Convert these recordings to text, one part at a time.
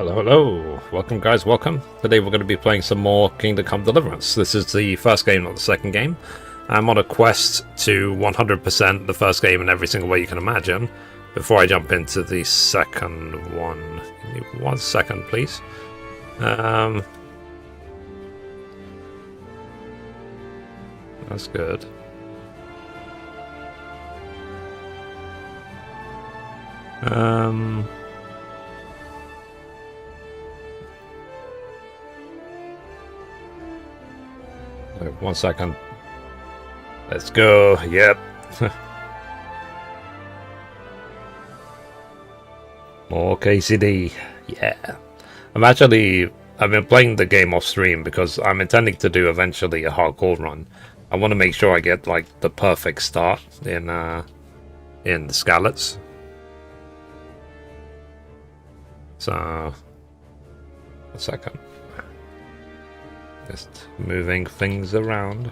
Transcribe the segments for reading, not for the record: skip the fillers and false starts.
Hello, hello. Welcome, guys, welcome. Today we're going to be playing some more Kingdom Come Deliverance. This is the first game, not the second game. I'm on a quest to 100% the first game in every single way you can imagine. Before I jump into the second one, give me 1 second, please. That's good. Wait, 1 second. Let's go. Yep. More KCD. Yeah. I've been playing the game off stream because I'm intending to do eventually a hardcore run. I want to make sure I get like the perfect start in Skalitz. So 1 second. Just moving things around.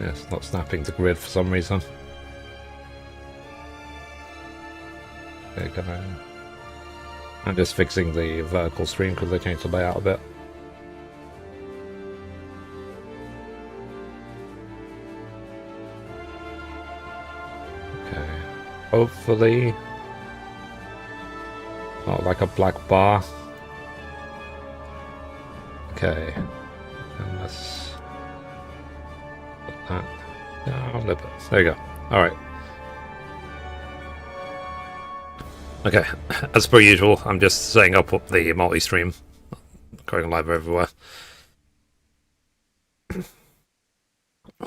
Yeah, it's not snapping to grid for some reason. Okay, I'm just fixing the vertical stream because they changed the layout a bit. Okay, hopefully not like a black bar. Okay, and let's put that down a little bit. There you go. All right. Okay, as per usual, I'm just setting up the multi-stream, going live everywhere.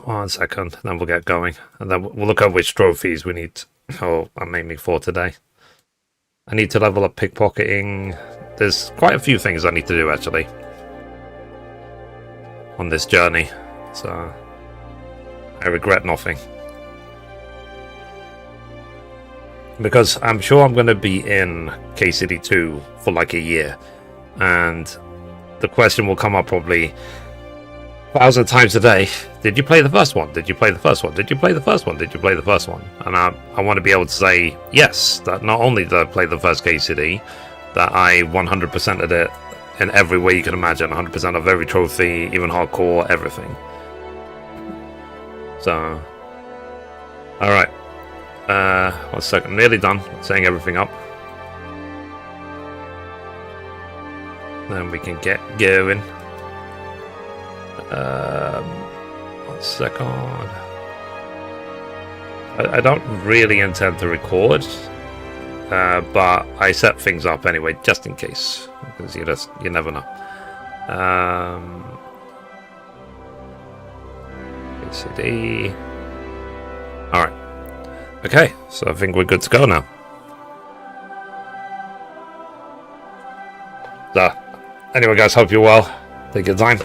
1 second, then we'll get going, and then we'll look at which trophies we need. I'm aiming for today. I need to level up pickpocketing. There's quite a few things I need to do actually on this journey, so I regret nothing. Because I'm sure I'm going to be in KCD2 for like a year, and the question will come up probably 1,000 times a day. Did you play the first one? Did you play the first one? Did you play the first one? Did you play the first one? And I want to be able to say yes, that not only did I play the first KCD, that I 100%ed it in every way you can imagine, 100% of every trophy, even hardcore, everything. So, alright. 1 second, nearly done setting everything up. Then we can get going. 1 second. I don't really intend to record, but I set things up anyway, just in case, because you never know. KCD. All right. Okay, so I think we're good to go now. So, anyway, guys, hope you're well. Take your time.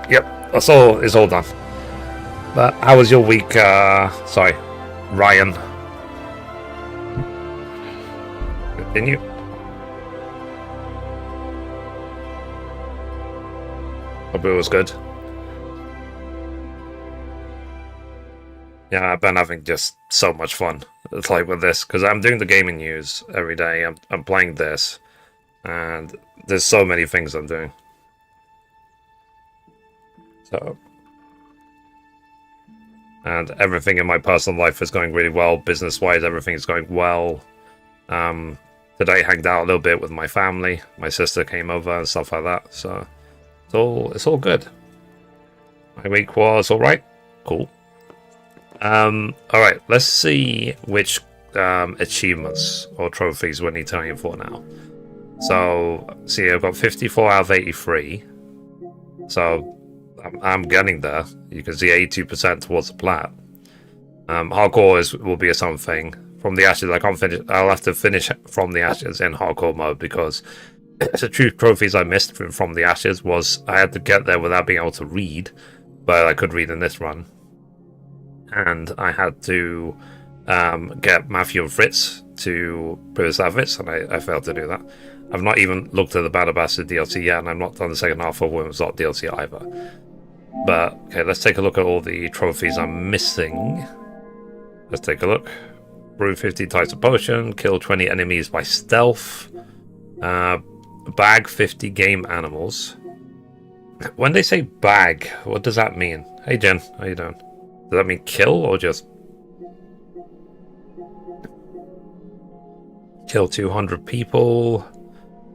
Yep, that's all. It's all done. But how was your week? Sorry, Ryan. Continue. Hope it was good. Yeah, I've been having just so much fun. It's like with this, because I'm doing the gaming news every day. I'm playing this, and there's so many things I'm doing. So, and everything in my personal life is going really well. Business-wise, everything is going well. Today, I hanged out a little bit with my family. My sister came over and stuff like that. So, it's all good. My week was all right. Cool. Alright, let's see which achievements or trophies we need turning for now. So, see, I've got 54 out of 83. So, I'm getting there. You can see 82% towards the plat. Hardcore will be a something. From the ashes, I can't finish. I'll have to finish from the ashes in hardcore mode because the true trophies I missed from the ashes was I had to get there without being able to read, but I could read in this run. And I had to get Matthew and Fritz to Savitz, and I failed to do that. I've not even looked at the Battle Bastard DLC yet, and I've not done the second half of Women's Lot DLC either. But, okay, let's take a look at all the trophies I'm missing. Let's take a look. Brew 50 types of potion, kill 20 enemies by stealth, bag 50 game animals. When they say bag, what does that mean? Hey Jen, how you doing? Does that mean kill or just kill 200 people?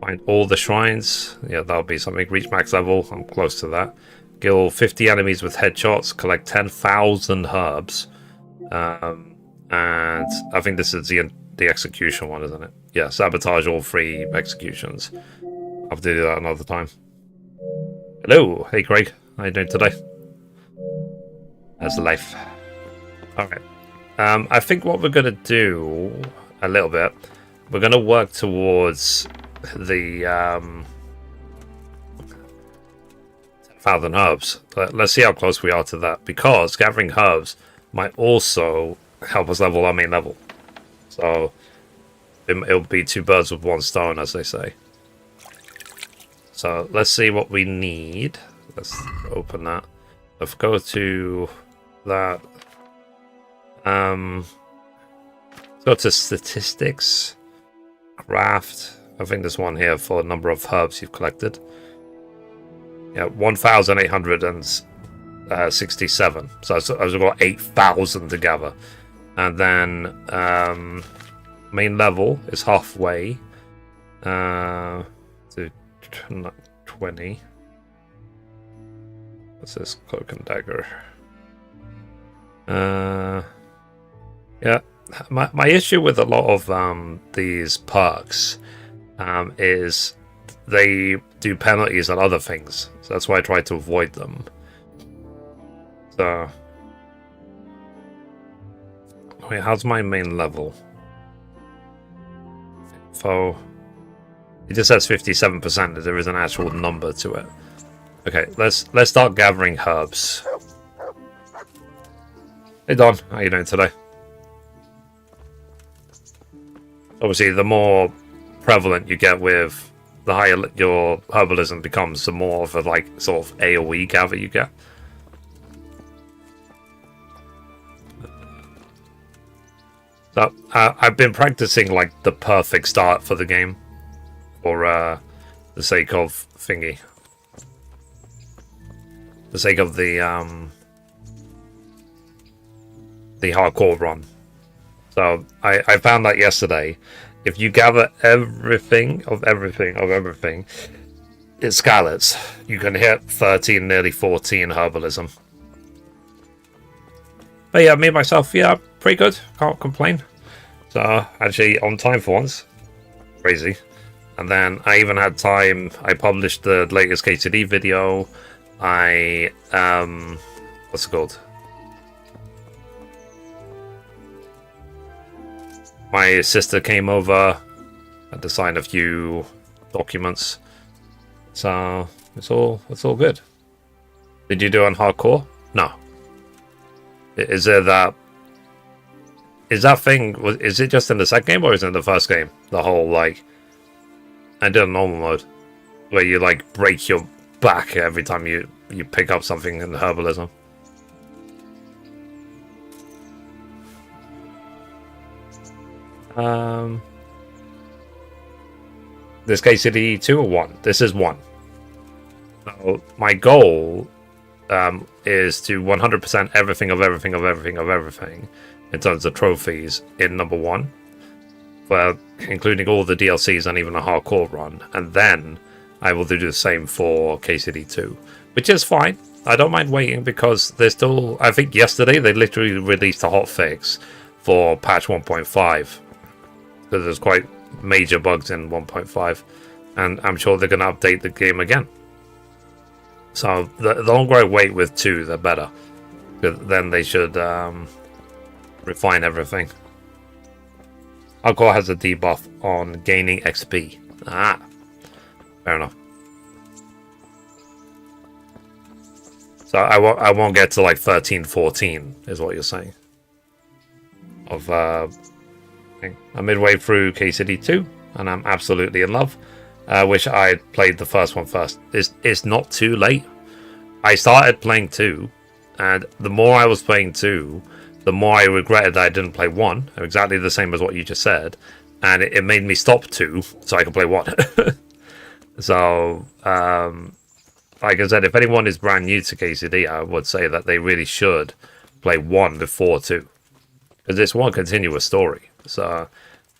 Find all the shrines. Yeah, that'll be something. Reach max level. I'm close to that. Kill 50 enemies with headshots. Collect 10,000 herbs. And I think this is the execution one, isn't it? Yeah, sabotage all 3 executions. I'll have to do that another time. Hello, hey Craig, how you doing today? That's life. Alright. I think what we're gonna do a little bit, we're gonna work towards the 10,000 herbs. Let's see how close we are to that, because gathering herbs might also help us level our main level. So it'll be 2 birds with 1 stone, as they say. So let's see what we need. Let's open that. Let's go to that. Let's go to statistics. Craft. I think there's one here for the number of herbs you've collected. Yeah, 1,867. So I've got 8,000 to gather. And then main level is halfway to 20. What's this? Cloak and dagger. Yeah. My issue with a lot of these perks is they do penalties on other things. So that's why I try to avoid them. So wait, how's my main level? So it just says 57%. There is an actual number to it. Okay, let's start gathering herbs. Hey Don, how you doing today? Obviously, the more prevalent you get with, the higher your herbalism becomes, the more of a like sort of AoE gather you get. So I've been practicing like the perfect start for the game, for the sake of thingy, the sake of the hardcore run. So I found that yesterday, if you gather everything, it's Skalitz, you can hit 13, nearly 14 herbalism. But yeah, me myself, yeah, pretty good. Can't complain. So actually on time for once. Crazy. And then I even had time. I published the latest KCD video. I what's it called? My sister came over. Had to sign a few documents. So it's all good. Did you do it on hardcore? No. Is there that? Is that thing? Is it just in the second game or is it in the first game? The whole like, I did a normal mode where you like break your back every time you pick up something in the herbalism. This KCD2 or 1? This is 1. So my goal is to 100% everything in terms of trophies in number 1, for including all the DLCs and even a hardcore run, and then I will do the same for KCD2, which is fine. I don't mind waiting because there's still, I think yesterday they literally released a hotfix for patch 1.5. So there's quite major bugs in 1.5, and I'm sure they're going to update the game again. So the longer I wait with 2, the better. Then they should refine everything. Alcohol has a debuff on gaining XP. Ah, fair enough. So I won't get to like 13, 14 is what you're saying. I'm midway through KCD2 and I'm absolutely in love. I wish I had played the first one first. It's not too late. I started playing 2, and the more I was playing 2, the more I regretted that I didn't play 1. Exactly the same as what you just said. And it made me stop 2 so I could play 1. So, like I said, if anyone is brand new to KCD, I would say that they really should play 1 before 2. Because it's one continuous story. So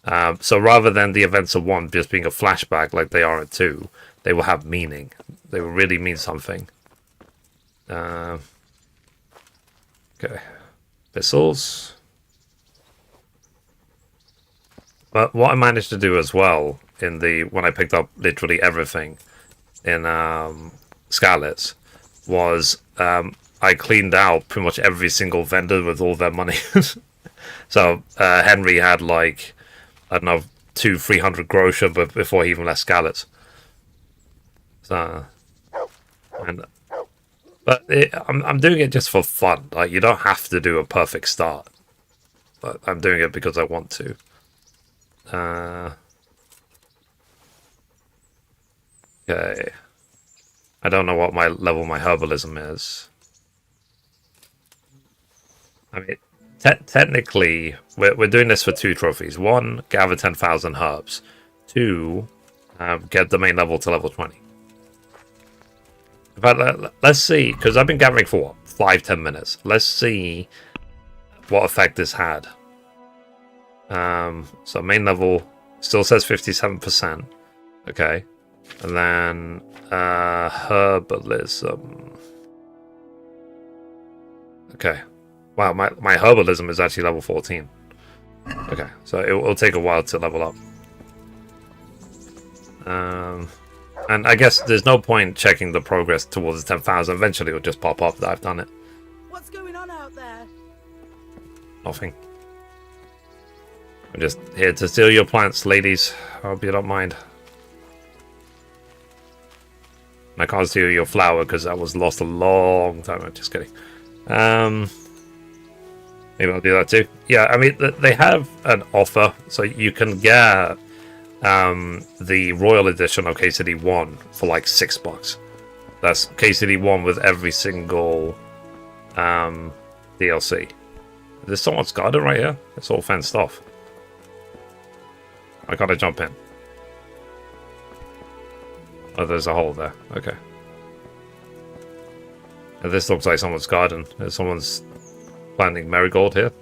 rather than the events of 1 just being a flashback like they are in 2, they will have meaning. They will really mean something. Okay. Pistols. But what I managed to do as well when I picked up literally everything in Skalitz was I cleaned out pretty much every single vendor with all their money. So Henry had like, I don't know, 200-300 groschen but before he even left Skalitz. So, but I'm doing it just for fun. Like, you don't have to do a perfect start, but I'm doing it because I want to. Okay. I don't know what level my herbalism is. I mean, technically, we're doing this for 2 trophies. 1, gather 10,000 herbs. 2, get the main level to level 20. But let's see, because I've been gathering for what, 5-10 minutes. Let's see what effect this had. So main level still says 57%. Okay. And then herbalism. Okay. Wow, my herbalism is actually level 14. Okay, so it will take a while to level up. And I guess there's no point checking the progress towards 10,000. Eventually it'll just pop up that I've done it. What's going on out there? Nothing. I'm just here to steal your plants, ladies. I hope you don't mind. And I can't steal your flower because that was lost a long time ago. Just kidding. Maybe I'll do that too. Yeah, I mean, they have an offer, so you can get the Royal Edition of KCD1 for like $6. That's KCD1 with every single DLC. There's someone's garden right here. It's all fenced off. I gotta jump in. Oh, there's a hole there. Okay. And this looks like someone's garden. There's someone's planting marigold here.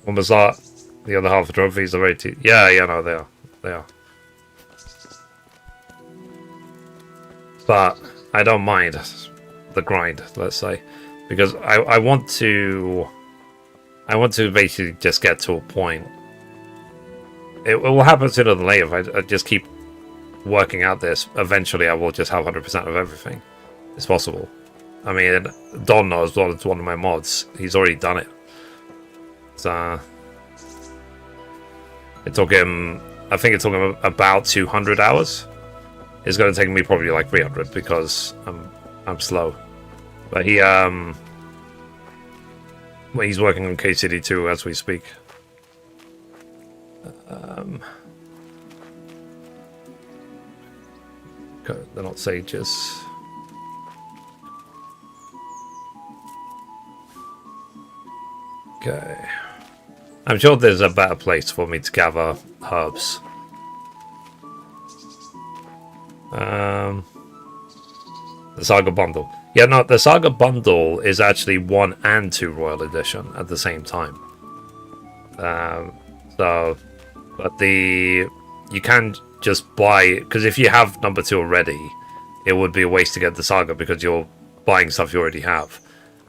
When was that? The other half of trophies are ready. Yeah, no, they are. They are. But I don't mind the grind, let's say, because I want to basically just get to a point. It will happen sooner than later if I just keep working out this. Eventually, I will just have 100% of everything. It's possible. I mean, Don knows it's one of my mods. He's already done it. So it took him. I think it took him about 200 hours. It's going to take me probably like 300 because I'm slow. But he's working on KCD2 as we speak. They're not sages. Okay. I'm sure there's a better place for me to gather herbs. The Saga Bundle. Yeah, no, the Saga Bundle is actually 1 and 2 Royal Edition at the same time. But you can just buy, because if you have number 2 already, it would be a waste to get the Saga because you're buying stuff you already have.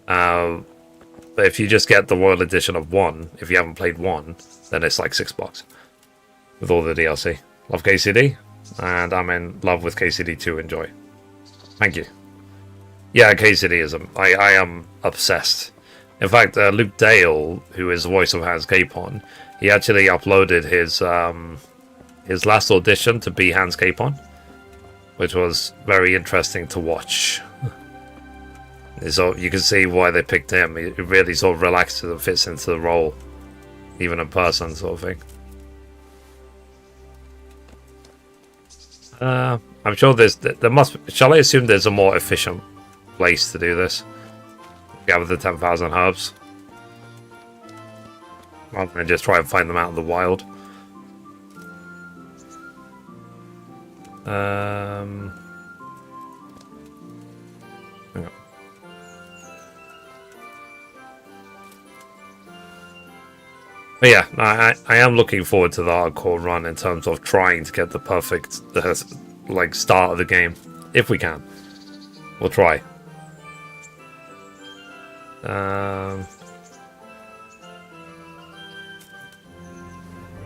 But if you just get the Royal Edition of 1, if you haven't played 1, then it's like $6 with all the DLC. Love KCD, and I'm in love with KCD2. Enjoy. Thank you. Yeah, KCD is. I am obsessed. In fact, Luke Dale, who is the voice of Hans Capon, he actually uploaded his last audition to be Hans Capon, which was very interesting to watch. So you can see why they picked him. He really sort of relaxes and fits into the role, even in person, sort of thing. I'm sure there must. Shall I assume there's a more efficient place to do this? Gather the 10,000 herbs, rather than just try and find them out in the wild. But yeah, I am looking forward to the hardcore run in terms of trying to get the perfect like start of the game, if we can. We'll try.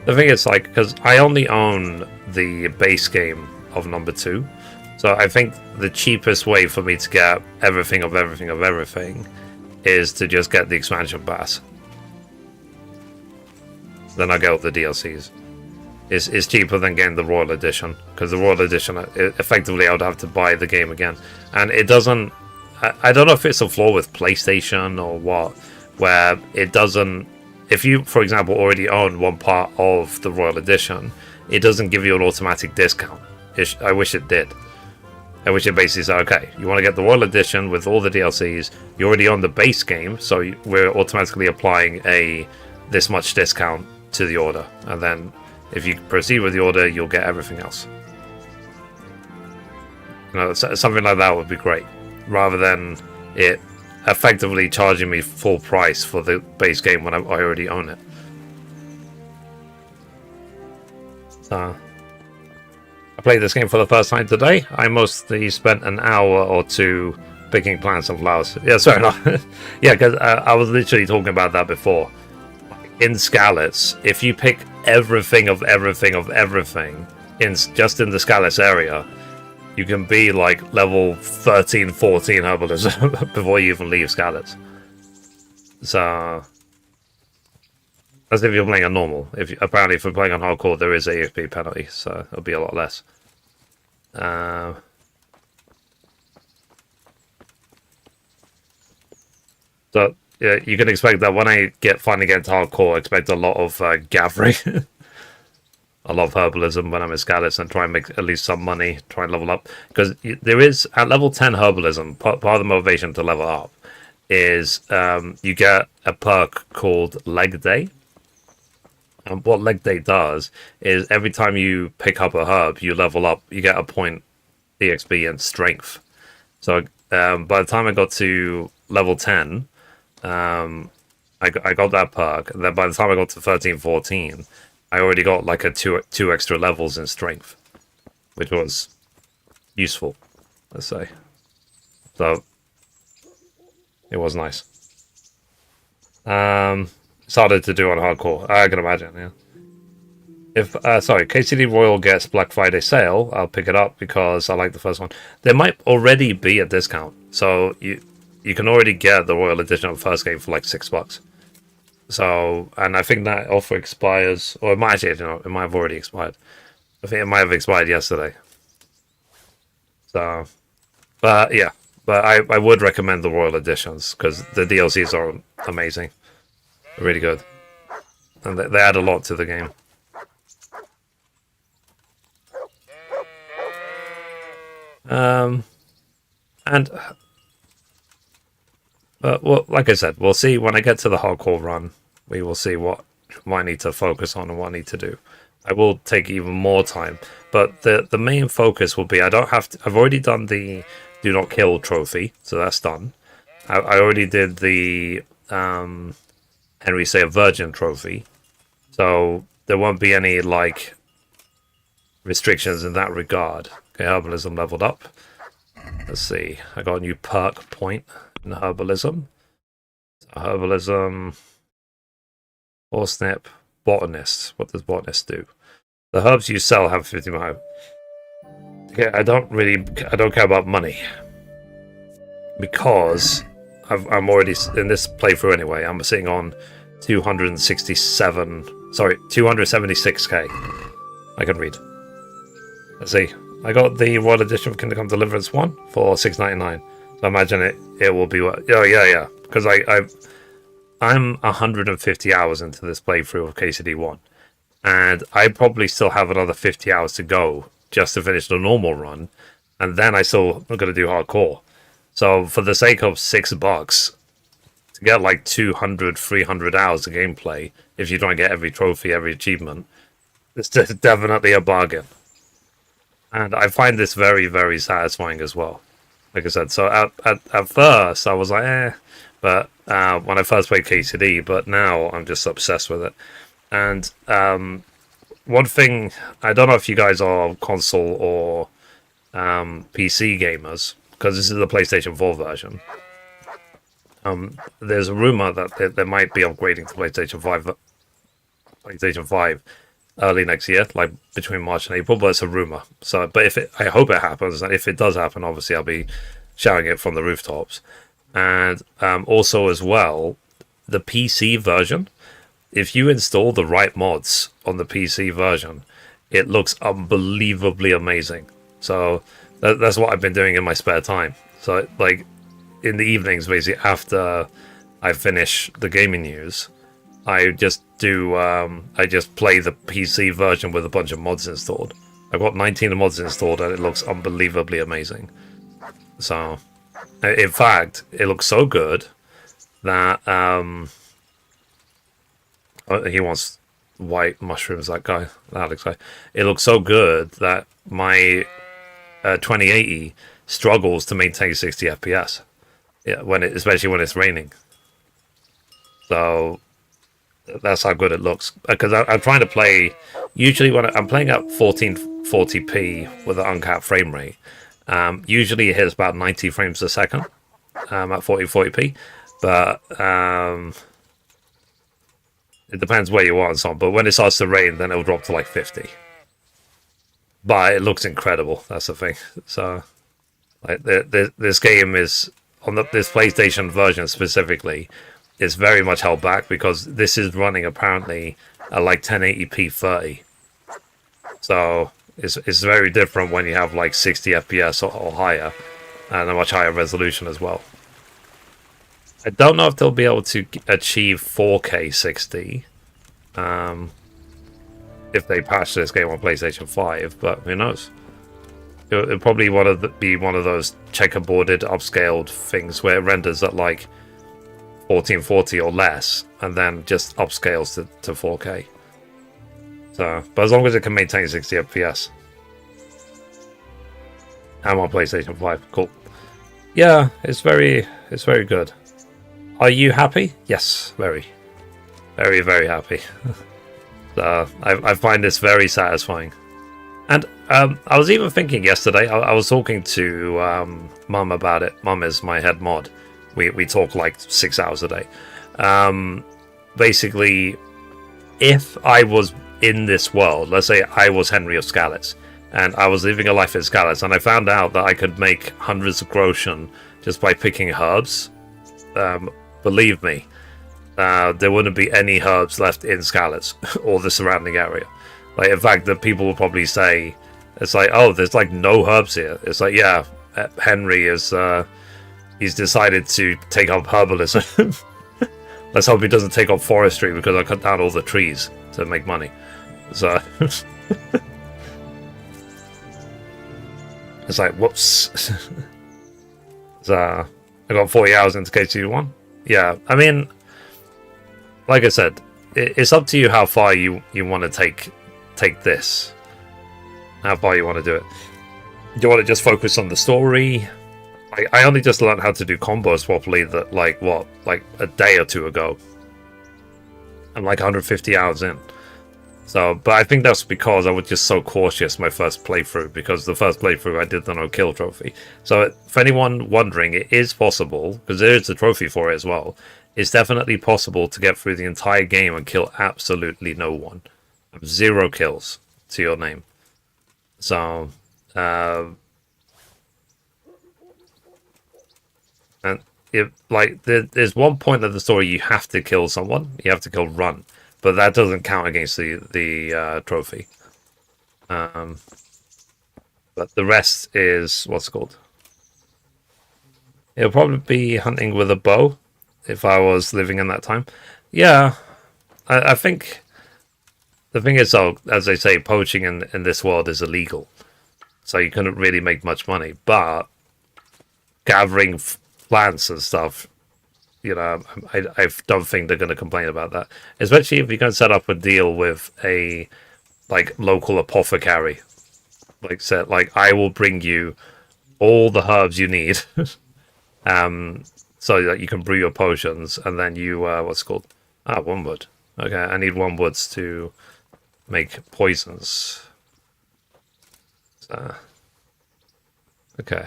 The thing is, like, because I only own the base game of number 2, so I think the cheapest way for me to get everything of everything of everything is to just get the expansion pass. Then I get all the DLCs. It's cheaper than getting the Royal Edition, because the Royal Edition, effectively I would have to buy the game again, and it doesn't. I don't know if it's a flaw with PlayStation or what, where it doesn't. If you, for example, already own one part of the Royal Edition, it doesn't give you an automatic discount. I wish it did. I wish it basically said, okay, you want to get the Royal Edition with all the DLCs, you already own the base game, so we're automatically applying this much discount to the order, and then if you proceed with the order, you'll get everything else. You know, something like that would be great, rather than it effectively charging me full price for the base game when I already own it. So, I played this game for the first time today. I mostly spent an hour or two picking plants and flowers. Yeah, sorry, no. Yeah, because I was literally talking about that before. In Skalitz, if you pick everything of everything of everything just in the Skalitz area, you can be like level 13, 14 herbalism before you even leave Skalitz. So as if you're playing on normal. Apparently, if you're playing on hardcore, there is a AFP penalty, so it'll be a lot less. So yeah, you can expect that when I finally get to hardcore, I expect a lot of gathering. A lot of herbalism when I'm in Skalitz, and try and make at least some money, try and level up. Because there is, at level 10 herbalism, part of the motivation to level up is you get a perk called Leg Day. And what Leg Day does is every time you pick up a herb, you level up, you get a point EXP and strength. So by the time I got to level 10, I got that perk, and then by the time I got to 13, 14, I already got like a two extra levels in strength, which was useful, let's say. So it was nice. It's harder to do on hardcore, I can imagine. Yeah. If KCD Royal gets Black Friday sale, I'll pick it up because I like the first one. There might already be a discount, so you can already get the Royal Edition of the first game for like $6. So, and I think that offer expires, or it might actually, it might have already expired. I think it might have expired yesterday. So, but yeah, but I would recommend the Royal Editions because the DLCs are amazing, really good, and they add a lot to the game. Well, like I said, we'll see when I get to the hardcore run. We will see what I need to focus on and what I need to do. I will take even more time, but the main focus will be I've already done the Do Not Kill trophy, so that's done. I already did the Henry Say a Virgin trophy, so there won't be any like restrictions in that regard. Okay, herbalism leveled up. Let's see, I got a new perk point in herbalism. Herbalism, Horsnip, Botanist. What does Botanist do? The herbs you sell have 50 more. Okay, I don't care about money because I'm already in this playthrough anyway. I'm sitting on 276k. I can read. Let's see. I got the Royal Edition of Kingdom Come Deliverance 1 for $6.99. So I imagine it will be. Oh yeah. Because I'm 150 hours into this playthrough of KCD1, and I probably still have another 50 hours to go just to finish the normal run, and then I still am going to do hardcore. So for the sake of $6 to get like 200, 300 hours of gameplay, if you try and get every trophy, every achievement, it's definitely a bargain. And I find this very, very satisfying as well. Like I said, so at first I was like, but when I first played KCD, but now I'm just obsessed with it. And one thing, I don't know if you guys are console or PC gamers, because this is the PlayStation 4 version. There's a rumor that they might be upgrading to PlayStation 5 early next year, like between March and April, but it's a rumor. So, but I hope it happens, and if it does happen, obviously I'll be shouting it from the rooftops. And also as well, the PC version, if you install the right mods on the PC version, it looks unbelievably amazing. So that's what I've been doing in my spare time. So like in the evenings, basically after I finish the gaming news, I just play the PC version with a bunch of mods installed. I've got 19 mods installed, and it looks unbelievably amazing. So, in fact, it looks so good that he wants white mushrooms. That guy, Alex guy. It looks so good that my 2080 struggles to maintain 60 FPS. Yeah, especially when it's raining. So that's how good it looks. Because I'm trying to play. Usually when I'm playing at 1440p with an uncapped frame rate, usually it hits about 90 frames a second at 1440p. But it depends where you are and so on. But when it starts to rain, then it'll drop to like 50. But it looks incredible. That's the thing. So like this game is on this PlayStation version specifically. Is very much held back because this is running apparently at like 1080p 30. So it's very different when you have like 60 FPS or higher, and a much higher resolution as well. I don't know if they'll be able to achieve 4K 60 if they patch this game on PlayStation 5, but who knows? It'll probably be one of those checkerboarded, upscaled things where it renders at like 1440 or less, and then just upscales to 4K. So, but as long as it can maintain 60 FPS, I'm on PlayStation 5. Cool. Yeah, it's very good. Are you happy? Yes, very, very happy. So I find this very satisfying. And I was even thinking yesterday. I was talking to Mum about it. Mum is my head mod. We talk like 6 hours a day. Basically, if I was in this world, let's say I was Henry of Skalitz, and I was living a life in Skalitz, and I found out that I could make hundreds of groschen just by picking herbs, believe me, there wouldn't be any herbs left in Skalitz or the surrounding area. Like, in fact, the people will probably say, it's like, oh, there's like no herbs here. It's like, yeah, Henry is... he's decided to take up herbalism. Let's hope he doesn't take up forestry, because I cut down all the trees to make money. So it's like, whoops. So I got 40 hours into KCD1. Yeah, I mean, like I said, it's up to you how far you want to take this. How far you want to do it. Do you want to just focus on the story? I only just learned how to do combos properly like a day or two ago. I'm like 150 hours in. So, but I think that's because I was just so cautious my first playthrough, because the first playthrough I did the no kill trophy. So for anyone wondering, it is possible, because there is a trophy for it as well. It's definitely possible to get through the entire game and kill absolutely no one. 0 kills to your name. So, and there's one point of the story you have to kill someone. You have to kill Run, but that doesn't count against the trophy. But the rest is what's it called. It'll probably be hunting with a bow if I was living in that time. Yeah, I think the thing is, though, as they say, poaching in this world is illegal. so you couldn't really make much money. But gathering plants and stuff, you know, I don't think they're going to complain about that. Especially if you can set up a deal with a like local apothecary, like said, like I will bring you all the herbs you need, so that you can brew your potions, and then you what's it called? Wormwood. Okay, I need wormwoods to make poisons. So, okay,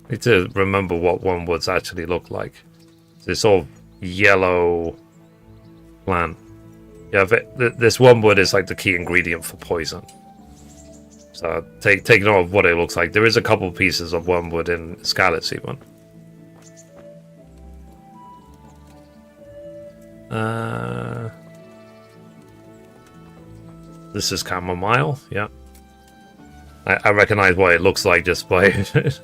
need to remember what wormwoods actually look like. This sort of yellow plant. Yeah, this wormwood is like the key ingredient for poison. So take note of what it looks like. There is a couple pieces of wormwood in Skalitz even. This is chamomile. Yeah, I recognize what it looks like just by because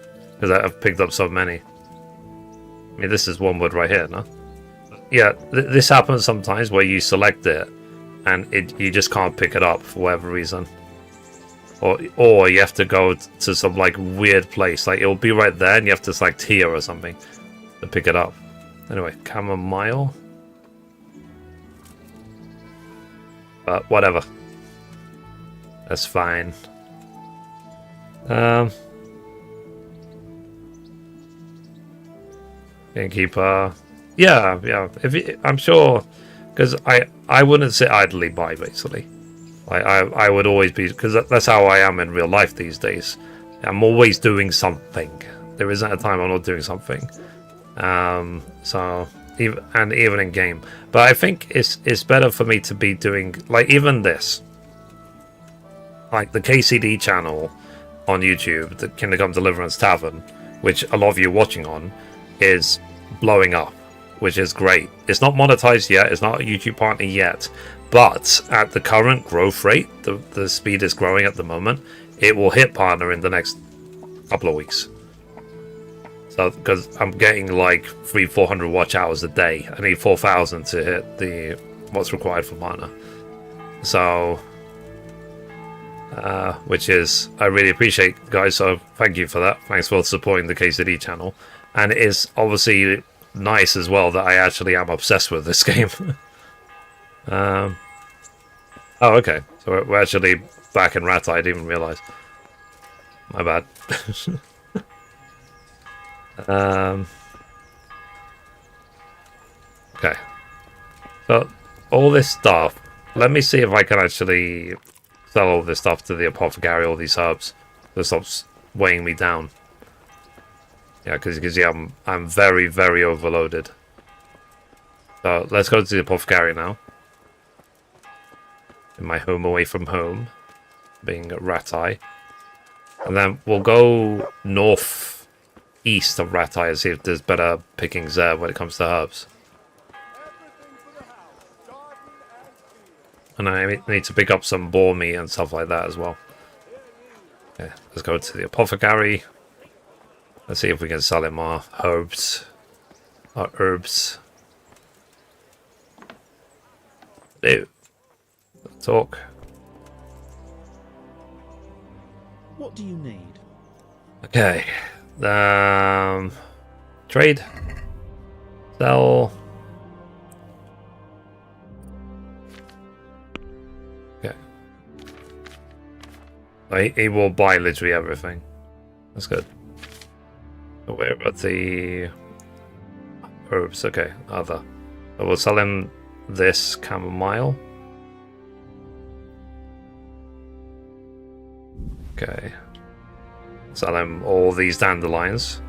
I've picked up so many. I mean, this is wormwood right here, no? Yeah, this happens sometimes where you select it and you just can't pick it up for whatever reason. Or you have to go to some like weird place, like it'll be right there and you have to select here or something to pick it up. Anyway, chamomile. But whatever. That's fine. Innkeeper. Yeah. I'm sure, because I wouldn't sit idly by basically. I would always be, because that's how I am in real life these days. I'm always doing something. There isn't a time I'm not doing something. So even in game, but I think it's better for me to be doing like even this, like the KCD channel on YouTube, the Kingdom Come Deliverance Tavern, which a lot of you are watching on, is blowing up, which is great. It's not monetized yet, it's not a YouTube partner yet, but at the current growth rate, the speed is growing at the moment, it will hit partner in the next couple of weeks. So, because I'm getting like 300-400 watch hours a day, I need 4,000 to hit the what's required for partner. So, which is, I really appreciate, guys, so thank you for that. Thanks for supporting the KCD channel. And it is obviously nice as well that I actually am obsessed with this game. Oh, okay. So we're actually back in Rat. I didn't even realize. My bad. Okay. So all this stuff. Let me see if I can actually sell all this stuff to the apothecary, all these herbs. This stops weighing me down. Yeah, because yeah, I'm very, very overloaded. So let's go to the apothecary now. In my home away from home, being at Ratai. And then we'll go north east of Ratai and see if there's better pickings there when it comes to herbs. And I need to pick up some boar meat and stuff like that as well. Okay, let's go to the apothecary. Let's see if we can sell him our herbs. Our herbs. Ew. Talk. What do you need? Okay. Trade. Sell. Okay. He will buy literally everything. That's good. Where about the herbs? Okay, other. So we'll sell him this chamomile. Okay. Sell him all these dandelions.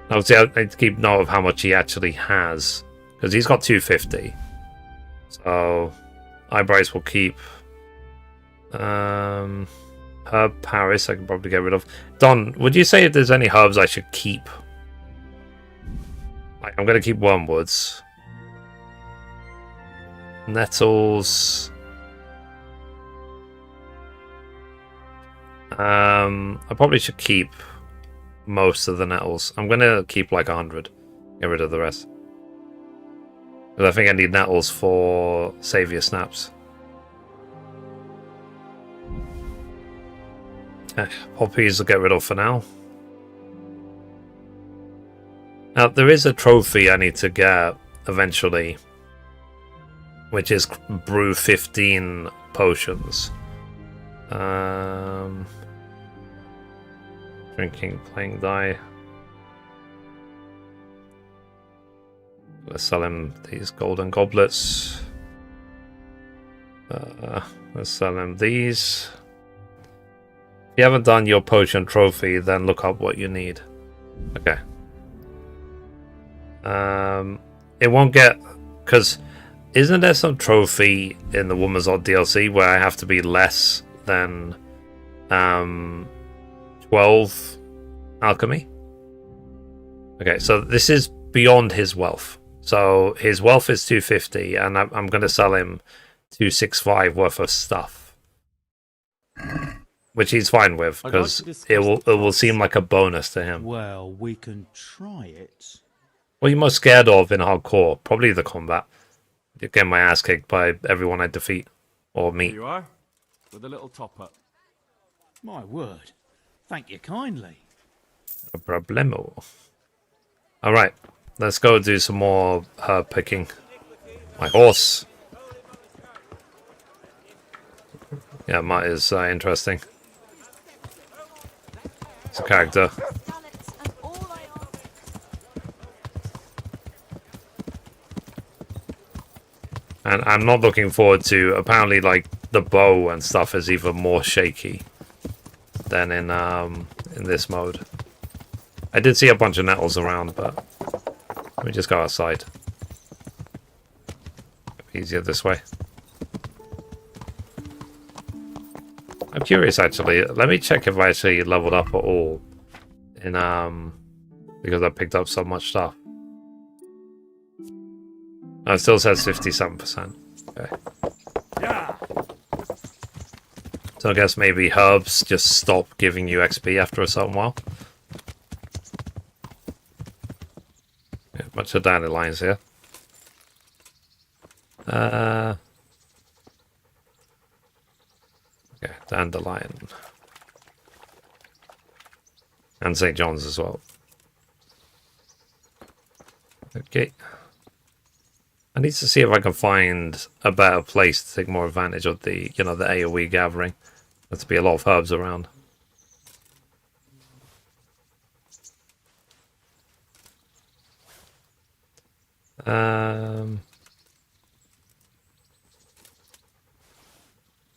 Obviously, I need to keep note of how much he actually has, because he's got 250. So, eyebrows will keep. Herb Paris, I can probably get rid of. Don, would you say if there's any herbs I should keep? Like, I'm going to keep wormwoods. Nettles. I probably should keep most of the nettles. I'm going to keep like 100. Get rid of the rest. Because I think I need nettles for Savior Snaps. Poppies will get rid of for now. Now, there is a trophy I need to get eventually, which is brew 15 potions. Drinking, playing die. Let's sell him these golden goblets. Let's sell him these. If you haven't done your potion trophy, then look up what you need. Okay. It won't get... Because isn't there some trophy in the Woman's Odd DLC where I have to be less than 12 alchemy? Okay, so this is beyond his wealth. So his wealth is 250, and I'm going to sell him 265 worth of stuff, which he's fine with because it will seem like a bonus to him. Well, we can try it. What are you most scared of in hardcore? Probably the combat. Getting my ass kicked by everyone I defeat or meet. Here you are, with a little top up. My word. Thank you kindly. No problemo. All right, let's go do some more herb picking. My horse. Yeah, Mutt is interesting. It's a character. And I'm not looking forward to... Apparently, like, the bow and stuff is even more shaky than in this mode. I did see a bunch of nettles around, but... Let me just go outside. Easier this way. I'm curious, actually. Let me check if I actually leveled up at all. In, because I picked up so much stuff. No, it still says 57%. Okay. Yeah. So I guess maybe herbs just stop giving you XP after a certain while. Yeah, bunch of dandelions here. Okay, dandelion. And St. John's as well. Okay. I need to see if I can find a better place to take more advantage of the, you know, the AoE gathering. There's to be a lot of herbs around. I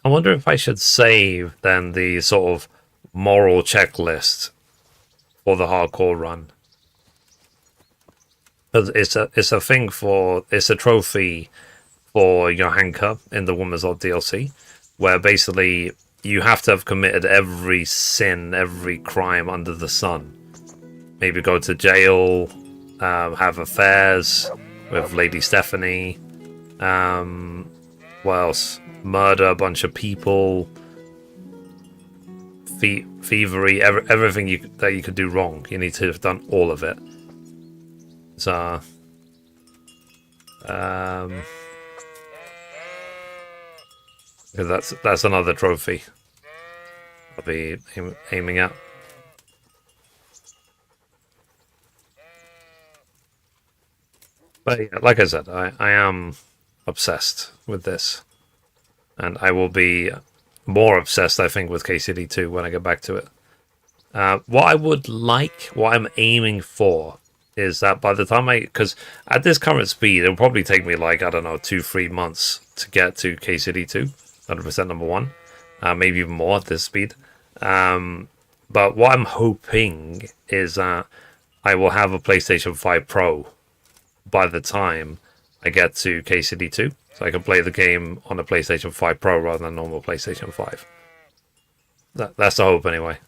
wonder if I should save then the sort of moral checklist for the hardcore run. It's a thing for... It's a trophy for Johanka in the Woman's Odd DLC, where basically you have to have committed every sin, every crime under the sun. Maybe go to jail, have affairs with Lady Stephanie, what else? Murder a bunch of people, thievery, everything that you could do wrong. You need to have done all of it. So, that's another trophy I'll be aiming at. But yeah, like I said, I am obsessed with this, and I will be more obsessed, I think, with KCD2 when I get back to it. What I would like, what I'm aiming for, is that by the time because at this current speed, it'll probably take me like, I don't know, 2-3 months to get to KCD2, 100% number 1, maybe even more at this speed. But what I'm hoping is that I will have a PlayStation 5 Pro by the time I get to KCD2, so I can play the game on a PlayStation 5 Pro rather than a normal PlayStation 5. That's the hope anyway.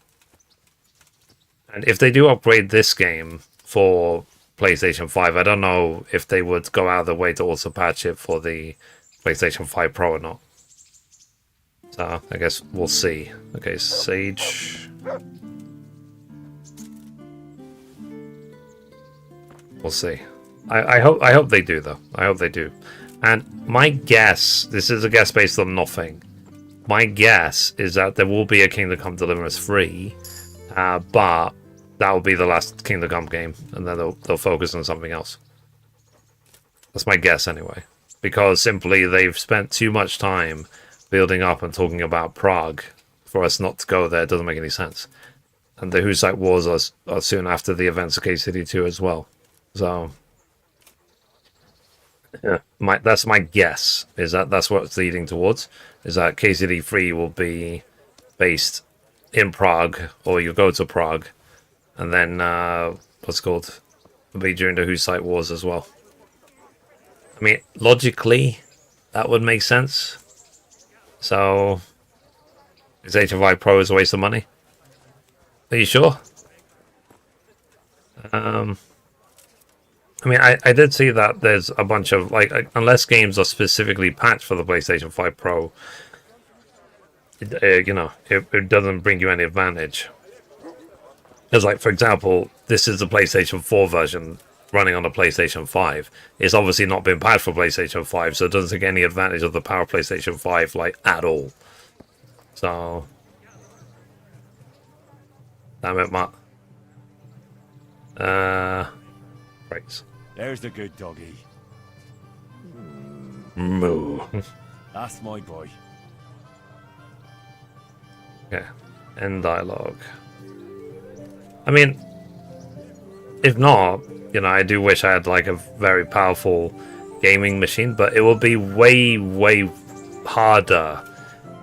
And if they do upgrade this game for PlayStation 5, I don't know if they would go out of their way to also patch it for the PlayStation 5 Pro or not. So I guess we'll see. Okay, Sage. We'll see. I hope they do though. I hope they do. And my guess, this is a guess based on nothing, my guess is that there will be a Kingdom Come Deliverance 3, but that will be the last Kingdom Come game, and then they'll focus on something else. That's my guess anyway, because simply they've spent too much time building up and talking about Prague for us not to go there. It doesn't make any sense. And the Hussite Wars are soon after the events of KCD2 as well. So yeah, that's my guess, is that's what it's leading towards, is that KCD3 will be based in Prague, or you go to Prague, and then what's it called, will be during the Hussite Wars as well. I mean, logically, that would make sense. So, is HFI Pro is a waste of money? Are you sure? I mean, I did see that there's a bunch of, like, unless games are specifically patched for the PlayStation 5 Pro, it doesn't bring you any advantage. Because, like, for example, this is the PlayStation 4 version running on a PlayStation 5. It's obviously not been patched for PlayStation 5, so it doesn't take any advantage of the power of PlayStation 5, like, at all. So, damn it, Matt. Right. There's the good doggy. Moo. That's my boy. Okay. End dialogue. I mean, if not, I do wish I had like a very powerful gaming machine, but it will be way, way harder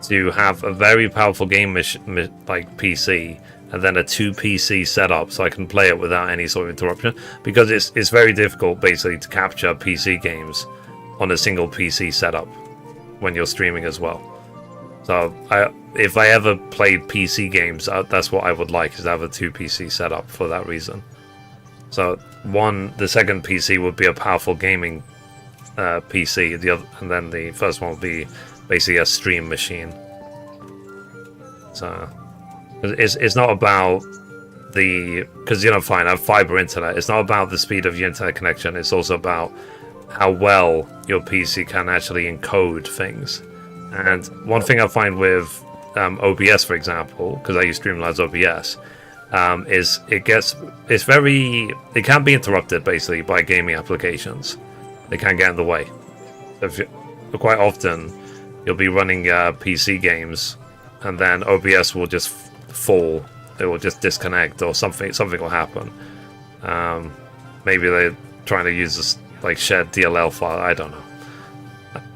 to have a very powerful game like PC, and then a 2 PC setup so I can play it without any sort of interruption, because it's very difficult basically to capture PC games on a single PC setup when you're streaming as well. So if I ever played PC games, that's what I would like, is to have a 2 PC setup for that reason. So the second PC would be a powerful gaming PC, and then the first one would be basically a stream machine. So it's not about because fine, I have fiber internet. It's not about the speed of your internet connection. It's also about how well your PC can actually encode things. And one thing I find with OBS, for example, because I use Streamlabs OBS, is it can be interrupted basically by gaming applications. They can get in the way. Quite often, you'll be running PC games, and then OBS will just fall. It will just disconnect, or something will happen. Maybe they're trying to use this like shared DLL file. I don't know.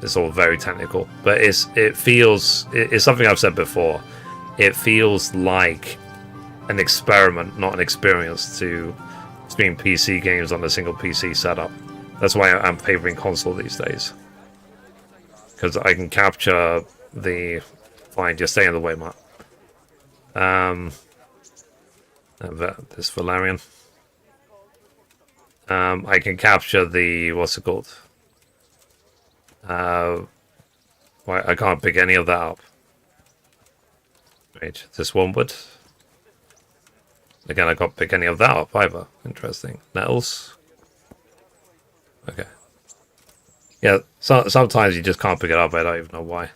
It's all very technical, but it's something I've said before. It feels like an experiment, not an experience, to stream PC games on a single PC setup. That's why I'm favoring console these days, because I can capture the. Fine, just stay in the way, Matt. This Valerian. I can capture the, what's it called? I can't pick any of that up. Wait, this one would. Again, I can't pick any of that up either. Interesting. Nettles. Okay. Yeah, sometimes you just can't pick it up. I don't even know why.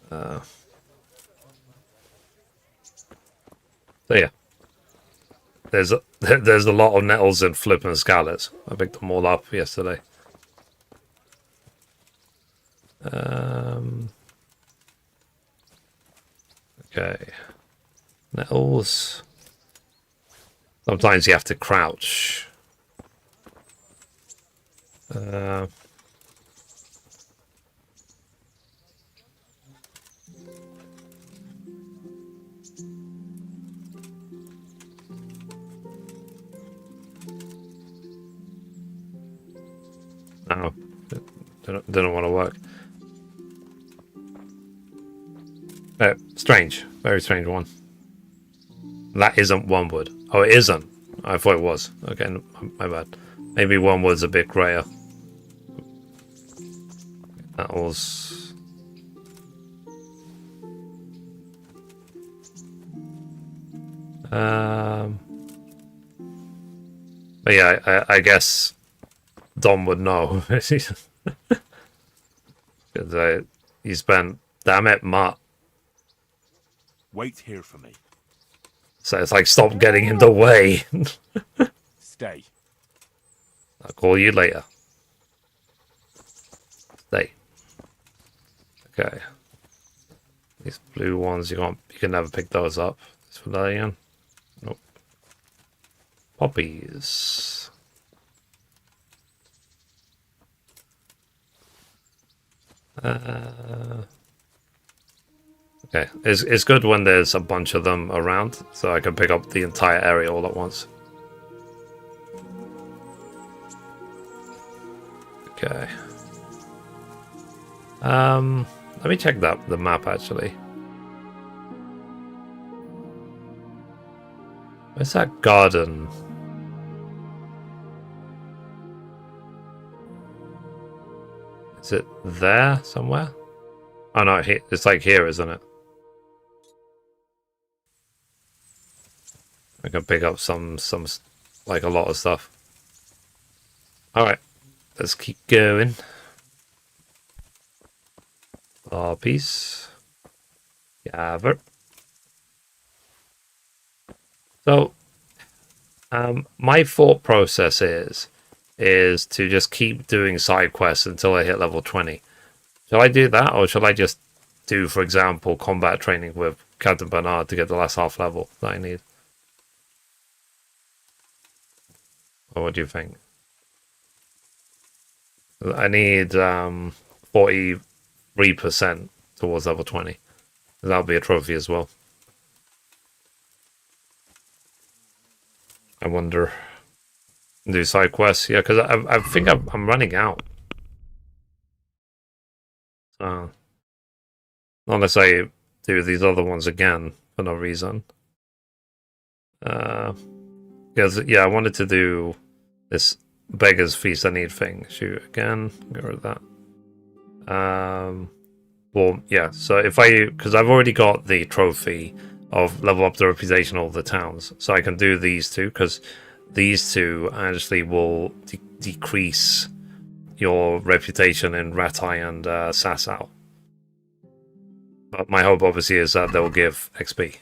So yeah, there's a lot of nettles and flipping Skalitz. I picked them all up yesterday. Okay, nettles. Sometimes you have to crouch. No, didn't want to work. Strange, very strange one. That isn't wormwood. Oh, it isn't. I thought it was. Okay, my bad. Maybe wormwood's a bit grayer. That was. But yeah, I guess Dom would know. Because he spent Damn it, Mutt. Wait here for me. So it's like, stop getting in the way. Stay. I'll call you later. Stay. Okay. These blue ones, you can never pick those up. It's for that again. Nope. Poppies. Okay, it's good when there's a bunch of them around, so I can pick up the entire area all at once. Okay. Let me check the map actually. Where's that garden? Is it there somewhere? Oh no, it's like here, isn't it? I can pick up some like a lot of stuff. Alright, let's keep going. Piece. Gather. So, my thought process is to just keep doing side quests until I hit level 20. Shall I do that, or shall I just do, for example, combat training with Captain Bernard to get the last half level that I need? Or what do you think? I need 43% towards level 20. That'll be a trophy as well. I wonder. Do side quests? Yeah, because I think I'm running out. Unless I do these other ones again for no reason. Because, yeah, I wanted to do this Beggar's Feast I Need thing. Shoot, again. Get rid of that. Well, yeah, so if because I've already got the trophy of level up the reputation of all the towns, so I can do these two, because these two actually will decrease your reputation in Ratai and Sasau. But my hope obviously is that they'll give XP.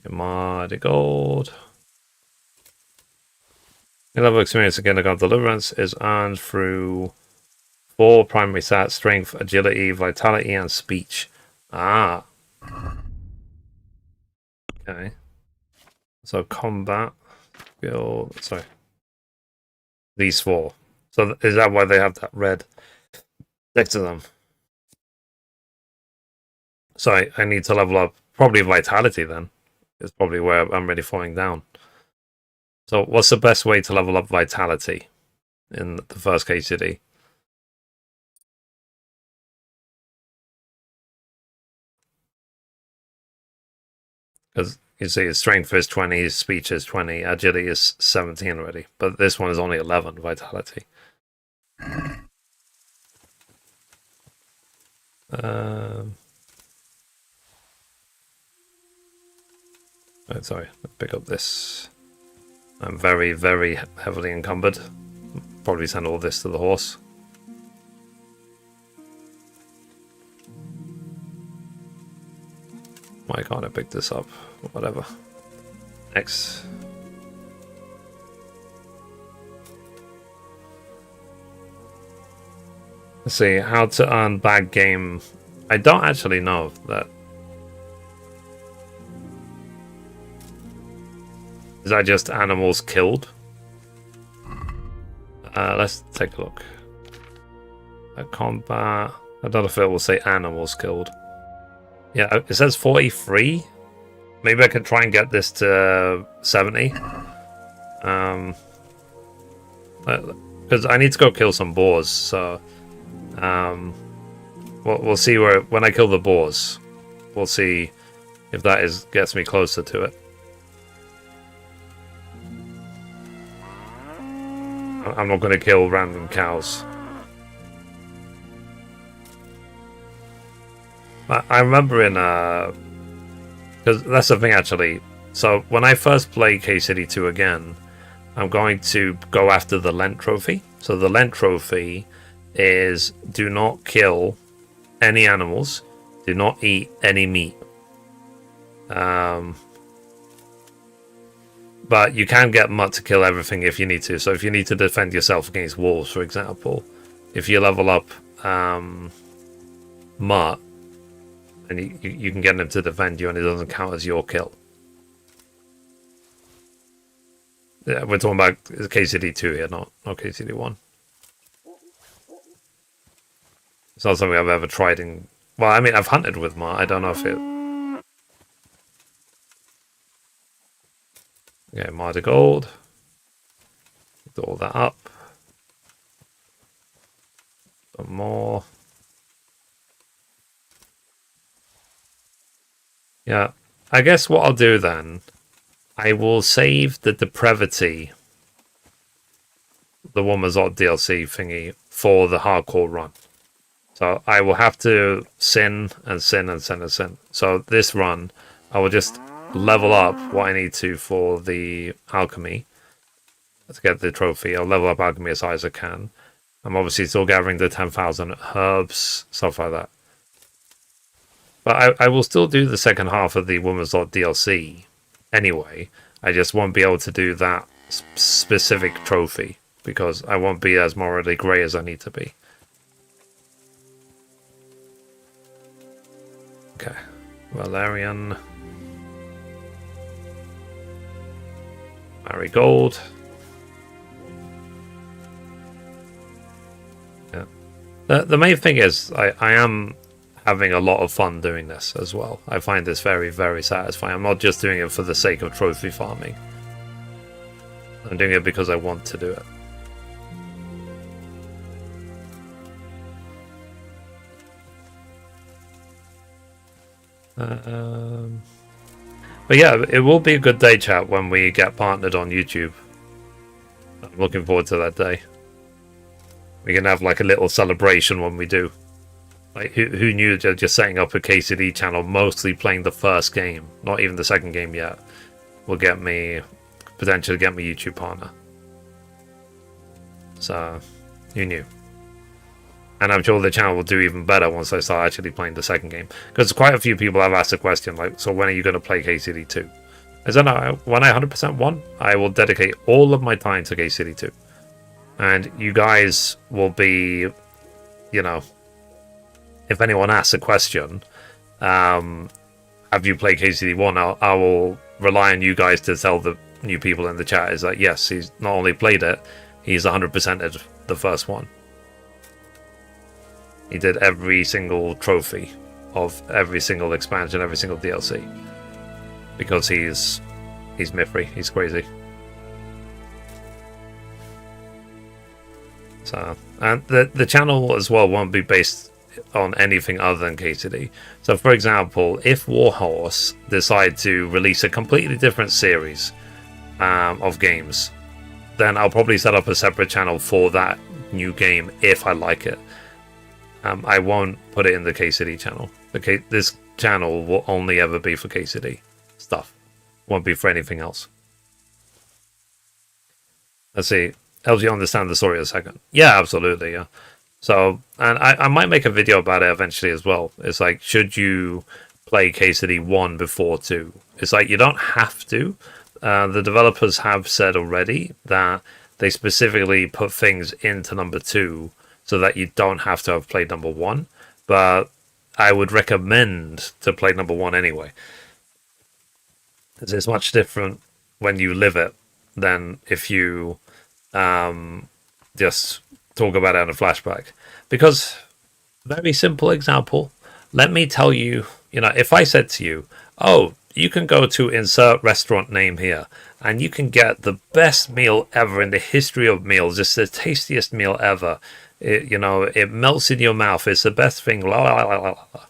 Commodity gold. Your level of experience in Kingdom Come Deliverance is earned through 4 primary stats: strength, agility, vitality, and speech. Ah. Okay. So combat, skill, sorry. These 4. So is that why they have that red next to them? So I need to level up probably vitality then. It's probably where I'm really falling down. So what's the best way to level up vitality in the first KCD? Because you see his strength is 20, his speech is 20, agility is 17 already. But this one is only 11 vitality. Oh, sorry, let's pick up this. I'm very, very heavily encumbered. Probably send all this to the horse. Why can't I pick this up? Whatever. Next. Let's see, how to earn bad game. I don't actually know that. Is that just animals killed? Let's take a look. Combat. I don't know if it will say animals killed. Yeah, it says 43. Maybe I could try and get this to 70. Because I need to go kill some boars. So, we'll see when I kill the boars. We'll see if that gets me closer to it. I'm not going to kill random cows. I remember in because that's the thing actually. So when I first play KCD2 again, I'm going to go after the Lent trophy. So the Lent trophy is do not kill any animals, do not eat any meat. But you can get Mutt to kill everything if you need to. So if you need to defend yourself against wolves, for example, if you level up Mutt, and you can get him to defend you and it doesn't count as your kill. Yeah, we're talking about KCD2 here, not KCD1. It's not something I've ever tried in... Well, I mean, I've hunted with Mutt. I don't know if it... Okay, Marta Gold. Do all that up. Some more. Yeah, I guess what I'll do then, I will save the Depravity, the Woman's Odd DLC thingy, for the hardcore run. So I will have to sin and sin and sin and sin. So this run, I will just level up what I need to for the alchemy to get the trophy. I'll level up alchemy as high as I can. I'm obviously still gathering the 10,000 herbs, stuff like that. But I will still do the second half of the Woman's Lot DLC anyway. I just won't be able to do that specific trophy because I won't be as morally grey as I need to be. Okay, Valerian. Marigold. Yeah. The main thing is I am having a lot of fun doing this as well. I find this very, very satisfying. I'm not just doing it for the sake of trophy farming. I'm doing it because I want to do it. But yeah, it will be a good day, chat, when we get partnered on YouTube. I'm looking forward to that day. We can have like a little celebration when we do. Like, who knew that just setting up a KCD channel, mostly playing the first game, not even the second game yet, will get me, potentially get me YouTube partner. So, who knew? And I'm sure the channel will do even better once I start actually playing the second game. Because quite a few people have asked the question, like, so when are you going to play KCD2? I said, no, when I 100% won, I will dedicate all of my time to KCD2. And you guys will be, you know, if anyone asks a question, have you played KCD1? I will rely on you guys to tell the new people in the chat is that, yes, he's not only played it, he's 100%ed the first one. He did every single trophy of every single expansion, every single DLC. Because he's Mithri, he's crazy. So, and the channel as well won't be based on anything other than KCD. So for example, if Warhorse decide to release a completely different series of games, then I'll probably set up a separate channel for that new game if I like it. I won't put it in the KCD channel. This channel will only ever be for KCD stuff. Won't be for anything else. Let's see. Helps you understand the story in a second. Yeah, absolutely, yeah. So, and I might make a video about it eventually as well. It's like, should you play KCD 1 before 2? It's like, you don't have to. The developers have said already that they specifically put things into number 2 so that you don't have to have played number 1. But I would recommend to play number 1 anyway. Because it's much different when you live it than if you just talk about it in a flashback. Because, very simple example, let me tell you, if I said to you, oh, you can go to insert restaurant name here, and you can get the best meal ever in the history of meals, just the tastiest meal ever. It melts in your mouth. It's the best thing. La, la, la, la, la.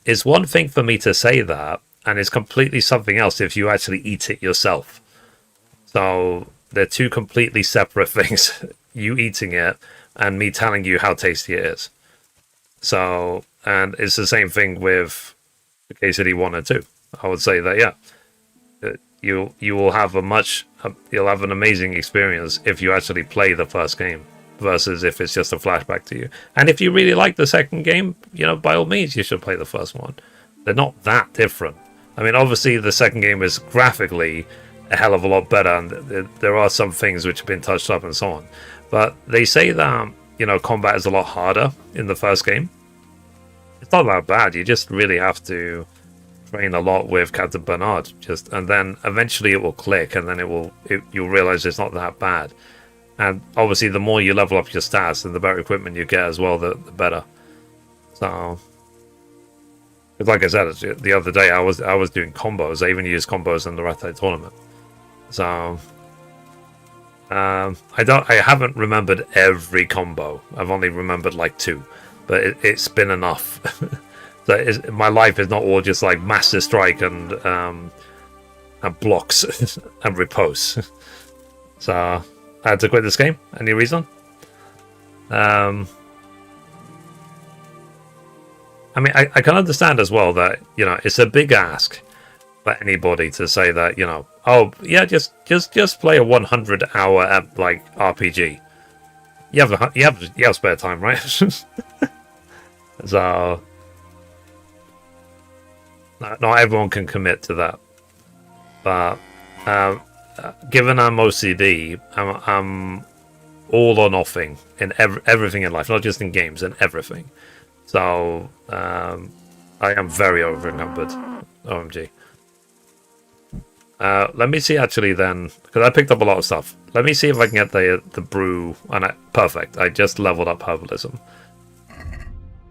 It's one thing for me to say that, and it's completely something else if you actually eat it yourself. So they're two completely separate things. You eating it and me telling you how tasty it is. So, and it's the same thing with the KCD 1 and 2. I would say that, yeah, you will have you'll have an amazing experience if you actually play the first game versus if it's just a flashback to you. And if you really like the second game, you know, by all means, you should play the first one. They're not that different. I mean, obviously, the second game is graphically a hell of a lot better, and there are some things which have been touched up and so on. But they say that, you know, combat is a lot harder in the first game. It's not that bad. You just really have to train a lot with Captain Bernard, and then eventually it will click, and then you'll realize it's not that bad. And obviously, the more you level up your stats and the better equipment you get as well, the better. So, like I said, the other day I was doing combos. I even used combos in the Ratite tournament. So, I haven't remembered every combo. I've only remembered like 2, but it's been enough. So my life is not all just like master strike and blocks and repose. So I had to quit this game. Any reason? I mean, I can understand as well that, you know, it's a big ask for anybody to say that, you know, oh yeah, just play a 100-hour like RPG. You have spare time, right? So not everyone can commit to that. But given I'm OCD, I'm all or nothing in everything in life, not just in games, in everything. So I am very over-encumbered. OMG. Let me see actually then, because I picked up a lot of stuff. Let me see if I can get the brew. And perfect. I just leveled up herbalism.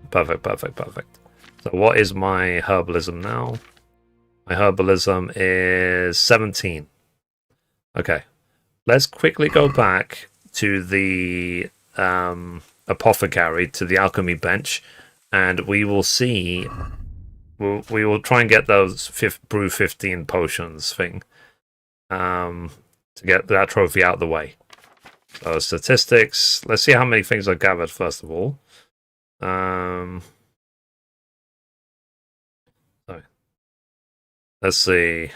Perfect. So what is my herbalism now? My herbalism is 17. Okay. Let's quickly go back to the apothecary, to the alchemy bench, and we will see. We will try and get those brew 15 potions thing to get that trophy out of the way. So statistics. Let's see how many things I gathered first of all. Let's see,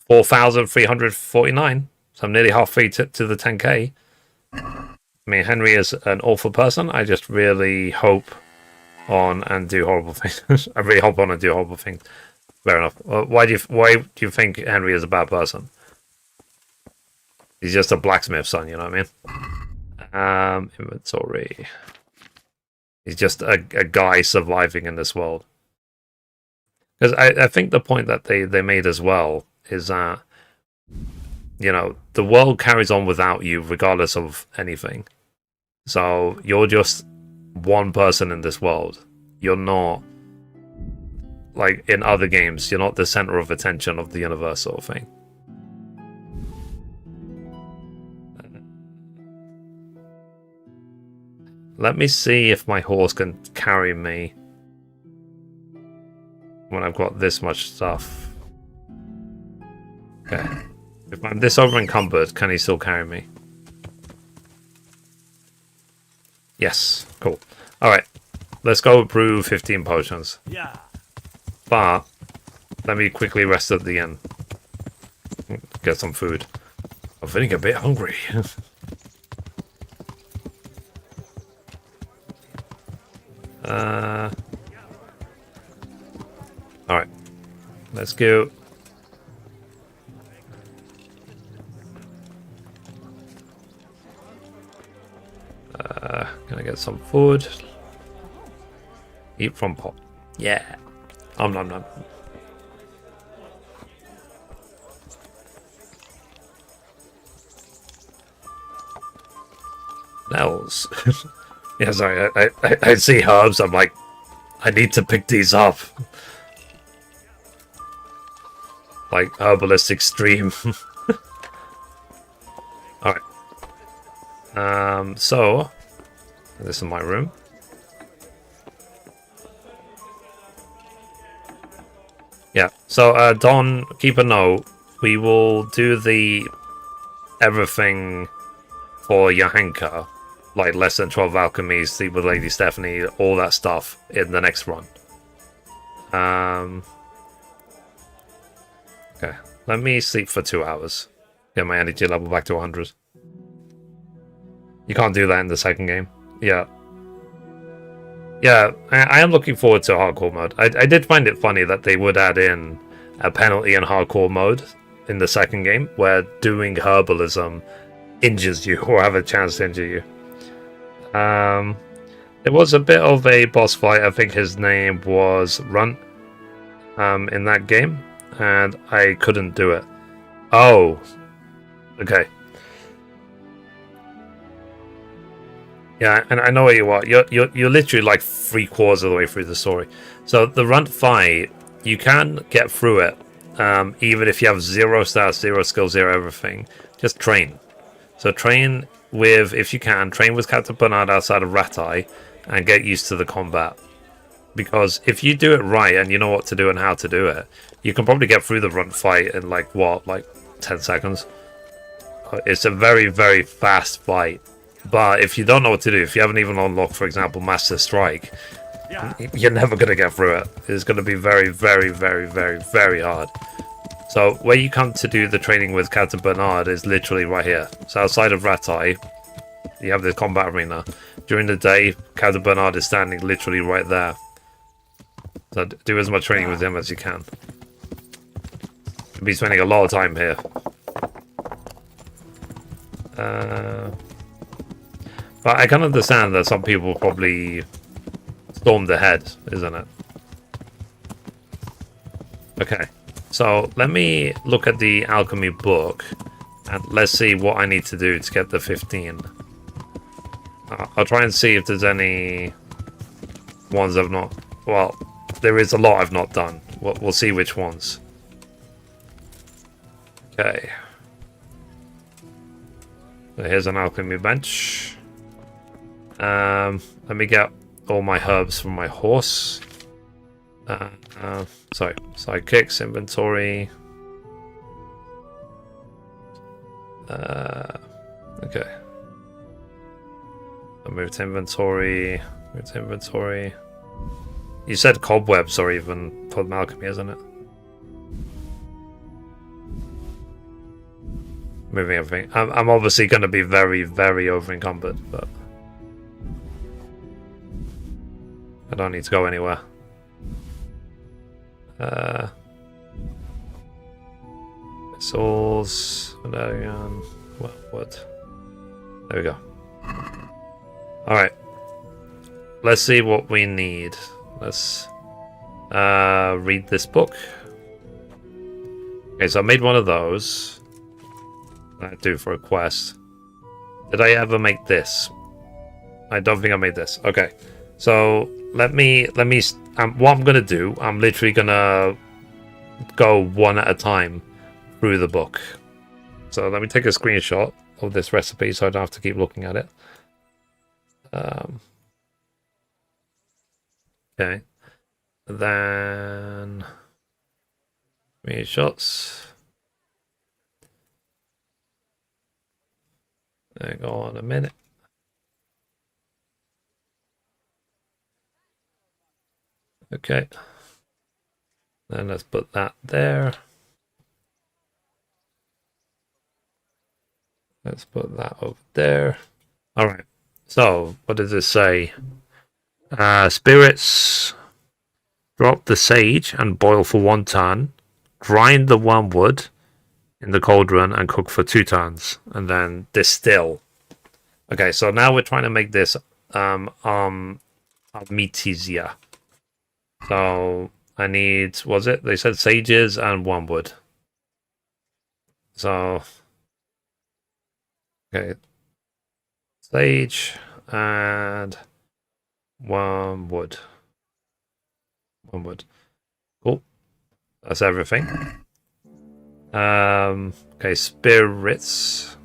4,349. So I'm nearly halfway to the 10k. I mean, Henry is an awful person. I just really hope on and do horrible things. I really hope on and do horrible things. Fair enough. Why do you think Henry is a bad person? He's just a blacksmith's son, you know what I mean? Inventory. He's just a guy surviving in this world. Because I think the point that they made as well is that, you know, the world carries on without you regardless of anything. So you're just one person in this world. You're not, like in other games, you're not the center of attention of the universe sort of thing. Let me see if my horse can carry me when I've got this much stuff. Okay. If I'm this over encumbered, can he still carry me? Yes. Cool. Alright. Let's go brew 15 potions. Yeah. But let me quickly rest at the end. Get some food. I'm feeling a bit hungry. Alright. Let's go. Can I get some food? Eat from pot. Yeah. Nom nom. Nels. Yeah, sorry. I see herbs. I'm like, I need to pick these up. Like herbalist extreme. Alright. So this is my room. Yeah. So Don, keep a note. We will do the everything for Johanka, like less than 12 alchemies, sleep with Lady Stephanie, all that stuff in the next run. Okay, let me sleep for 2 hours. Get my energy level back to 100. You can't do that in the second game. Yeah. Yeah, I am looking forward to hardcore mode. I did find it funny that they would add in a penalty in hardcore mode in the second game, where doing herbalism injures you or have a chance to injure you. There was a bit of a boss fight. I think his name was Runt in that game, and I couldn't do it. Oh, okay. Yeah, and I know where you are. You're literally like 3/4 of the way through the story. So the Runt fight, you can get through it, even if you have 0 stats, 0 skill, 0 everything. Just train. So train with, if you can, train with Captain Bernard outside of Ratai, and get used to the combat. Because if you do it right and you know what to do and how to do it, you can probably get through the Runt fight in like 10 seconds. It's a very, very fast fight. But if you don't know what to do, if you haven't even unlocked, for example, Master Strike, you're never going to get through it. It's going to be very, very, very, very, very hard. So where you come to do the training with Captain Bernard is literally right here. So outside of Ratai, you have this combat arena. During the day, Captain Bernard is standing literally right there. So do as much training with him as you can. You'll be spending a lot of time here. But I can understand that some people probably stormed ahead, isn't it? Okay, so let me look at the alchemy book and let's see what I need to do to get the 15. I'll try and see if there's any ones I've not... Well, there is a lot I've not done. We'll see which ones. Okay. So here's an alchemy bench. Let me get all my herbs from my horse. Sorry, sidekicks, inventory. Okay. I moved to inventory. You said cobwebs are even for alchemy, isn't it? Moving everything. I'm obviously going to be very, very over encumbered, but I don't need to go anywhere. Missiles, Valerian, what? There we go. Alright. Let's see what we need. Let's read this book. Okay, so I made one of those. I do for a quest. Did I ever make this? I don't think I made this. Okay. So let me what I'm gonna do, I'm literally gonna go one at a time through the book. So let me take a screenshot of this recipe so I don't have to keep looking at it. Okay. Then screenshots. Hang on a minute. Okay. Then let's put that there. Let's put that over there. Alright. So, what does this say? Spirits. Drop the sage and boil for 1 turn. Grind the wormwood in the cauldron and cook for 2 turns. And then distill. Okay, so now we're trying to make this Artemisia. So I need, was it? They said sages and wormwood. So, okay. Sage and wormwood. Cool. That's everything. Okay, spirits.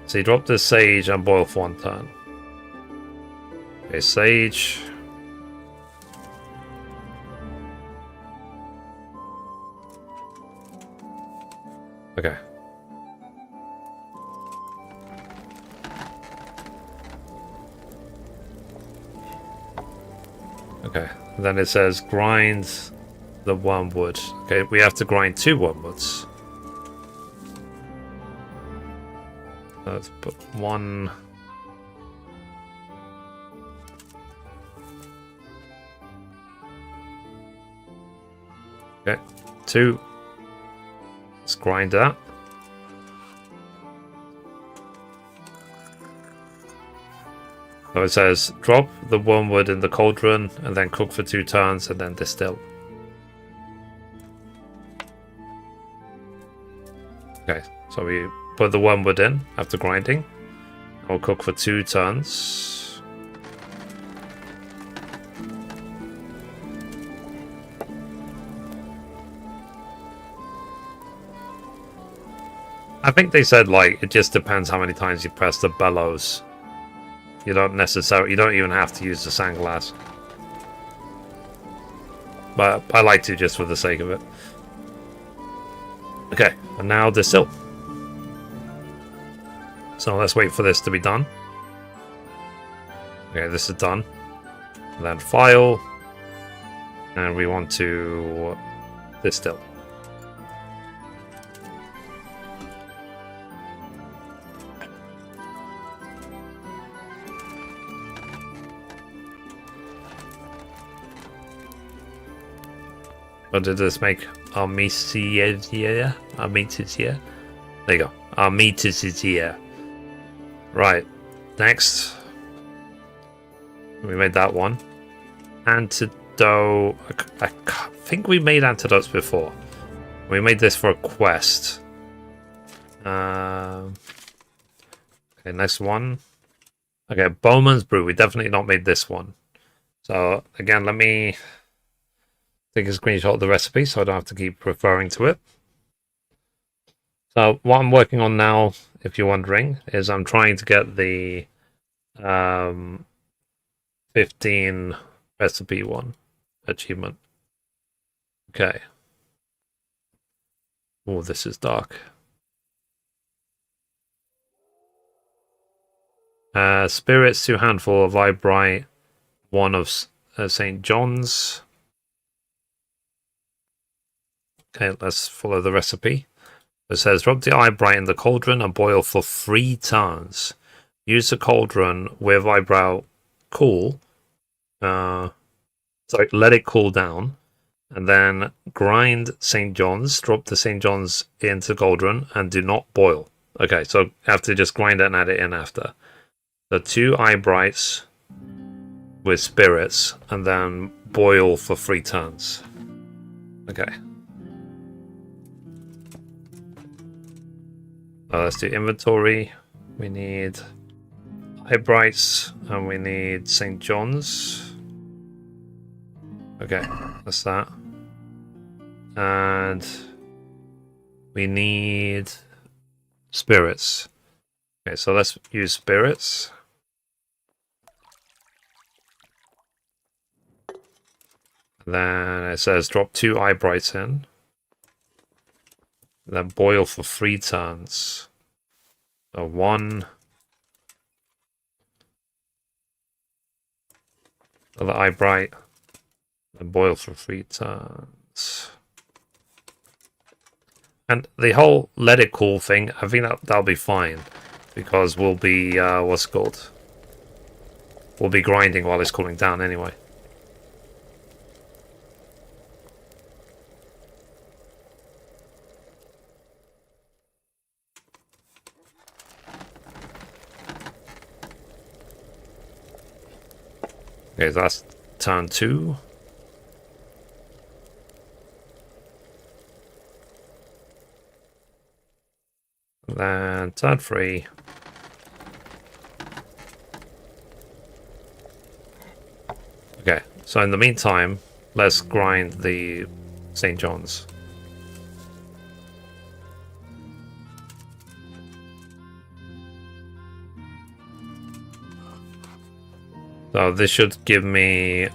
So you drop the sage and boil for 1 turn. Okay, sage. Okay. Okay. Then it says grind the wormwood. Okay, we have to grind 2 wormwoods. Let's put 1. Okay, 2. Let's grind that. So it says drop the wormwood in the cauldron and then cook for 2 turns and then distill. Okay, so we put the wormwood in after grinding. We'll cook for 2 turns. I think they said like it just depends how many times you press the bellows. You don't even have to use the sandglass. But I like to just for the sake of it. Okay, and now distill. So let's wait for this to be done. Okay, this is done. And then file. And we want to distill. What did this make? Armisia? Armisia? There you go. Armisia. Right. Next. We made that one. Antidote. I think we made antidotes before. We made this for a quest. Okay, next one. Okay, Bowman's Brew. We definitely not made this one. So, again, let me take a screenshot of the recipe so I don't have to keep referring to it. So what I'm working on now, if you're wondering, is I'm trying to get the 15 recipe one achievement. Okay. Oh, this is dark. Spirits, 2 handful of Eyebright, 1 of St. John's. Okay, let's follow the recipe. It says, drop the Eyebright in the cauldron and boil for 3 turns. Use the cauldron with Eyebright cool. Let it cool down. And then grind St. John's. Drop the St. John's into the cauldron and do not boil. Okay, so you have to just grind it and add it in after. The 2 Eyebrights with spirits and then boil for 3 turns. Okay. Let's do inventory. We need Eyebrights and we need St. John's. Okay, that's that. And we need spirits. Okay, so let's use spirits. And then it says drop 2 Eyebrights in. Then boil for 3 turns. So 1. Another Eyebright. Then boil for 3 turns. And the whole let it cool thing, I think that'll be fine. Because we'll be, what's it called? We'll be grinding while it's cooling down anyway. Okay, that's turn 2. Then turn 3. Okay, so in the meantime, let's grind the St. John's. So this should give me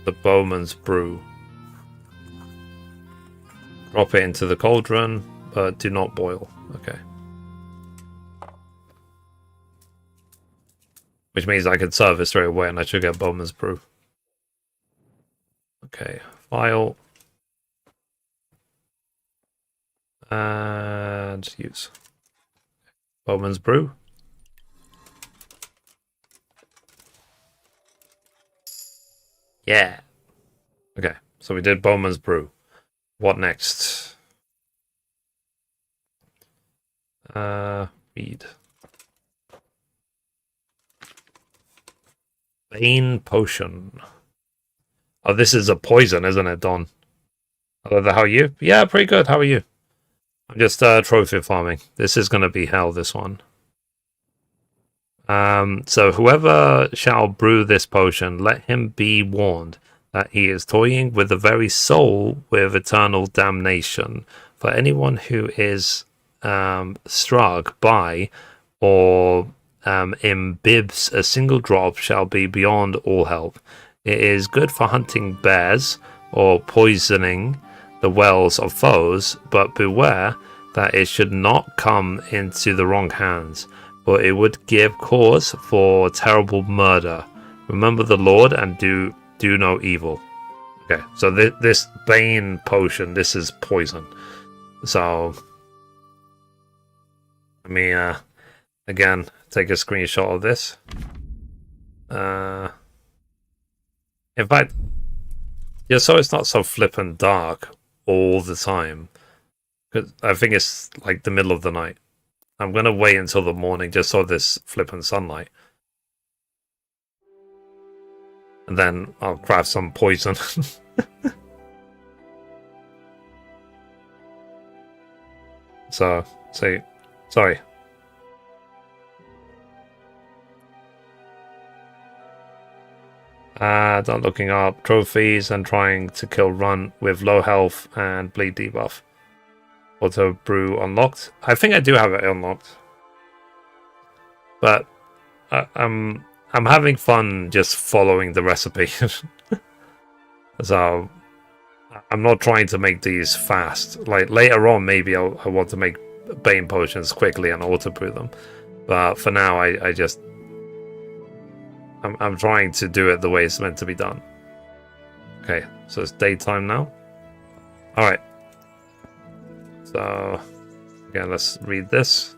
the Bowman's Brew. Drop it into the cauldron, but do not boil. Okay. Which means I can serve it straight away and I should get Bowman's Brew. Okay, file. And use. Bowman's Brew. Yeah. Okay, so we did Bowman's Brew. What next? Read. Bane Potion. Oh, this is a poison, isn't it, Don? Hello, how are you? Yeah, pretty good. How are you? I'm just trophy farming. This is going to be hell, this one. So whoever shall brew this potion, let him be warned that he is toying with the very soul with eternal damnation. For anyone who is struck by or imbibes a single drop shall be beyond all help. It is good for hunting bears or poisoning the wells of foes, but beware that it should not come into the wrong hands, for it would give cause for terrible murder. Remember the Lord and do no evil. Okay, so this Bane potion, this is poison. So, let me, again, take a screenshot of this. In fact, yeah, so it's not so flippin' dark all the time. Because I think it's like the middle of the night. I'm going to wait until the morning just so this flippin' sunlight. And then I'll craft some poison. So, say, sorry. Done looking up trophies and trying to kill run with low health and bleed debuff. Auto brew unlocked. I think I do have it unlocked. But I'm having fun just following the recipe. So I'm not trying to make these fast. Like later on, maybe I want to make Bane potions quickly and auto brew them. But for now, I'm trying to do it the way it's meant to be done. Okay, so it's daytime now. Alright. So, again, let's read this.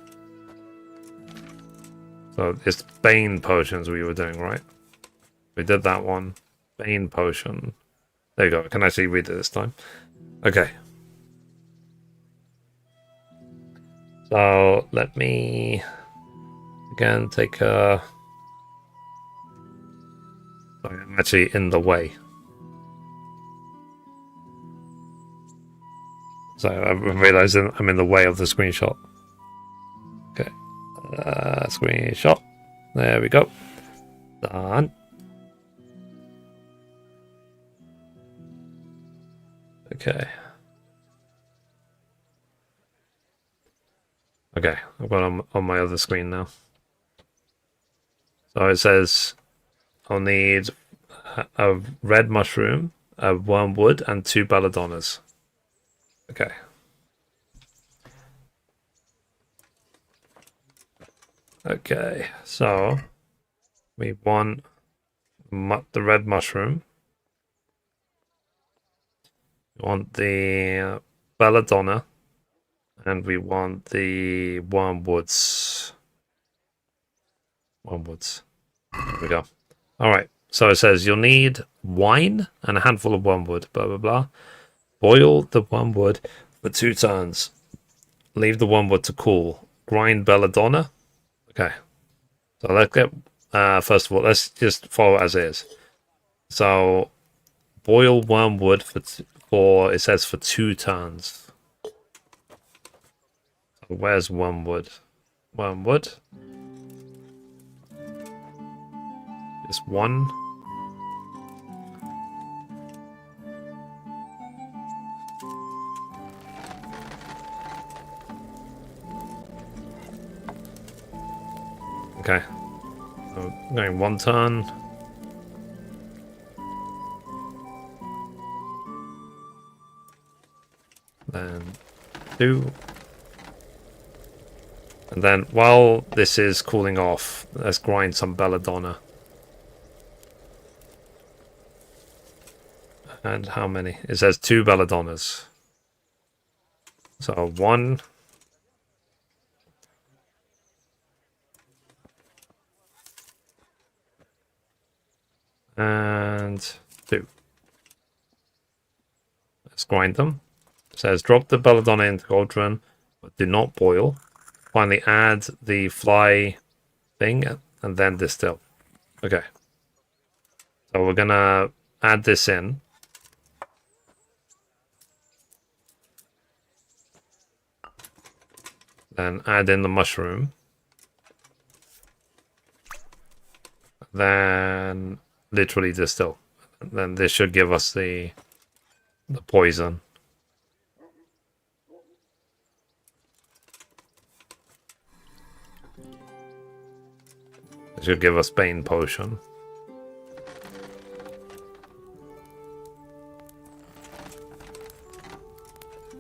So, it's Bane potions we were doing, right? We did that one. Bane potion. There you go. I can actually read it this time. Okay. So, let me, again, take a... Sorry, I'm actually in the way. So I'm realizing I'm in the way of the screenshot. Okay. Screenshot. There we go. Done. Okay. Okay, I've got on my other screen now. So it says I'll need a red mushroom, a wormwood, and 2 belladonnas. Okay. Okay, so we want the red mushroom. We want the belladonna, and we want the wormwoods. Wormwoods. There we go. Alright, so it says you'll need wine and a handful of wormwood, blah blah blah. Boil the wormwood for 2 turns. Leave the wormwood to cool. Grind belladonna. Okay. So let's get, first of all, let's just follow as is. So, boil wormwood for it says for 2 turns. So where's wormwood? Wormwood. Just 1. Okay. So I'm going 1 turn. Then 2. And then while this is cooling off, let's grind some belladonna. And how many? It says 2 belladonnas. So 1. and 2. Let's grind them. It says drop the belladonna into cauldron, but do not boil. Finally add the fly thing and then distill. Okay. So we're gonna add this in. Then add in the mushroom. Then literally distill. And then this should give us the poison. It should give us Bane potion.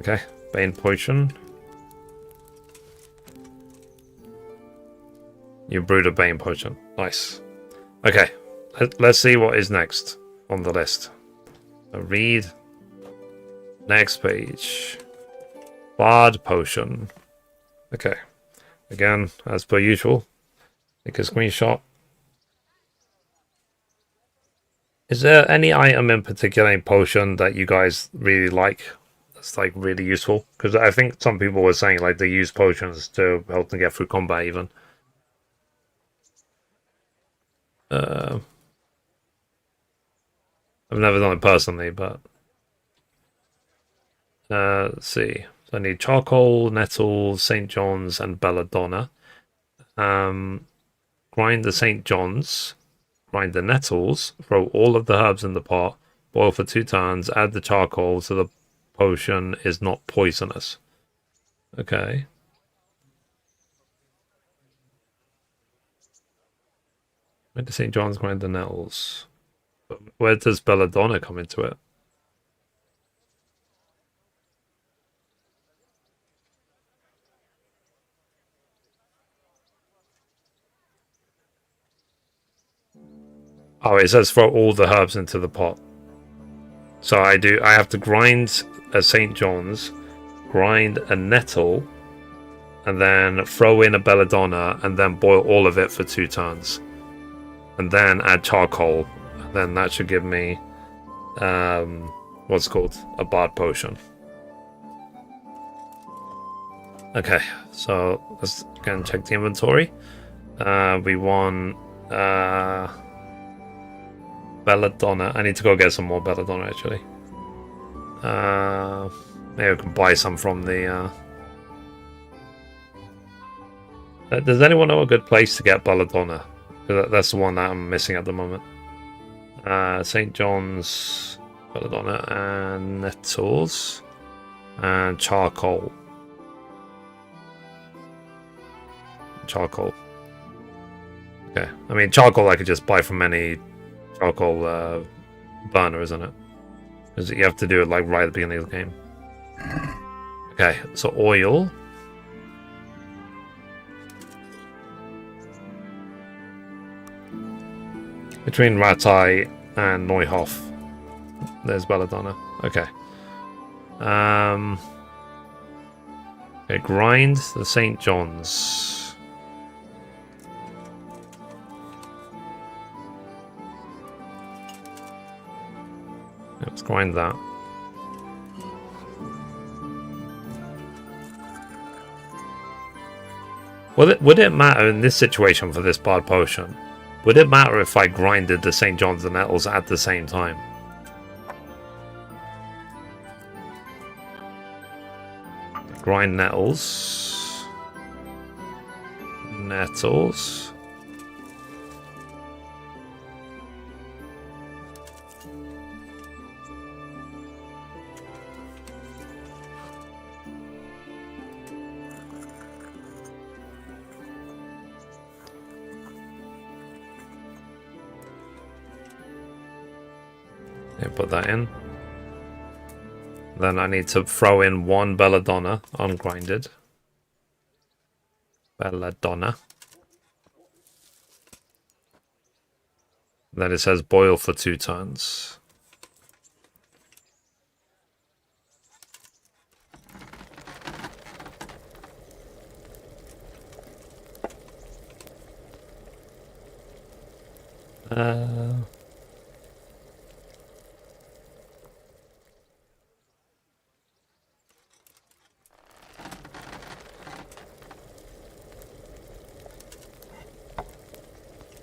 Okay, Bane potion. You brewed a Bane potion. Nice. Okay, let's see what is next on the list. So read. Next page. Bard potion. Okay. Again, as per usual. Take a screenshot. Is there any item in particular, any potion that you guys really like? That's like really useful? Because I think some people were saying like they use potions to help them get through combat even. I've never done it personally, but let's see. So I need charcoal, nettles, St. John's, and belladonna. Grind the St. John's, grind the nettles, throw all of the herbs in the pot, boil for 2 turns, add the charcoal so the potion is not poisonous. Okay. Grind the St. John's, grind the nettles. Where does belladonna come into it? Oh, it says throw all the herbs into the pot. So I have to grind a St. John's, grind a nettle, and then throw in a belladonna, and then boil all of it for 2 turns. And then add charcoal. And then that should give me, what's called? A bard potion. Okay, so let's again check the inventory. We want, belladonna. I need to go get some more belladonna actually. Maybe I can buy some from the does anyone know a good place to get belladonna? That's the one that I'm missing at the moment. St. John's, belladonna, and nettles, and charcoal. Okay, I mean charcoal I could just buy from any charcoal burner, isn't it? Because you have to do it like right at the beginning of the game. Okay, so oil. Between Ratai and Neuhoff, there's belladonna. Okay. Okay, grind the St. John's. Let's grind that. Would it matter in this situation for this bard potion? Would it matter if I grinded the St. John's and nettles at the same time? Grind nettles. Nettles. Put that in. Then I need to throw in 1 belladonna ungrinded. Belladonna. Then it says boil for 2 turns.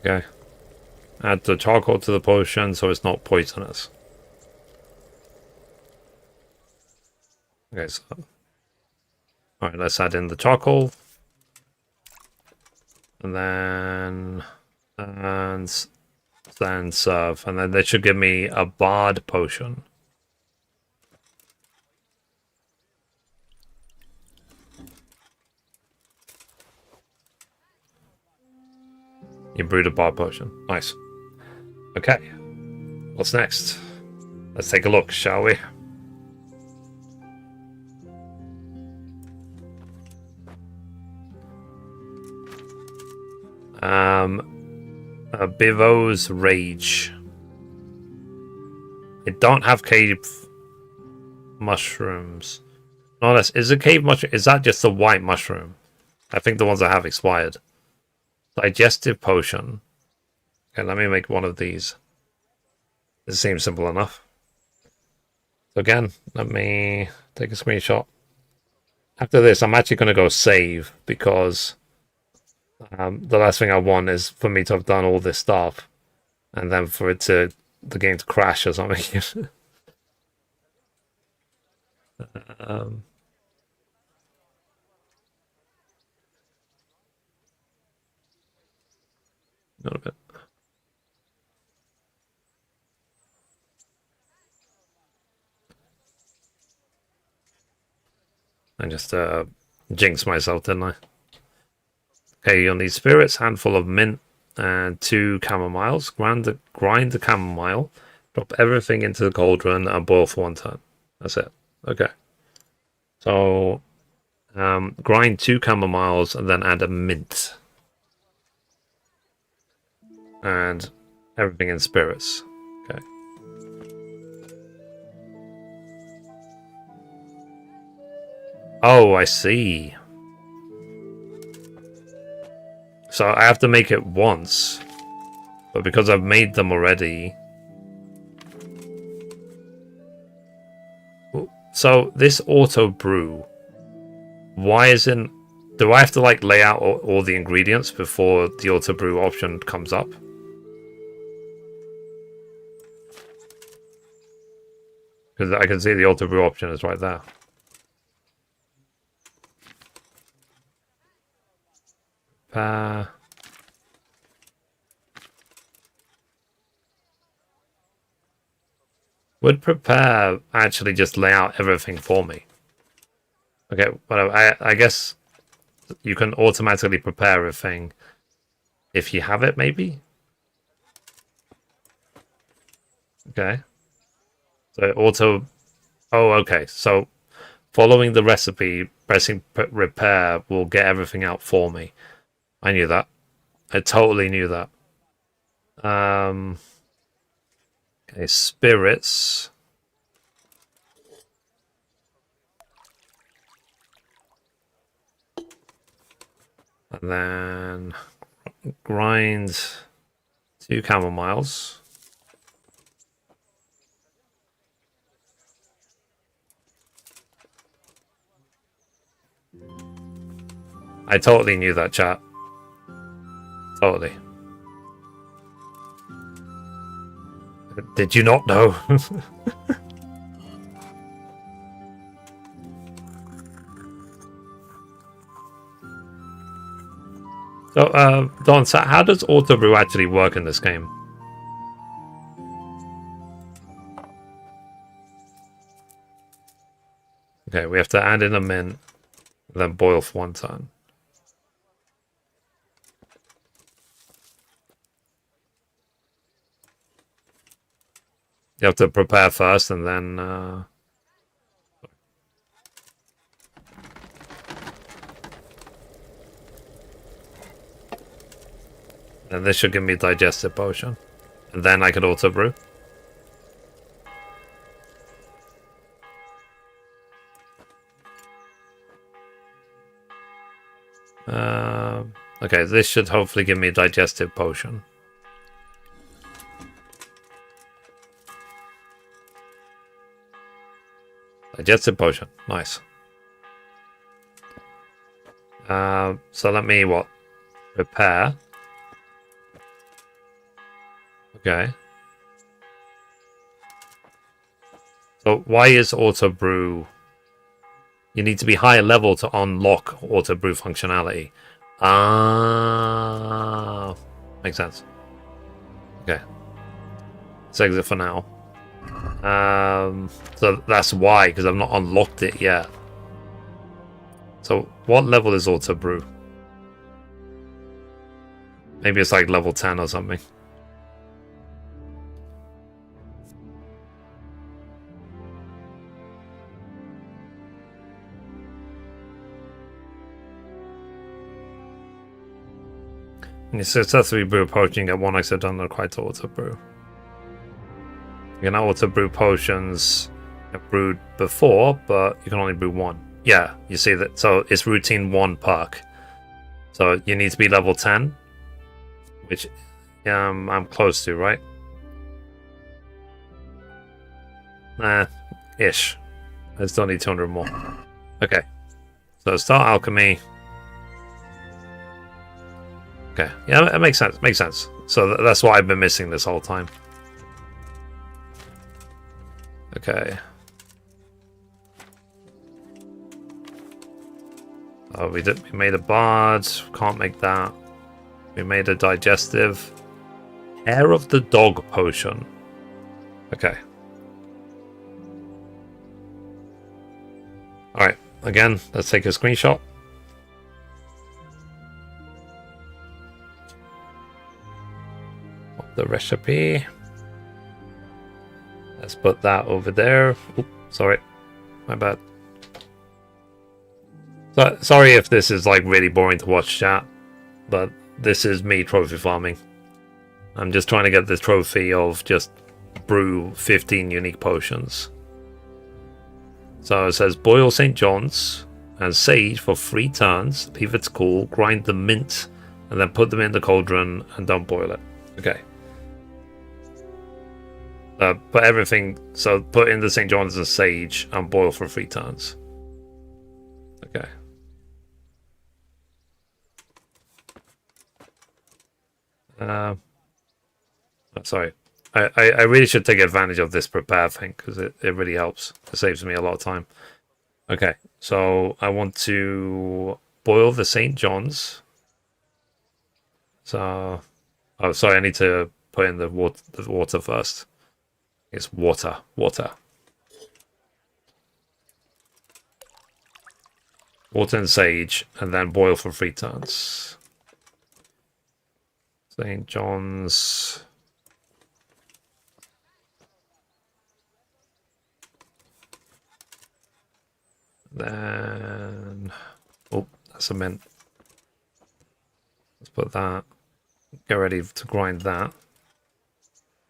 Okay. Add the charcoal to the potion so it's not poisonous. Okay, so... Alright, let's add in the charcoal. And then... And then serve. And then they should give me a bard potion. You brewed a bard potion. Nice. Okay. What's next? Let's take a look, shall we? Bivo's Rage. I don't have cave mushrooms. No, is a cave mushroom? Is that just the white mushroom? I think the ones I have expired. Digestive potion. Okay, let me make one of these. This seems simple enough. So again, let me take a screenshot. After this, I'm actually going to go save because the last thing I want is for me to have done all this stuff and then for the game to crash or something. A little bit. I just jinxed myself, didn't I? Okay, you'll need spirits, handful of mint, and 2 camomiles. Grind the chamomile. Drop everything into the cauldron and boil for 1 turn. That's it. Okay. So, grind 2 camomiles and then add a mint. And everything in spirits. Okay. Oh, I see. So I have to make it once. But because I've made them already... So this auto brew, why isn't... Do I have to like lay out all the ingredients before the auto brew option comes up? Because I can see the auto brew option is right there. Would prepare actually just lay out everything for me? Okay, well, I guess you can automatically prepare everything if you have it, maybe? Okay. So auto... Oh, okay. So following the recipe, pressing repair will get everything out for me. I knew that. I totally knew that. Okay, spirits. And then grind 2 camomiles. I totally knew that, chat. Totally. Did you not know? So, Don, so how does auto brew actually work in this game? Okay, we have to add in a mint, then boil for 1 turn. You have to prepare first and then... And this should give me a digestive potion. And then I could auto brew. Okay, this should hopefully give me a digestive potion. Digestive potion, nice. So let me, prepare. Okay. So why is auto brew? You need to be higher level to unlock auto brew functionality. Ah, makes sense. Okay. Let's exit for now. So that's why, because I've not unlocked it yet. So what level is auto brew? Maybe it's like level 10 or something. When you successfully brew a potion, you get 1 extra done required to auto brew. You can auto brew potions brewed before, but you can only brew 1. Yeah, you see that. So it's routine 1 perk. So you need to be level 10, which I'm close to, right? Ish. I still need 200 more. Okay. So start alchemy. Okay, yeah, it makes sense. Makes sense. So that's why I've been missing this whole time. Okay. Oh, we made a bard. Can't make that. We made a digestive. Hair of the dog potion. Okay. All right. Again, let's take a screenshot. The recipe. Let's put that over there. Oops, sorry, my bad. So, sorry if this is like really boring to watch, chat, but this is me trophy farming. I'm just trying to get the trophy of just brew 15 unique potions. So it says boil St. John's and sage for 3 turns. Leave it cool. Grind the mint and then put them in the cauldron and don't boil it. Okay. Put everything, so put in the St. John's and sage and boil for 3 turns. Okay. Sorry. I really should take advantage of this prepare thing because it really helps. It saves me a lot of time. Okay, so I want to boil the St. John's. So, oh, sorry, I need to put in the water first. It's water. Water and sage, and then boil for 3 turns. St. John's. Then, oh, that's a mint. Let's put that. Get ready to grind that.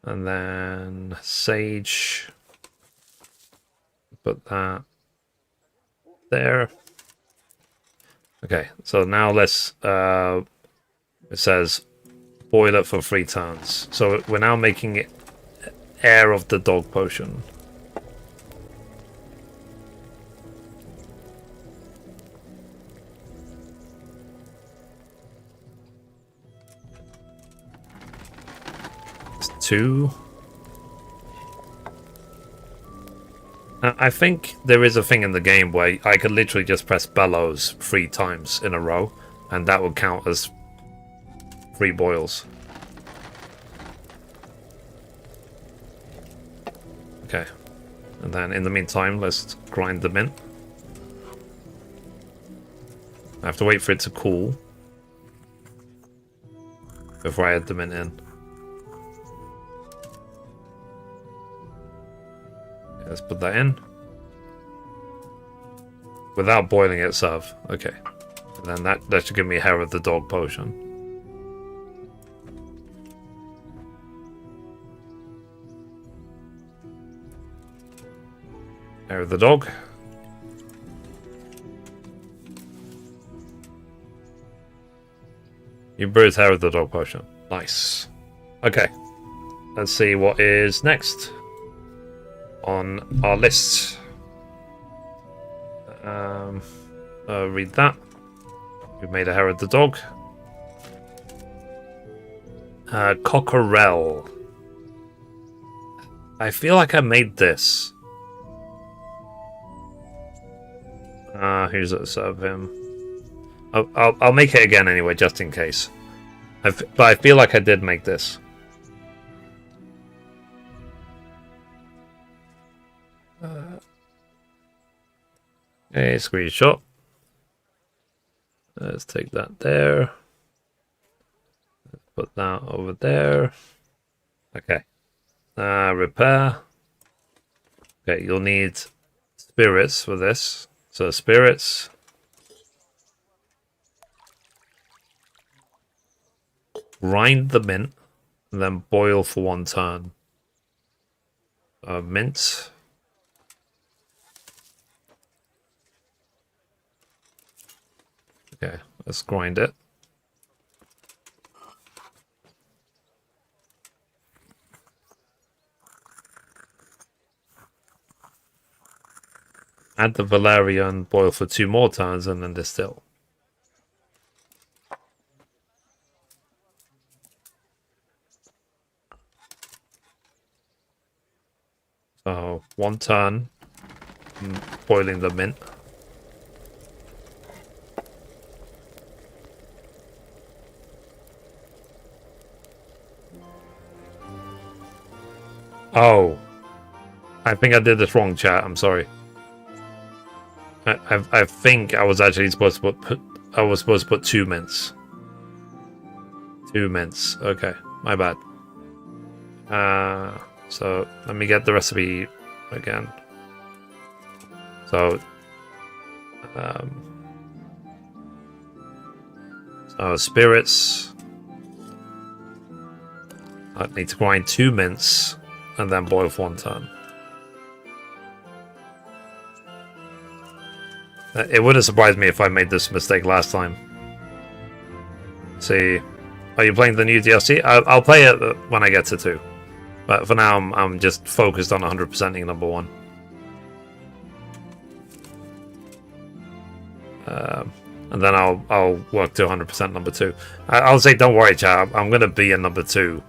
And then sage. Put that there. Okay, so now let's it says boil it for 3 turns. So we're now making it air of the dog potion. It's 2. I think there is a thing in the game where I could literally just press bellows 3 times in a row, and that would count as 3 boils. Okay, and then in the meantime, let's grind the mint. I have to wait for it to cool before I add the mint in. Let's put that in. Without boiling it, serve. Okay. And then that should give me hair of the dog potion. Hair of the dog. You brewed hair of the dog potion. Nice. Okay. Let's see what is next on our list. Read that. We've made a hair of the dog. Cockerel. I feel like I made this. Who's that serve him? I'll make it again anyway, just in case. But I feel like I did make this. Okay, screenshot. Let's take that there. Let's put that over there. Okay. Repair. Okay, you'll need spirits for this. So spirits. Grind the mint. And then boil for 1 turn. Mint. Okay, let's grind it. Add the valerian, boil for 2 more turns, and then distill. So 1 turn, boiling the mint. Oh, I think I did this wrong, chat. I'm sorry. I think I was actually supposed to put 2 mints. 2 mints. Okay, my bad. So let me get the recipe again. So, spirits. I need to grind 2 mints and then boil for 1 turn. It would have surprised me if I made this mistake last time. See, are you playing the new DLC? I'll play it when I get to 2. But for now, I'm just focused on 100%ing number 1. And then I'll work to 100% number 2. I'll say, don't worry, chat. I'm gonna be in number 2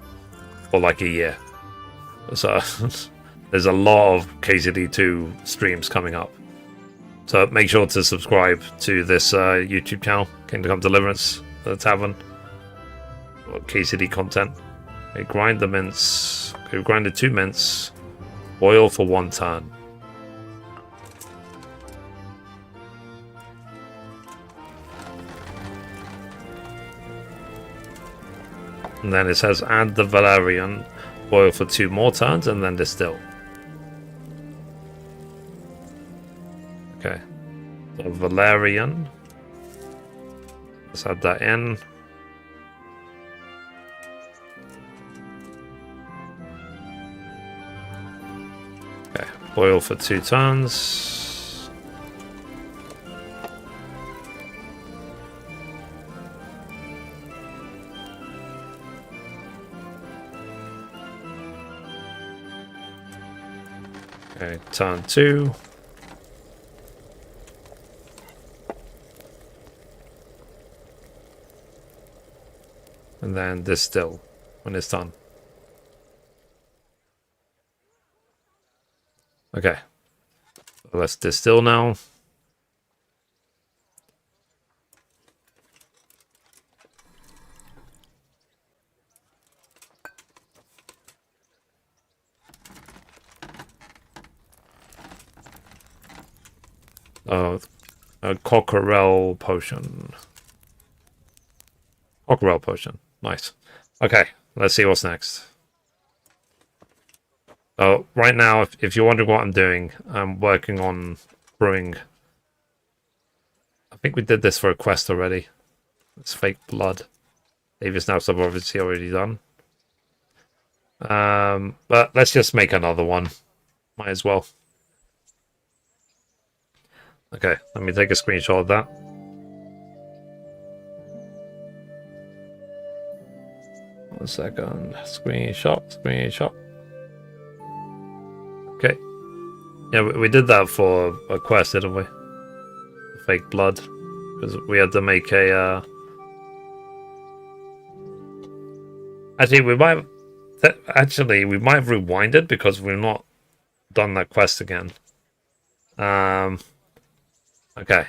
for like a year. So there's a lot of KCD2 streams coming up. So make sure to subscribe to this YouTube channel, Kingdom Come Deliverance, the Tavern, or KCD content. Okay, grind the mints. Okay, we've grinded 2 mints. Boil for 1 turn. And then it says add the valerian, boil for 2 more turns, and then distill. Okay, so valerian. Let's add that in. Okay, boil for 2 turns. Okay, turn 2. And then distill when it's done. Okay. So let's distill now. A cockerel potion. Cockerel potion. Nice. Okay, let's see what's next. So right now, if you're wondering what I'm doing, I'm working on brewing. I think we did this for a quest already. It's fake blood. Davis now sub obviously already done. But let's just make another one. Might as well. Okay, let me take a screenshot of that. One second. Screenshot. Okay. Yeah, we did that for a quest, didn't we? Fake blood. Because we had to make a... Actually, we might Actually, we might have rewinded because we've not done that quest again. Okay,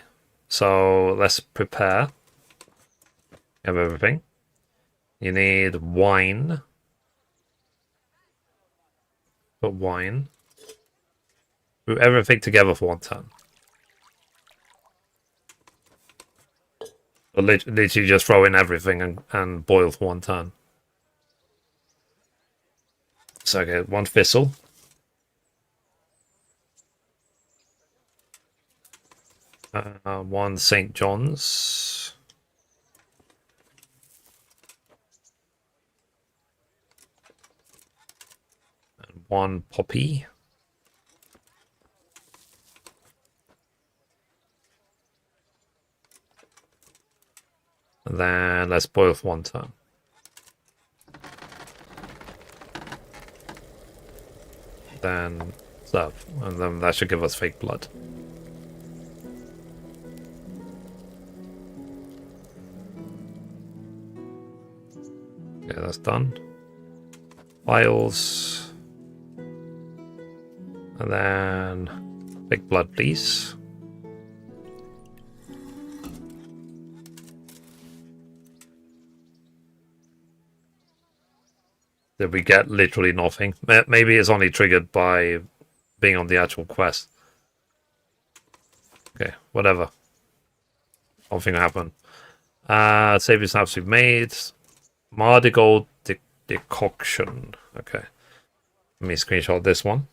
so let's prepare. Have everything. You need wine. Put wine. Brew everything together for 1 turn. Or literally just throw in everything and boil for 1 turn. So okay, 1 thistle. One St. John's. And 1 poppy. And then let's boil for 1 turn. Then serve. And then that should give us fake blood. Okay, that's done. Files. And then fake blood, please. Did we get literally nothing? Maybe it's only triggered by being on the actual quest. Okay, whatever. Nothing happened. Save your snaps we've made. Mardigold decoction. Okay. Let me screenshot this one.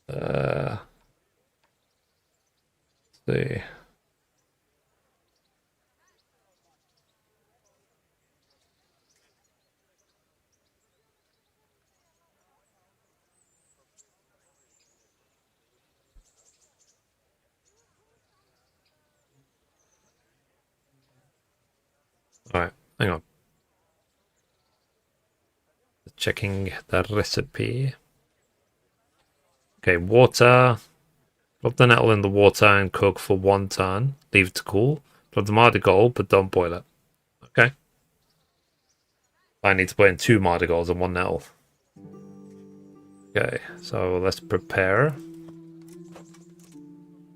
Let's see. Alright, hang on. Checking the recipe. Okay, water. Drop the nettle in the water and cook for 1 turn. Leave it to cool. Drop the Mardigold, but don't boil it. Okay. I need to put in 2 Mardigolds and 1 nettle. Okay, so let's prepare.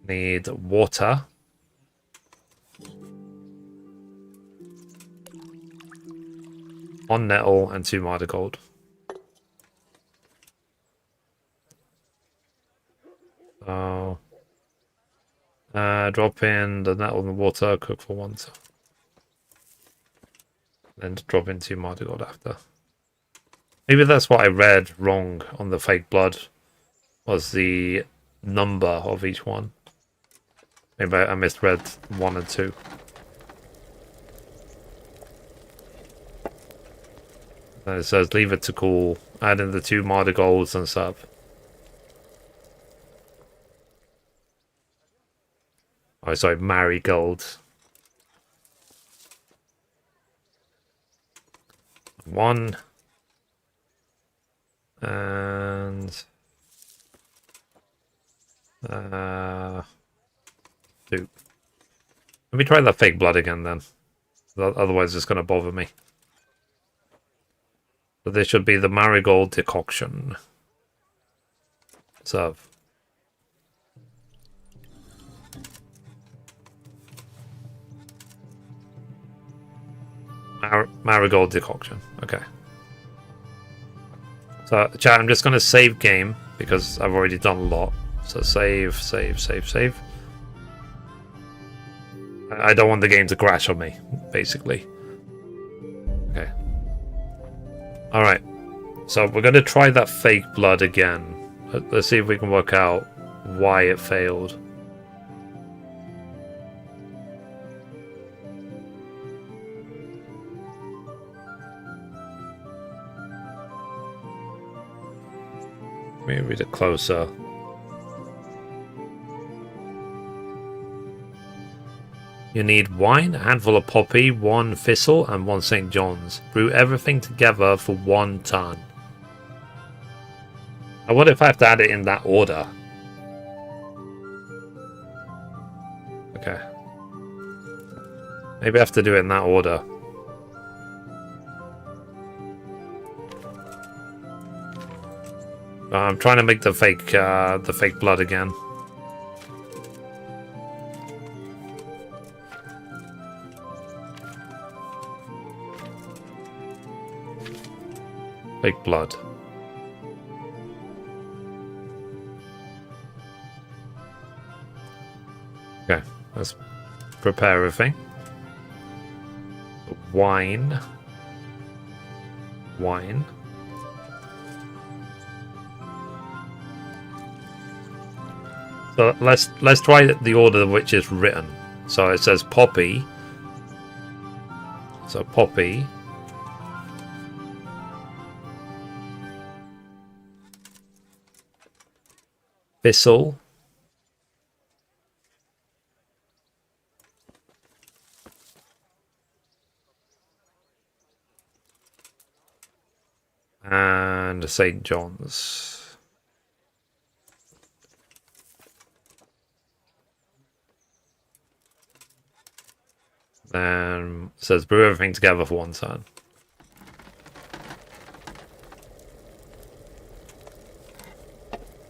Need water. One nettle and 2 Mardigold. So, drop in the nettle in the water, cook for 1 turn. Then drop in 2 Mardigold after. Maybe that's what I read wrong on the fake blood, was the number of each one. Maybe I misread 1 and 2. And it says leave it to cool, add in the 2 Mardigolds and serve. Oh, sorry, Marigold. 1. And 2. Let me try that fake blood again then. Otherwise it's going to bother me. So this should be the Marigold decoction. Serve. Marigold decoction. Okay. So, chat, I'm just going to save game because I've already done a lot. So save. I don't want the game to crash on me, basically. Okay. Alright. So we're going to try that fake blood again. Let's see if we can work out why it failed. Let me read it closer. You need wine, a handful of poppy, 1 thistle, and 1 St. John's. Brew everything together for 1 turn. I wonder if I have to add it in that order. Okay. Maybe I have to do it in that order. I'm trying to make the fake blood again. Fake blood. Okay, let's prepare everything. Wine. Wine. So let's try the order which is written. So it says poppy. So poppy. Thistle. And St. John's. Then it says brew everything together for 1 turn.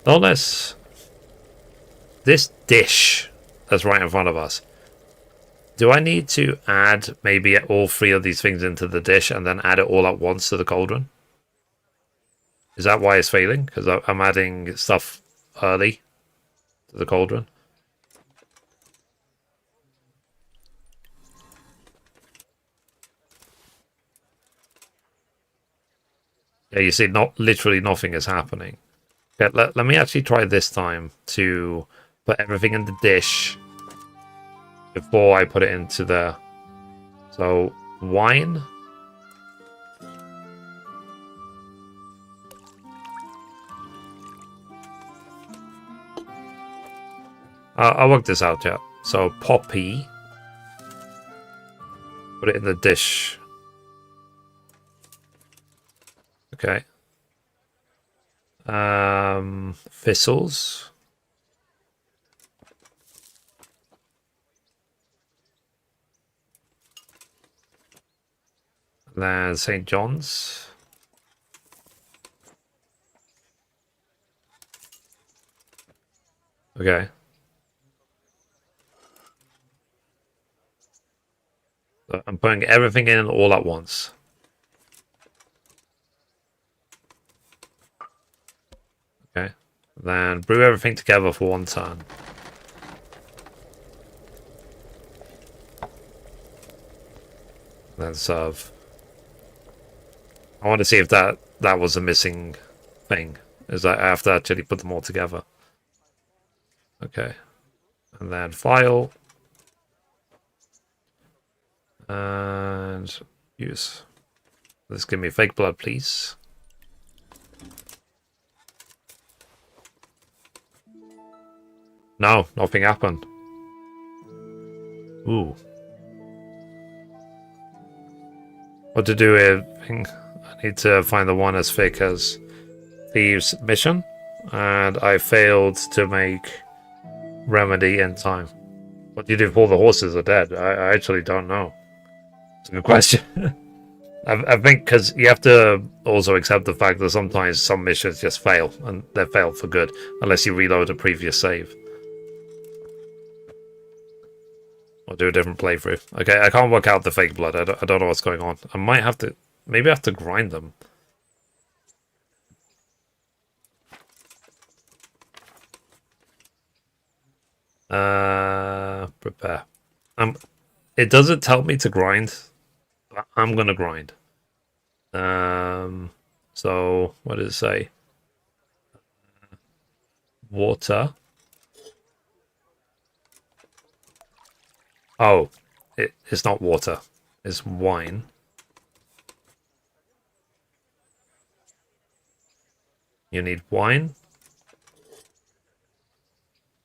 Notice this dish that's right in front of us. Do I need to add maybe all 3 of these things into the dish and then add it all at once to the cauldron? Is that why it's failing? Because I'm adding stuff early to the cauldron. Yeah, you see, literally nothing is happening. Okay, let me actually try this time to put everything in the dish before I put it into the... So, wine. I'll work this out, yeah. So, poppy. Put it in the dish. Okay. Thistles. Then St. John's. Okay. So I'm putting everything in all at once. Okay. Then brew everything together for 1 turn. Then serve. I want to see if that was a missing thing. Is that I have to actually put them all together. Okay. And then file. And use. Let's give me fake blood, please. No, nothing happened. Ooh. What to do here? I need to find the one as thick as Thieves' mission. And I failed to make remedy in time. What do you do if all the horses are dead? I actually don't know. It's a good question. I think because you have to also accept the fact that sometimes some missions just fail, and they fail for good, unless you reload a previous save. Or do a different playthrough. Okay, I can't work out the fake blood. I don't know what's going on. I might have to... Maybe I have to grind them. Prepare. It doesn't tell me to grind. But I'm gonna grind. So, what does it say? Water. Oh, it's not water. It's wine. You need wine.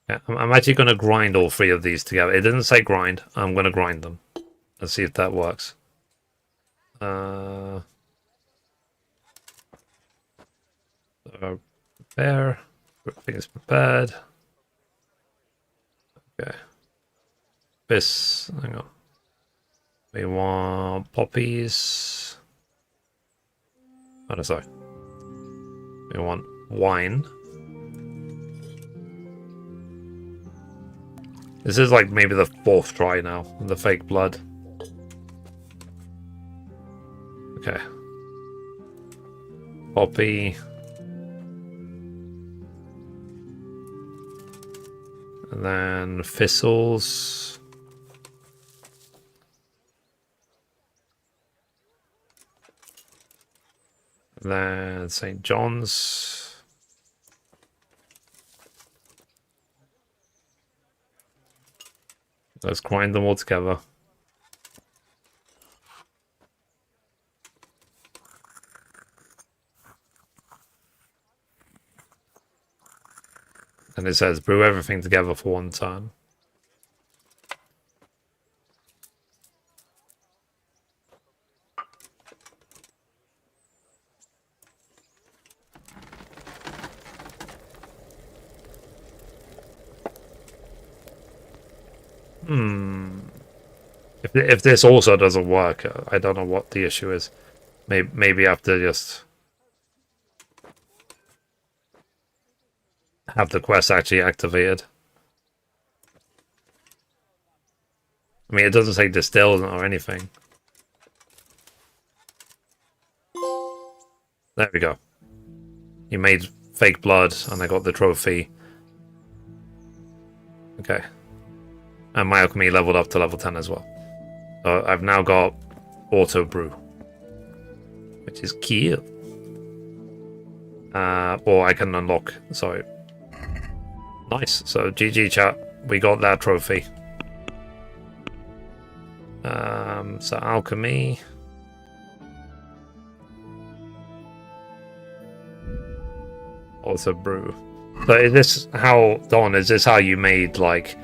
Yeah, I'm actually going to grind all 3 of these together. It didn't say grind. I'm going to grind them. Let's see if that works. Prepare. Everything is prepared. Okay. This. Hang on. We want poppies. Oh, no, sorry. We want wine. This is like maybe the 4th try now, the fake blood. Okay. Poppy. And then thistles. And then St. John's. Let's grind them all together. And it says brew everything together for 1 turn. If this also doesn't work, I don't know what the issue is. Maybe I have to just have the quest actually activated. I mean, it doesn't say distilled or anything. There we go. You made fake blood, and I got the trophy. Okay. And my alchemy leveled up to level 10 as well. So I've now got auto brew, which is key. Or I can unlock. Sorry. Nice. So GG chat. We got that trophy. So alchemy. Also brew. So is this how, Don, is this how you made like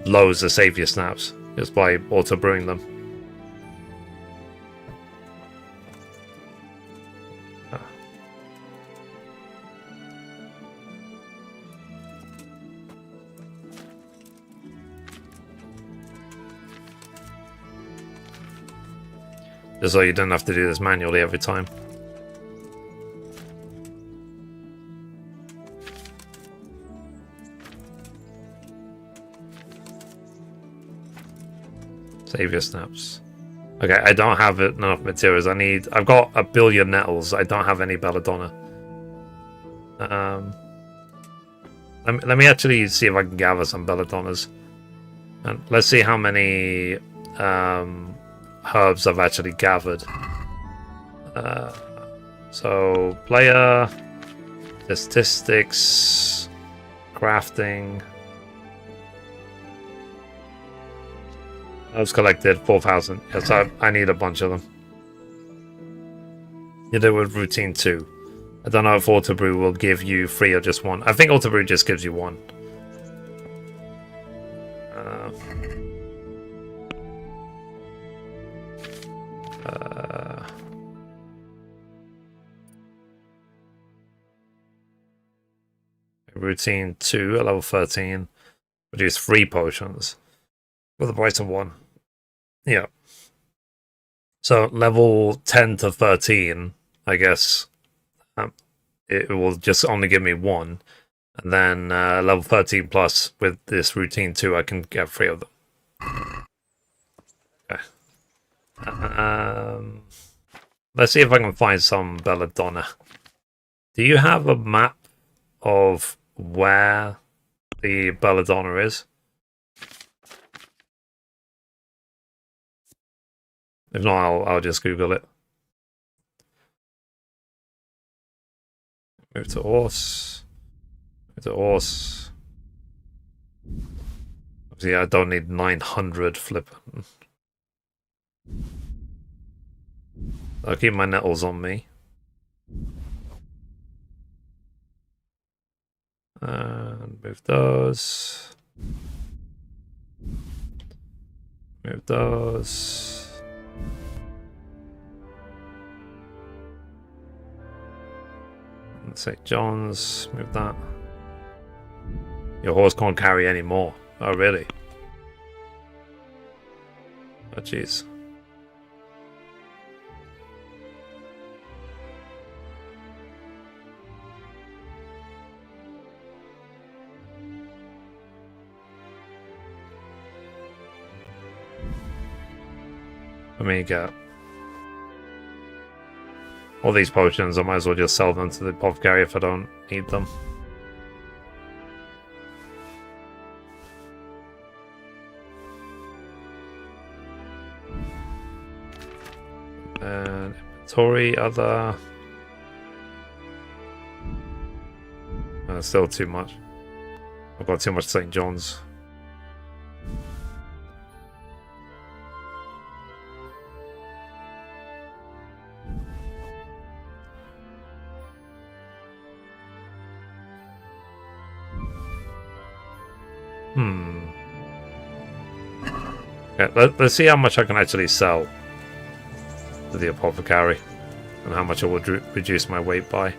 loads of savior snaps? Just by auto brewing them? Just so you don't have to do this manually every time. Savior snaps. Okay, I don't have enough materials. I've got 1 billion nettles. I don't have any belladonna. Let me actually see if I can gather some belladonnas. And let's see how many herbs I've actually gathered. So player, statistics, crafting. Herbs collected 4,000. Yes, I need a bunch of them. You do it with routine 2. I don't know if auto brew will give you 3 or just 1. I think auto brew just gives you 1. Routine 2 at level 13. Produce 3 potions with the price of 1. Yeah. So level 10 to 13, I guess, it will just only give me 1. And then level 13 plus with this routine 2, I can get 3 of them. Okay. Let's see if I can find some belladonna. Do you have a map of where the belladonna is? If not, I'll just Google it. Move to horse. Move to horse. See, I don't need 900 flipping. I'll keep my nettles on me. And move those. Move those. St. John's, move that. Your horse can't carry any more. Oh, really? Oh, jeez. Let me get all these potions. I might as well just sell them to the apothecary if I don't need them. And inventory, other. Still too much. I've got too much St. John's. Okay, let's see how much I can actually sell to the apothecary and how much it would reduce my weight by.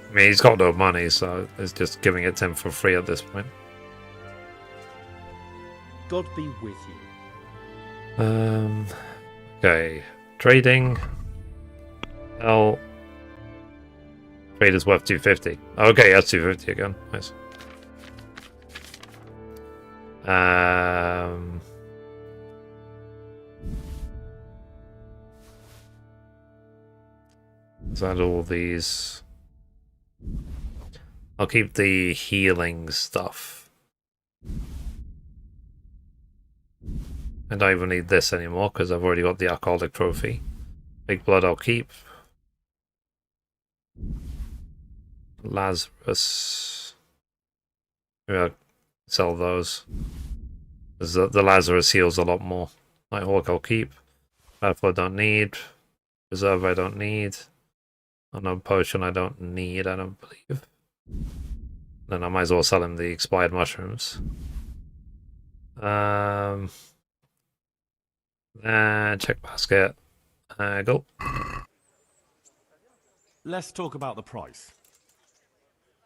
I mean, he's got no money, so it's just giving it to him for free at this point. God be with you. Okay. Trading. L. Trade is worth 250. Okay, that's 250 again. Nice. Let's add all these. I'll keep the healing stuff. I don't even need this anymore because I've already got the alcoholic trophy. Big blood I'll keep. Lazarus. Maybe I'll sell those. Because the Lazarus heals a lot more. Nighthawk I'll keep. Battle I don't need. Reserve I don't need. Unknown potion I don't need, I don't believe. Then I might as well sell him the expired mushrooms. Check basket. Go. Let's talk about the price.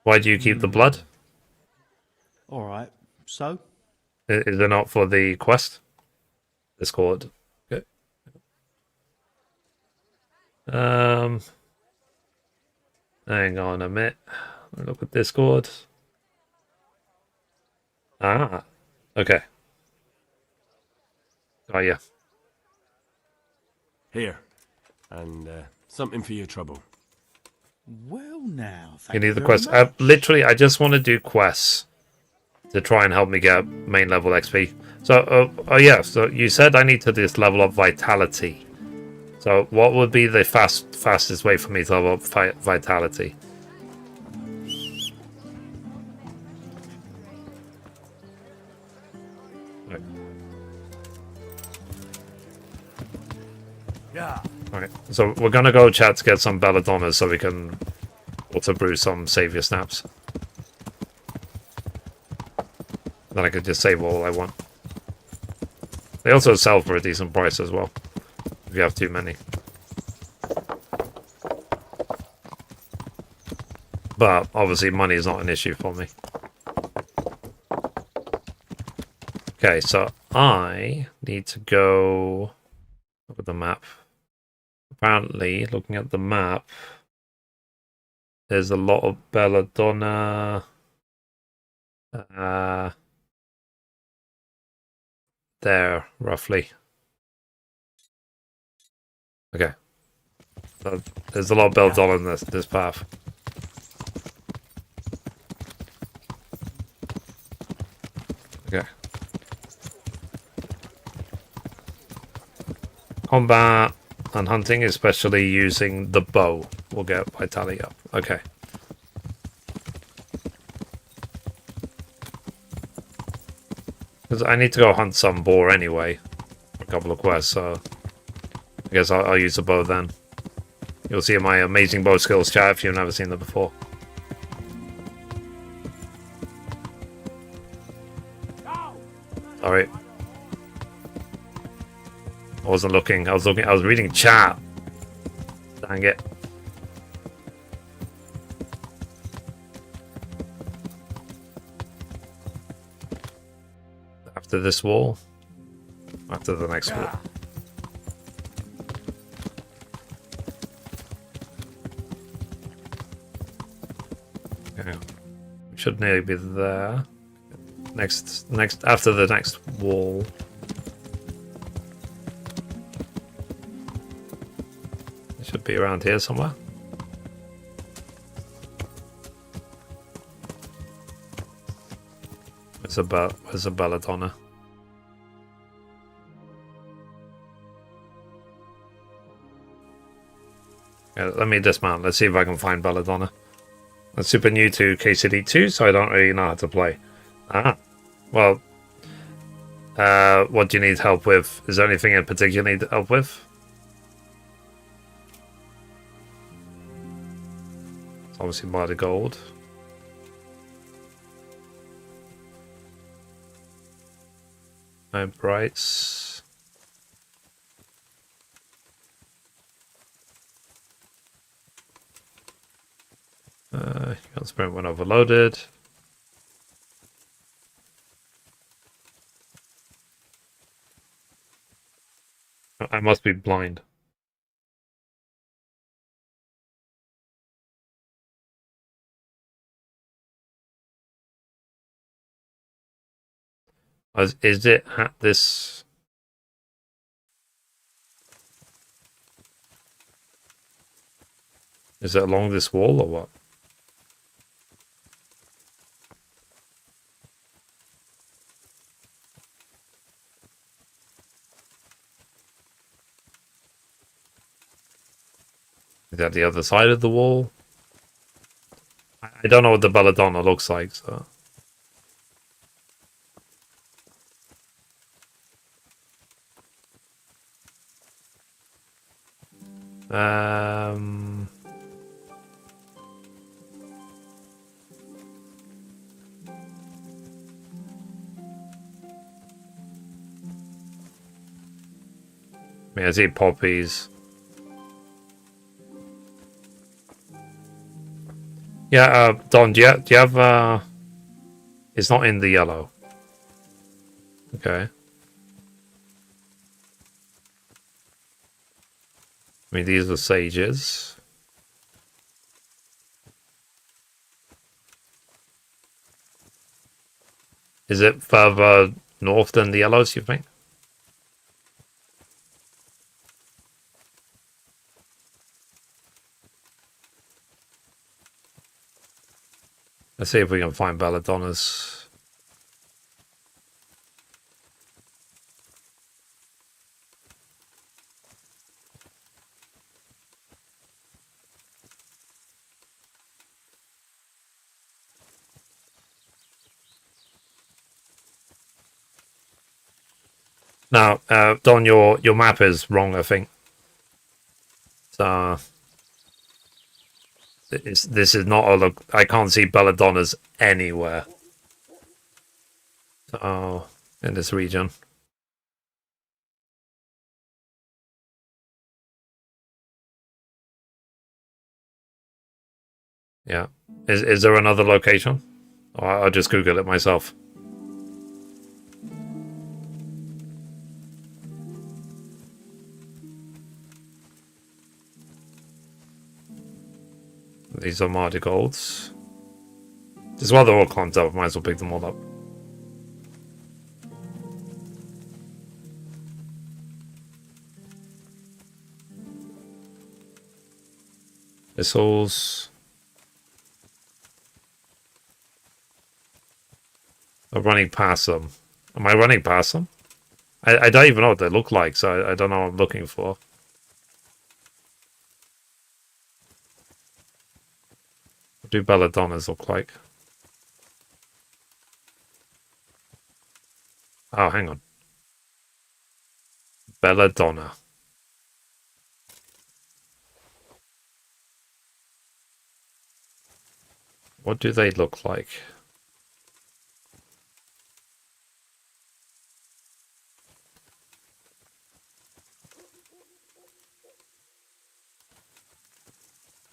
Why do you keep the blood? All right. So? Is it not for the quest? Discord. Okay. Hang on a minute. Look at Discord. Ah. Okay. Oh yeah. Here. And something for your trouble. Well, now. You Thank need the very quest. much. Literally, I just want to do quests to try and help me get main level XP. So, oh yeah. So you said I need to just level up vitality. So, what would be the fastest way for me to level up vitality? Right. Yeah. Alright, so we're gonna go chat to get some belladonnas so we can auto brew some savior snaps. Then I could just save all I want. They also sell for a decent price as well, if you have too many. But obviously money is not an issue for me. Okay, so I need to go look at the map. Apparently, looking at the map, there's a lot of belladonna there, roughly. Okay. So there's a lot of belladonna in this path. Okay. Combat and hunting, especially using the bow, will get vitality up. Okay. Because I need to go hunt some boar anyway. For a couple of quests, so I guess I'll use the bow then. You'll see my amazing bow skills chat if you've never seen them before. Alright. I wasn't looking. I was reading chat. Dang it. After this wall? After the next wall. Okay. We should nearly be there. Next, after the next wall. It should be around here somewhere. Where's a belladonna? Yeah, let me dismount. Let's see if I can find belladonna. I'm super new to KCD2, so I don't really know how to play. Ah, well, what do you need help with? Is there anything in particular you need help with? It's obviously by the gold. No brights. Got sprint when overloaded. I must be blind. Is it at this? Is it along this wall or what? Is that the other side of the wall? I don't know what the belladonna looks like, so. Yeah, I see poppies. Yeah, Don, do you have it's not in the yellow. Okay. I mean, these are sages. Is it further north than the yellows, you think? Let's see if we can find belladonnas. Now, Don, your map is wrong, I think. So this is not a look. I can't see belladonnas anywhere. Oh, in this region. Yeah. Is there another location? Or I'll just Google it myself. These are mardigolds. Just while they're all clumped up, might as well pick them all up. Missiles. I'm running past them. Am I running past them? I don't even know what they look like, so I don't know what I'm looking for. What do belladonnas look like? Oh, hang on. Belladonna. What do they look like?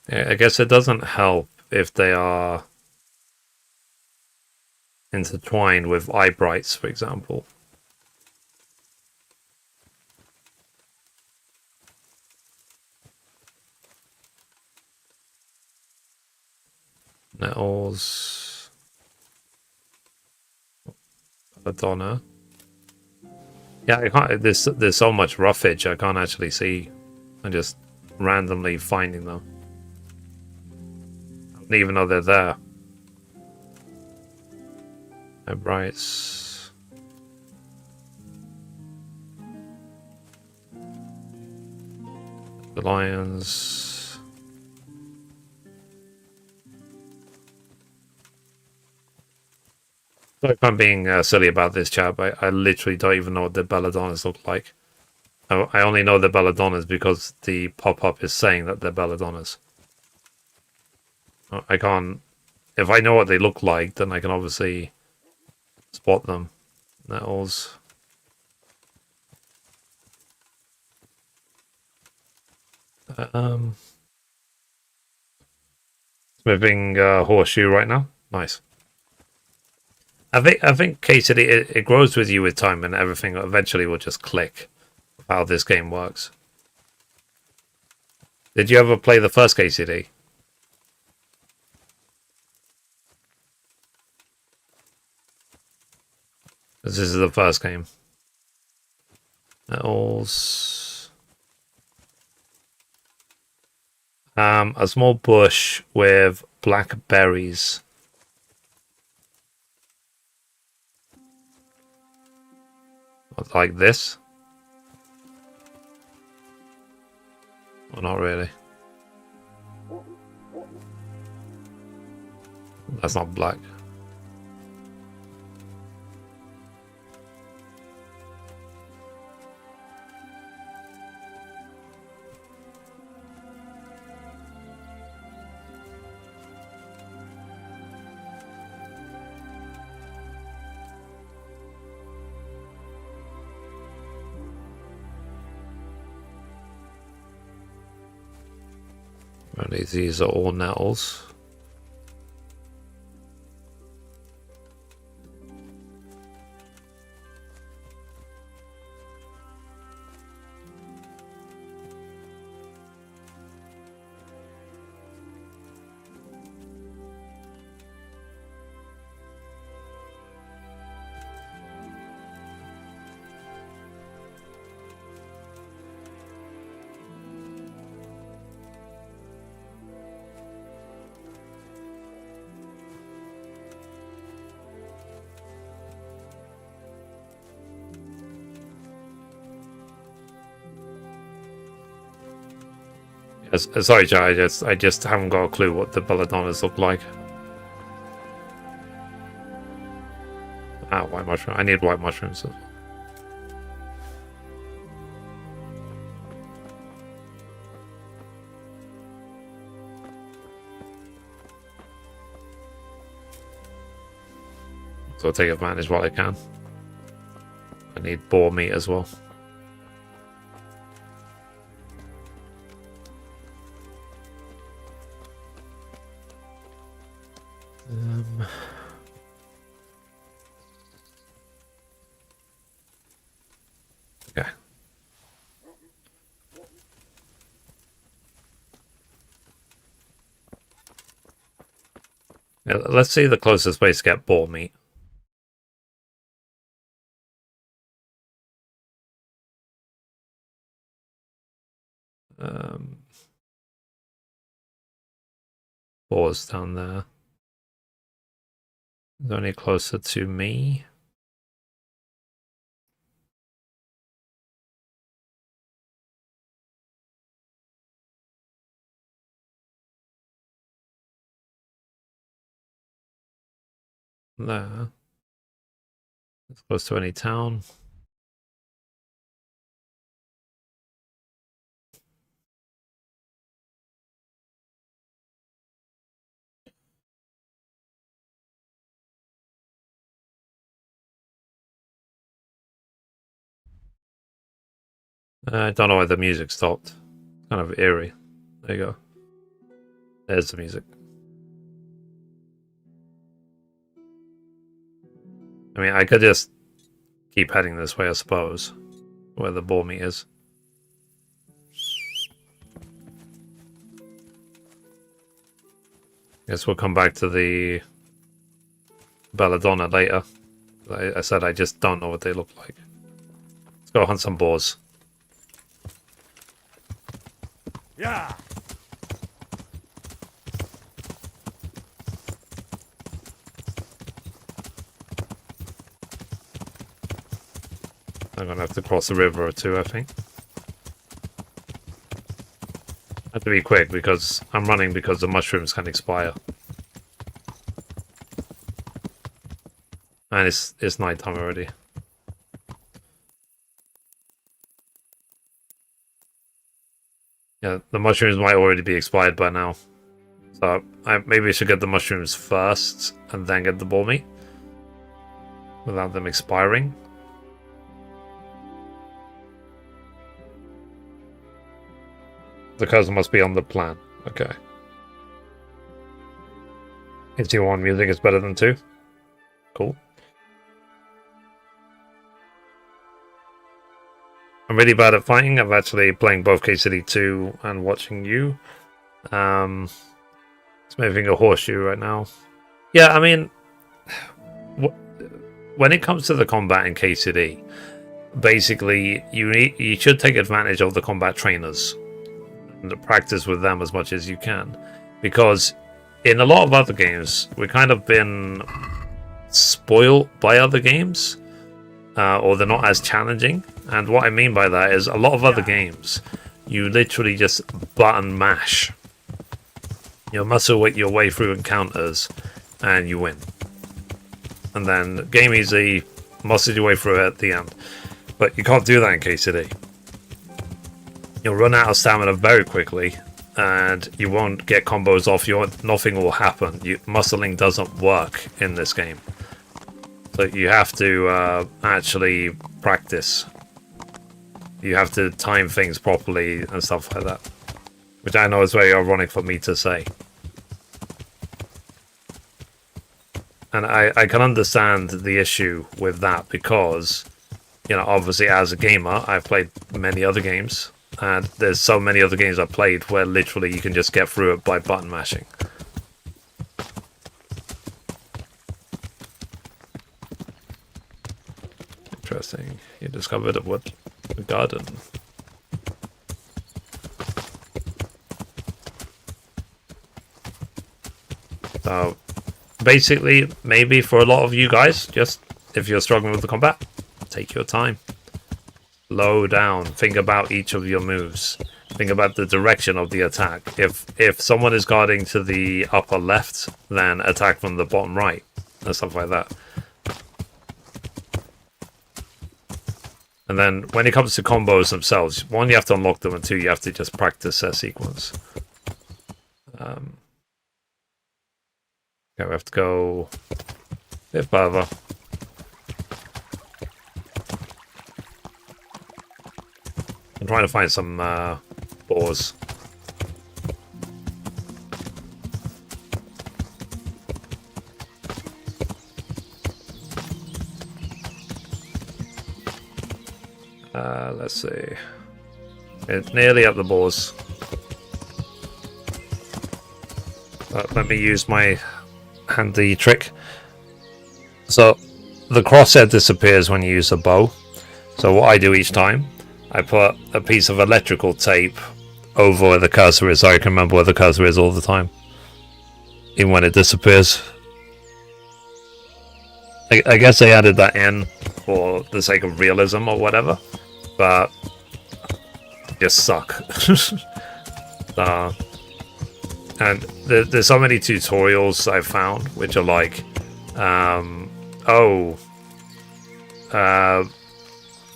Yeah, I guess it doesn't help if they are intertwined with eye brights, for example. Nettles. Belladonna. Yeah, I can't. There's so much roughage. I can't actually see. I'm just randomly finding them. I don't even know they're there. Hebrites. The lions. Like I'm being silly about this, chat, but I literally don't even know what the belladonnas look like. I only know the belladonnas because the pop-up is saying that they're belladonnas. I can't... If I know what they look like, then I can obviously spot them. Nettles. Moving horseshoe right now. Nice. I think KCD it grows with you with time, and everything eventually will just click how this game works. Did you ever play the first KCD? This is the first game. Nettles. A small bush with black berries. Like this? Well, not really. That's not black. These are all nettles. Sorry, Joe. I just haven't got a clue what the belladonnas look like. Ah, white mushroom. I need white mushrooms. So I'll take advantage while I can. I need boar meat as well. Okay. Yeah, let's see the closest place to get boar meat. Boar's down there. Is there any closer to me? There. It's close to any town. I don't know why the music stopped. Kind of eerie. There you go. There's the music. I mean, I could just keep heading this way, I suppose, where the boar meat is. Guess we'll come back to the belladonna later. I said I just don't know what they look like. Let's go hunt some boars. Yeah. I'm gonna have to cross a river or two, I think. I have to be quick because I'm running because the mushrooms can expire. And it's nighttime already. Yeah, the mushrooms might already be expired by now. So maybe I should get the mushrooms first and then get the boar meat. Without them expiring. The cousin must be on the plan. Okay. Is you one music is better than 2? Cool. I'm really bad at fighting. I'm actually playing both KCD2 and watching you. It's moving a horseshoe right now. Yeah, I mean, when it comes to the combat in KCD, basically you should take advantage of the combat trainers and practice with them as much as you can, because in a lot of other games we've kind of been spoiled by other games, or they're not as challenging. And what I mean by that is a lot of other games you literally just button mash, you muscle your way through encounters and you win, and then game easy, muscle your way through it at the end. But you can't do that in KCD. You'll run out of stamina very quickly, and you won't get combos off. Nothing will happen. Muscling doesn't work in this game. So you have to actually practice. You have to time things properly and stuff like that. Which I know is very ironic for me to say. And I can understand the issue with that because, you know, obviously as a gamer, I've played many other games. And there's so many other games I've played where literally you can just get through it by button mashing. Interesting. You discovered a garden. So, basically, maybe for a lot of you guys, just if you're struggling with the combat, take your time. Slow down. Think about each of your moves. Think about the direction of the attack. If someone is guarding to the upper left, then attack from the bottom right and stuff like that. And then when it comes to combos themselves, 1, you have to unlock them, and 2, you have to just practice their sequence. Okay, we have to go a bit further. I'm trying to find some boars. Let's see. It's nearly at the boars. Let me use my handy trick. So the crosshair disappears when you use a bow. So what I do each time, I put a piece of electrical tape over where the cursor is so I can remember where the cursor is all the time, even when it disappears. I guess they added that in for the sake of realism or whatever, but just suck. And there's so many tutorials I've found which are like,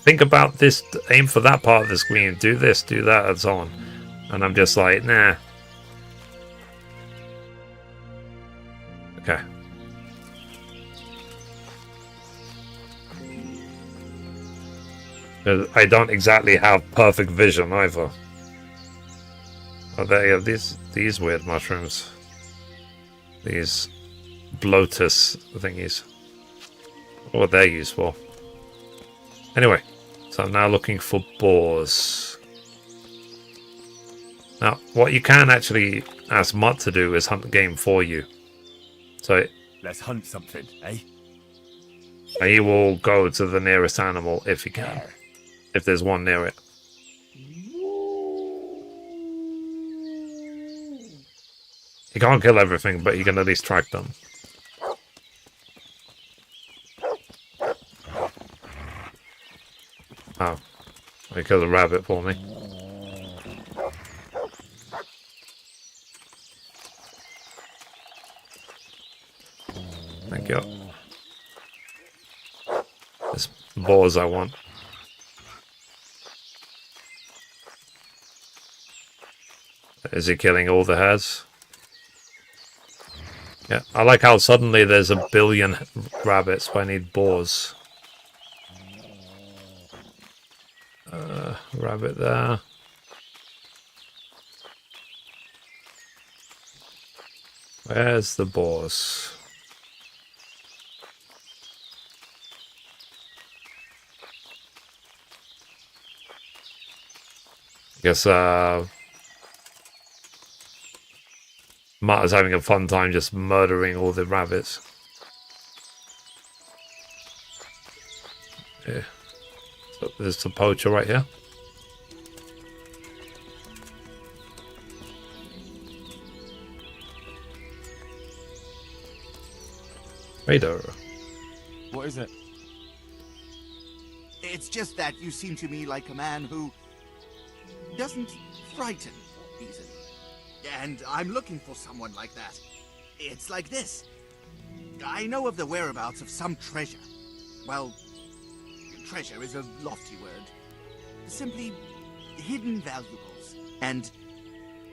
think about this, aim for that part of the screen, do this, do that, and so on. And I'm just like, nah. Okay. I don't exactly have perfect vision either. Oh, there you have these weird mushrooms. These bloatus thingies. What they're used for. Anyway, so I'm now looking for boars. Now, what you can actually ask Mutt to do is hunt the game for you. So Let's hunt something, eh? He will go to the nearest animal if he can. If there's one near it. He can't kill everything, but he can at least track them. Oh. He killed a rabbit for me. Thank you. There's boars I want. Is he killing all the hares? Yeah, I like how suddenly there's a billion rabbits, but I need boars. Rabbit there. Where's the boars? I guess Matt is having a fun time just murdering all the rabbits. Yeah. So there's a poacher right here. Raider. What is it? It's just that you seem to me like a man who doesn't frighten easily. And I'm looking for someone like that. It's like this. I know of the whereabouts of some treasure. Well, treasure is a lofty word. Simply hidden valuables. And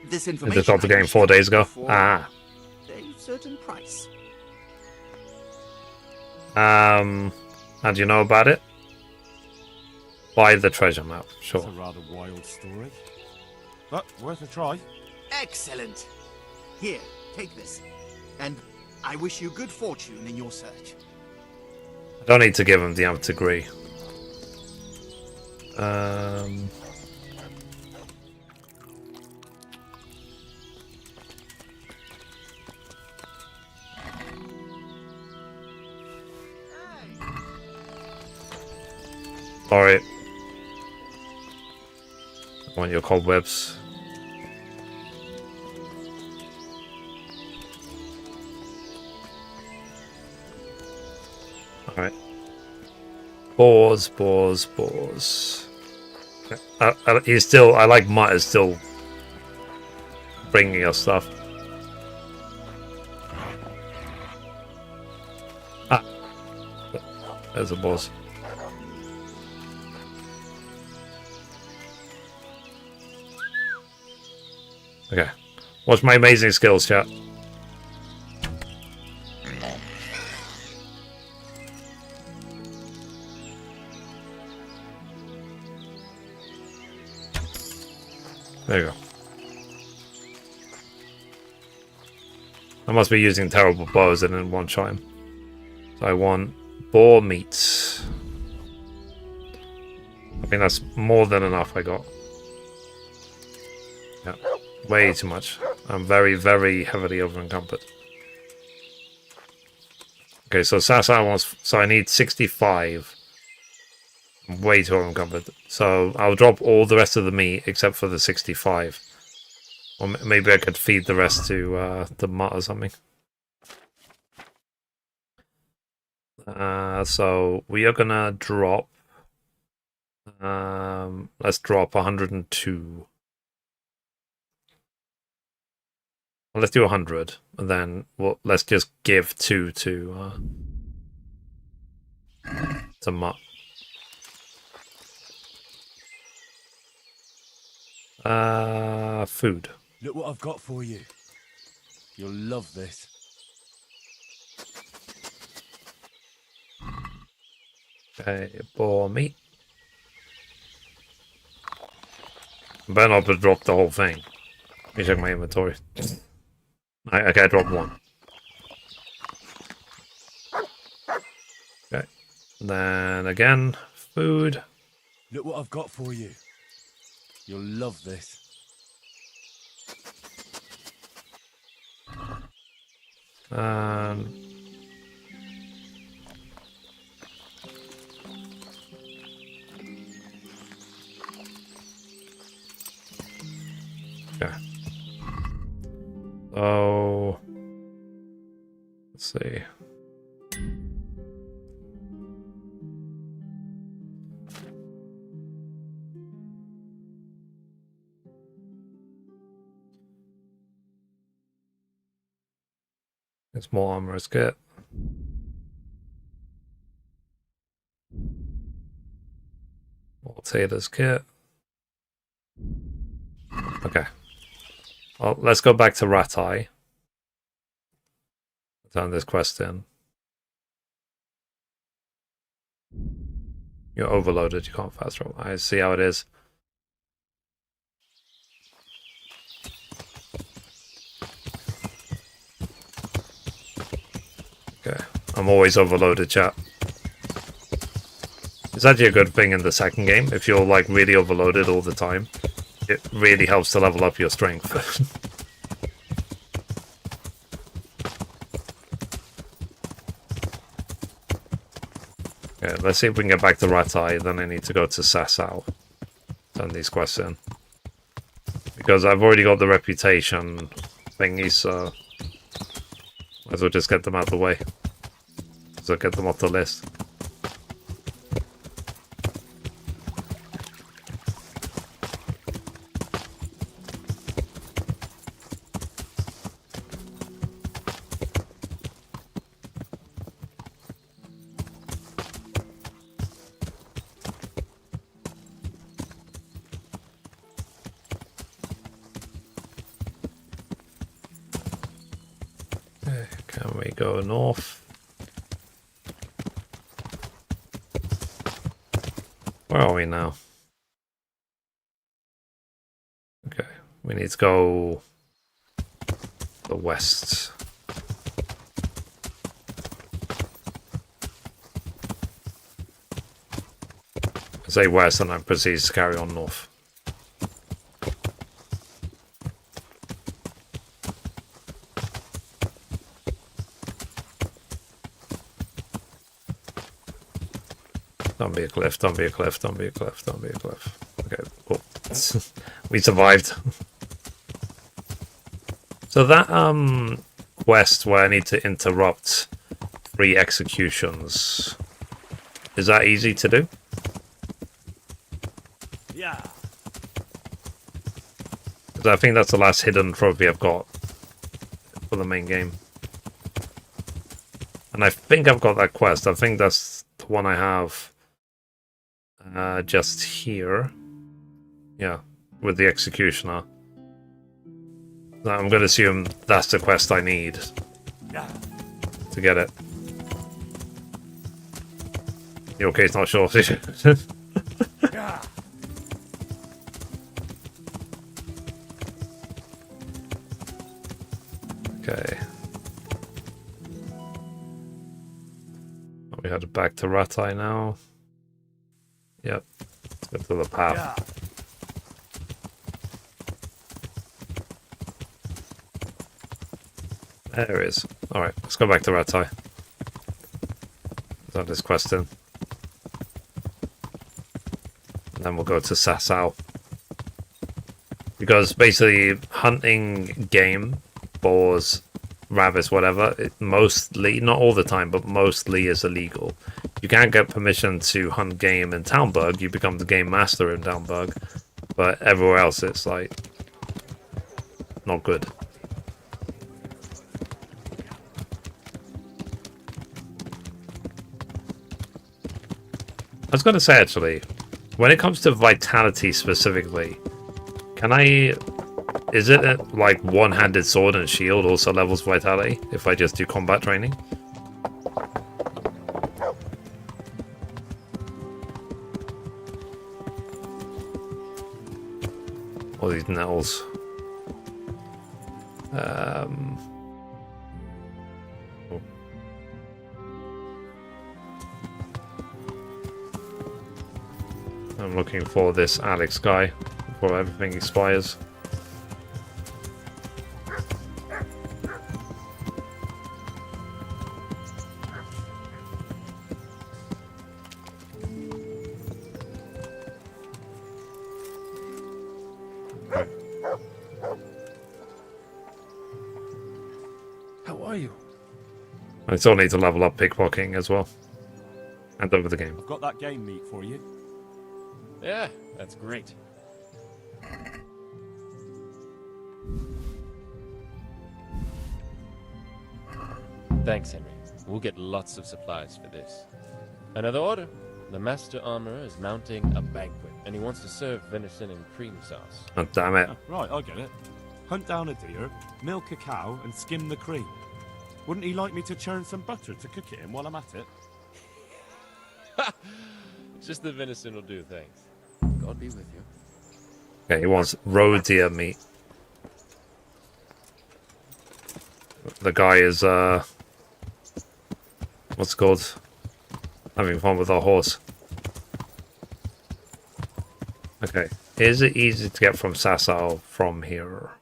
this information... They dropped the game 4 days ago. Ah. A certain price. How do you know about it? Buy the treasure map, sure. That's a rather wild story. But worth a try. Excellent. Here, take this. And I wish you good fortune in your search. I don't need to give him the nth degree. Alright. I want your cobwebs. Alright. Boars, boars, boars. He's still, I like Mutt is still bringing us stuff. Ah. There's a boss. Okay. Watch my amazing skills, chat. There you go. I must be using terrible bows and didn't one-shot him. So I want boar meats. I think that's more than enough I got. Yeah. Way too much. I'm very, very heavily over-encumbered. Okay, so Sasa wants... So I need 65. I'm way too over-encumbered. So I'll drop all the rest of the meat except for the 65. Or maybe I could feed the rest to the mutt or something. So we are gonna drop... let's drop 102. Well, let's do 100, and then let's just give 2 to Mutt. Food. Look what I've got for you. You'll love this. Okay, boar meat. Better not to drop the whole thing. Let me check my inventory. Okay, I dropped 1. Okay. Then again, food. Look what I've got for you. You'll love this. Okay. So let's see. It's more armorous kit. More tailor's kit. Okay. Well, let's go back to Ratai. Turn this quest in. You're overloaded, you can't fast travel. I see how it is. Okay. I'm always overloaded, chat. It's actually a good thing in the second game. If you're like really overloaded all the time, it really helps to level up your strength. Okay, let's see if we can get back to Ratai. Then I need to go to Sasau. Turn these quests in. Because I've already got the reputation thingy, so might as well just get them out of the way. So get them off the list. Can we go north? Where are we now? Okay, we need to go the west. I say west and I proceed to carry on north. Don't be a cliff, don't be a cliff, don't be a cliff, don't be a cliff. Okay, cool. We survived. So that quest where I need to interrupt 3 executions, is that easy to do? Yeah. Because I think that's the last hidden trophy I've got for the main game. And I think I've got that quest. I think that's the one I have just here. Yeah, with the executioner. So I'm going to assume that's the quest I need to get it. You okay? It's not sure. Yeah. Okay. We headed back to Ratai now. Yep. Let's go to the path. Yeah. There it is. Alright, let's go back to Ratai. Start this quest in. And then we'll go to Sasau. Because basically, hunting game, boars, rabbits, whatever, it mostly, not all the time, but mostly is illegal. You can't get permission to hunt game in Townburg. You become the game master in Townburg. But everywhere else, it's like not good. I was going to say, actually, when it comes to vitality specifically, can I... Is it like one-handed sword and shield also levels vitality if I just do combat training? All these nettles. I'm looking for this Alex guy before everything expires. are you? I still need to level up pickpocketing as well. And over the game. I've got that game meat for you. Yeah, that's great. Thanks, Henry. We'll get lots of supplies for this. Another order. The Master Armorer is mounting a banquet, and he wants to serve venison and cream sauce. Oh, damn it. Right, I get it. Hunt down a deer, milk a cow, and skim the cream. Wouldn't he like me to churn some butter to cook it in while I'm at it? Just the venison will do, thanks. God be with you. Okay, he wants roe deer meat. The guy is, what's it called? Having fun with our horse. Okay, is it easy to get from Sasau from here?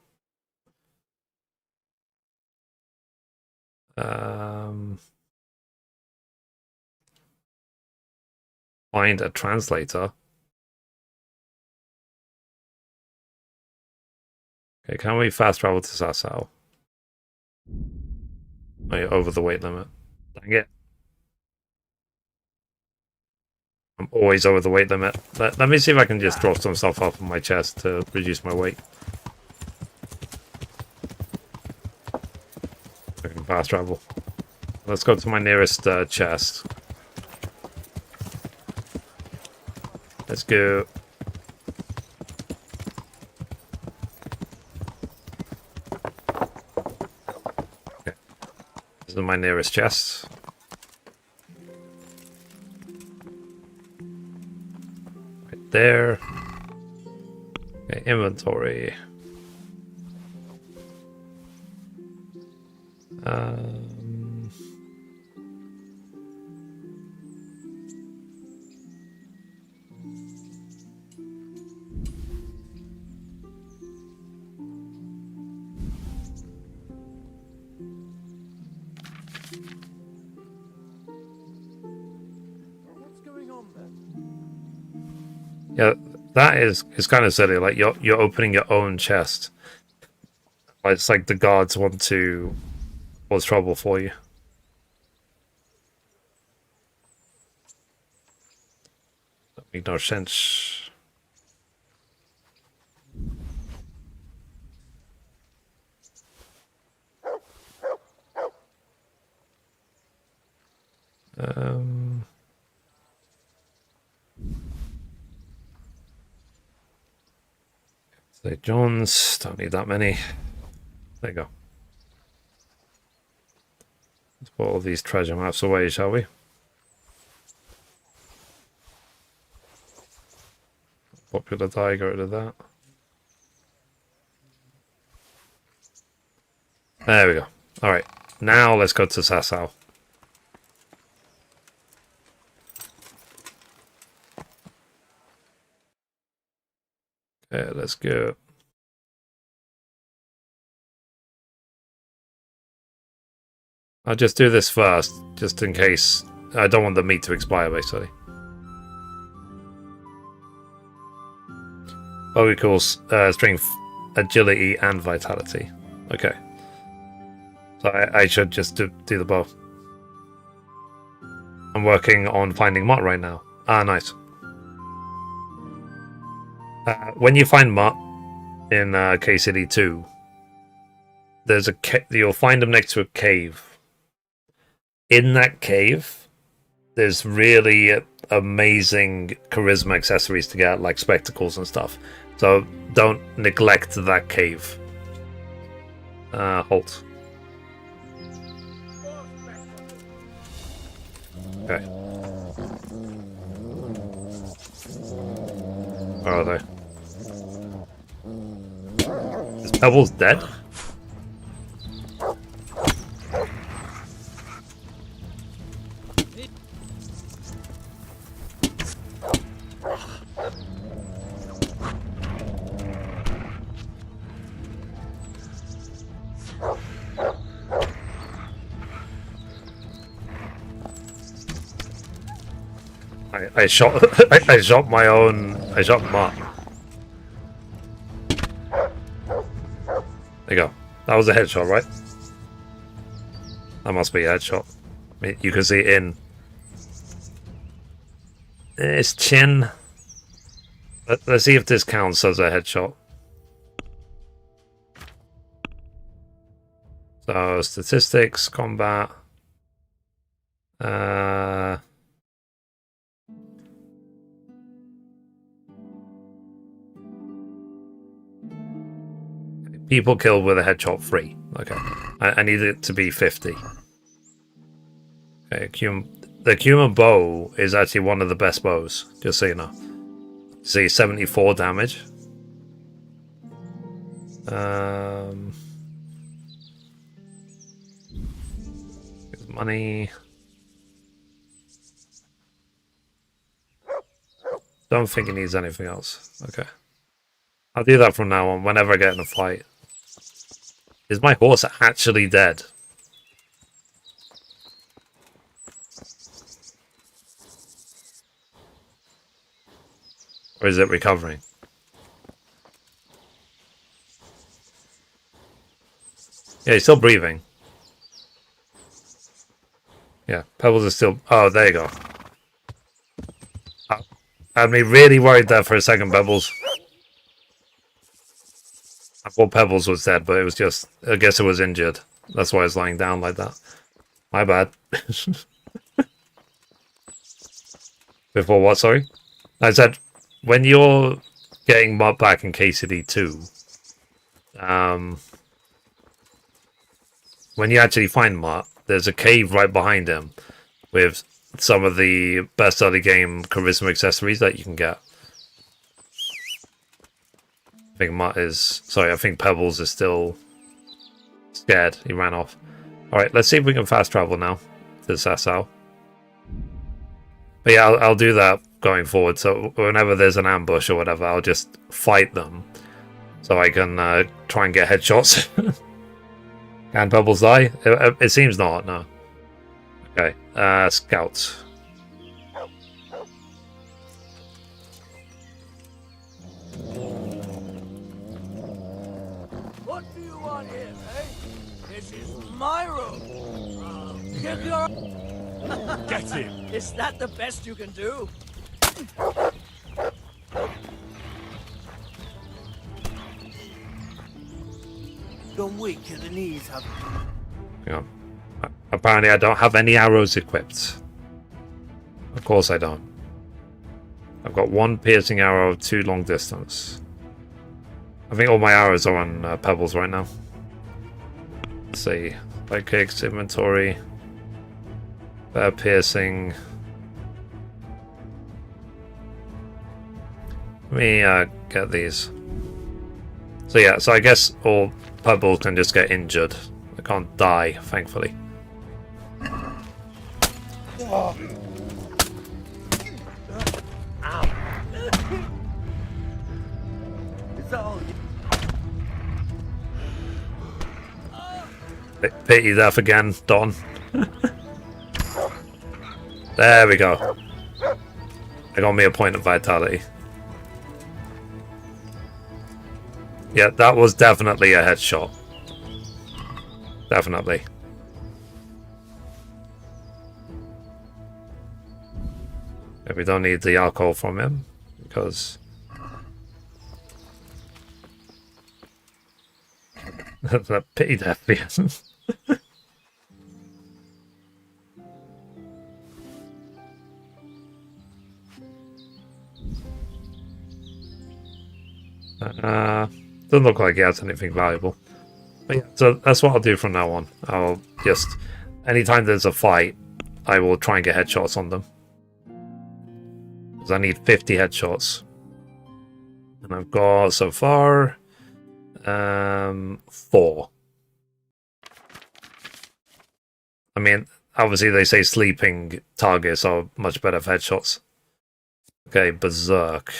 Find a translator. Okay, can we fast travel to Sasau? Oh, you're over the weight limit. Dang it. I'm always over the weight limit. Let me see if I can just drop some stuff off on my chest to reduce my weight. I can fast travel. Let's go to my nearest chest. Let's go. Okay. This is my nearest chest. Right there. Okay, inventory. Yeah, that is kind of silly. Like you're opening your own chest. It's like the guards want to cause trouble for you. That makes no sense. St. John's, don't need that many. There you go. Let's put all these treasure maps away, shall we? Popular die, get rid of that. There we go. Alright, now let's go to Sasau. Okay, let's go. I'll just do this first, just in case. I don't want the meat to expire, basically. Oh, equals strength, agility, and vitality. Okay. So I should just do the bow. I'm working on finding mutt right now. Ah, nice. When you find mutt in KCD2, there's you'll find them next to a cave. In that cave, there's really amazing charisma accessories to get, like spectacles and stuff. So don't neglect that cave. Halt. Okay. Where are they? Is Pebbles dead? I shot I shot my own. I shot Mutt. There you go. That was a headshot, right? That must be a headshot. I mean, you can see it in his chin. Let's see if this counts as a headshot. So, statistics, combat. People killed with a headshot free. Okay. I need it to be 50. Okay, the Kuma bow is actually one of the best bows, just so you know. See, 74 damage. Money. Don't think he needs anything else. Okay. I'll do that from now on, whenever I get in a fight. Is my horse actually dead? Or is it recovering? Yeah, he's still breathing. Yeah, Pebbles is still... Oh, there you go. I had me really worried there for a second, Pebbles. I thought Pebbles was dead, but it was just... I guess it was injured. That's why it's lying down like that. My bad. Before what, sorry? I said, when you're getting mud back in KCD2, when you actually find Mutt, there's a cave right behind him with some of the best early game charisma accessories that you can get. I think Mutt is... Sorry, I think Pebbles is still scared. He ran off. Alright, let's see if we can fast travel now to Sassau. But yeah, I'll do that going forward. So whenever there's an ambush or whatever, I'll just fight them. So I can try and get headshots. Can Pebbles die? It seems not, no. Okay, scouts. What do you want here, eh? This is my room. Get your... Get him! Is that the best you can do? You're weak at the knees, have you? Yeah. Apparently I don't have any arrows equipped. Of course I don't. I've got 1 piercing arrow, 2 long distance. I think all my arrows are on Pebbles right now. Let's see. Light kicks, inventory. Bear piercing. Let me get these. So yeah, so I guess all Pebbles can just get injured. They can't die, thankfully. Pity death again, Don. There we go. I got me a point of vitality. Yeah, that was definitely a headshot. Definitely. Yeah, we don't need the alcohol from him, because... that pity death, yes. Doesn't look like he has anything valuable. But yeah, so that's what I'll do from now on. I'll just... Anytime there's a fight, I will try and get headshots on them. Because I need 50 headshots. And I've got, so far... 4. I mean, obviously they say sleeping targets are much better for headshots. Okay, Berserk.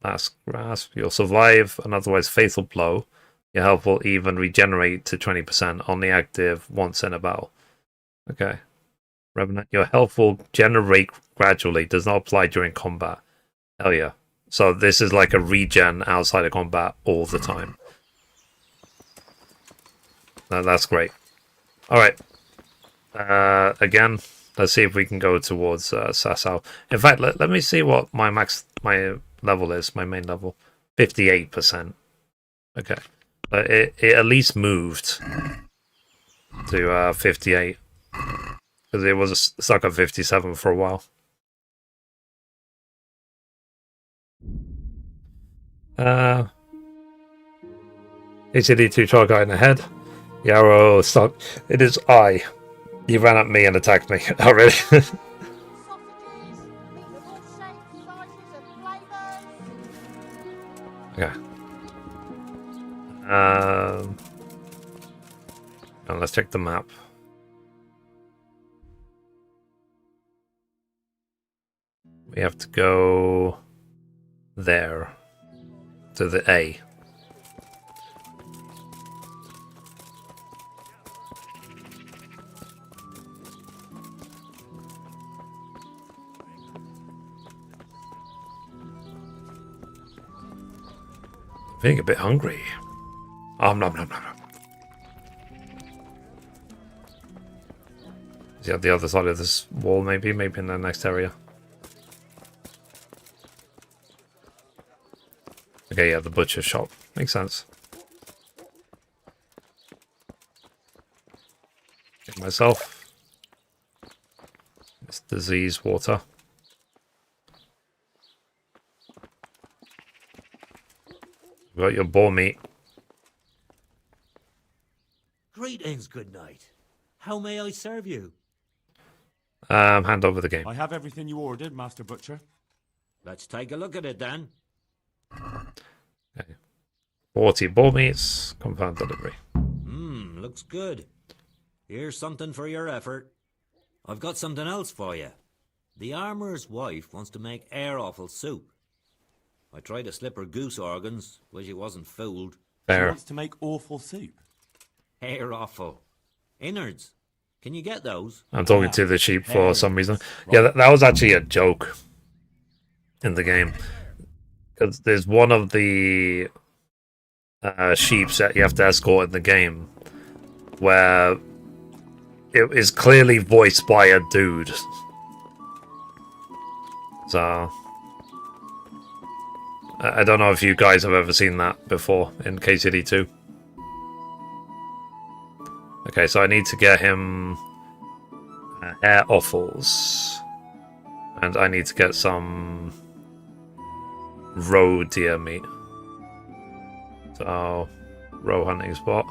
Last grasp. You'll survive an otherwise fatal blow. Your health will even regenerate to 20%, only active once in a battle. Okay. Revenant. Your health will generate gradually, does not apply during combat. Hell yeah. So this is like a regen outside of combat all the time. No, that's great. All right. Again, let's see if we can go towards Sasau. In fact, let me see what my level is. My main level, 58%. Okay, it at least moved to 58 because it was stuck at 57 for a while. KCD2 tried guy in the head. The arrow stuck. It is I. He ran at me and attacked me. Oh, really? Sausages, meat of all shapes, sizes, and flavours. Okay. Now let's check the map. We have to go there to the A. Feeling a bit hungry. Nom nom nom. Is he at the other side of this wall, maybe in the next area? Okay, yeah, the butcher shop. Makes sense. Get myself this disease water. Got your boar meat. Greetings, good night. How may I serve you? Hand over the game. I have everything you ordered, Master Butcher. Let's take a look at it then. Okay. 40 boar meats, confirmed delivery. Looks good. Here's something for your effort. I've got something else for you. The armourer's wife wants to make air offal soup. I tried to slip her goose organs, but she wasn't fooled. She There. wants to make awful soup. Air offal. Innards. Can you get those? I'm talking to the sheep for some reason. Yeah, that was actually a joke in the game. Because there's one of the sheep that you have to escort in the game where it is clearly voiced by a dude. So I don't know if you guys have ever seen that before in KCD2. Okay, so I need to get him air offals. And I need to get some roe deer meat. So, roe hunting spot.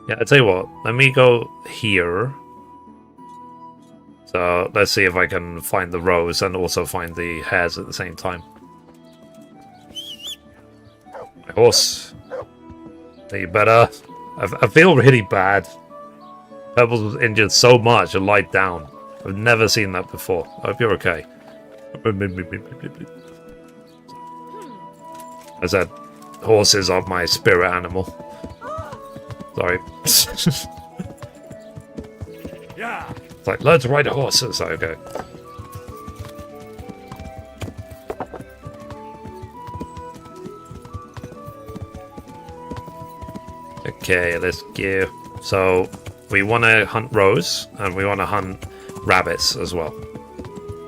Yeah, I tell you what, let me go here. So, let's see if I can find the roes and also find the hares at the same time. My horse. Are you better? I feel really bad. Pebbles was injured so much and lied down. I've never seen that before. I hope you're okay. I said, horses are my spirit animal. Sorry. Yeah. It's like, learn to ride a horse. It's like, okay. Okay, let's go. So, we want to hunt roes, and we want to hunt rabbits as well.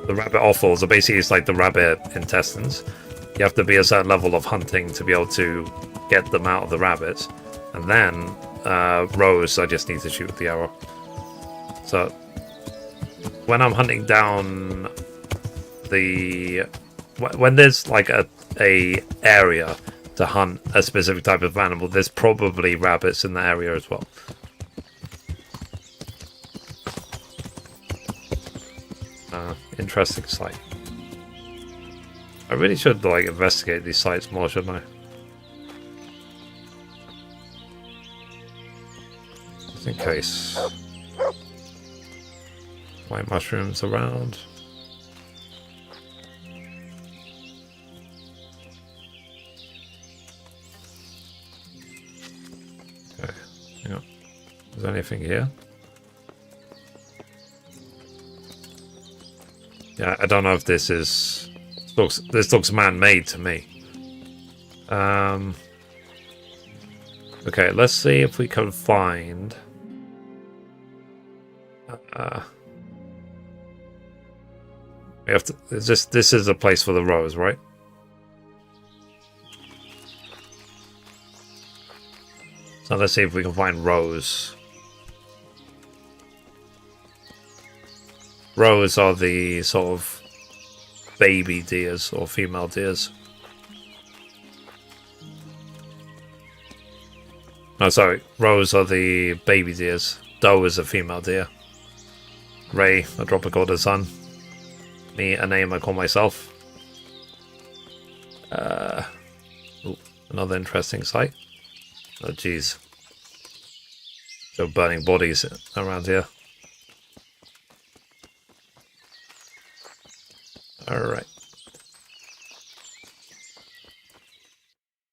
The rabbit offals are basically it's like the rabbit intestines. You have to be a certain level of hunting to be able to get them out of the rabbits. And then, roes, I just need to shoot with the arrow. So, when I'm hunting down the... When there's like a area to hunt a specific type of animal, there's probably rabbits in the area as well. Interesting site. I really should like investigate these sites more, shouldn't I? Just in case. White mushrooms around. Okay. Yeah. Is there anything here? Yeah, I don't know if this is... This looks man-made to me. Okay, let's see if we can find... we have to... This is a place for the rose, right? So let's see if we can find Rose. Rose are the sort of baby deers or female deers. No, sorry. Rose are the baby deers. Doe is a female deer. Ray, a drop I call the sun. Me, a name I call myself. Ooh, another interesting sight. Oh, jeez. Still burning bodies around here. Alright.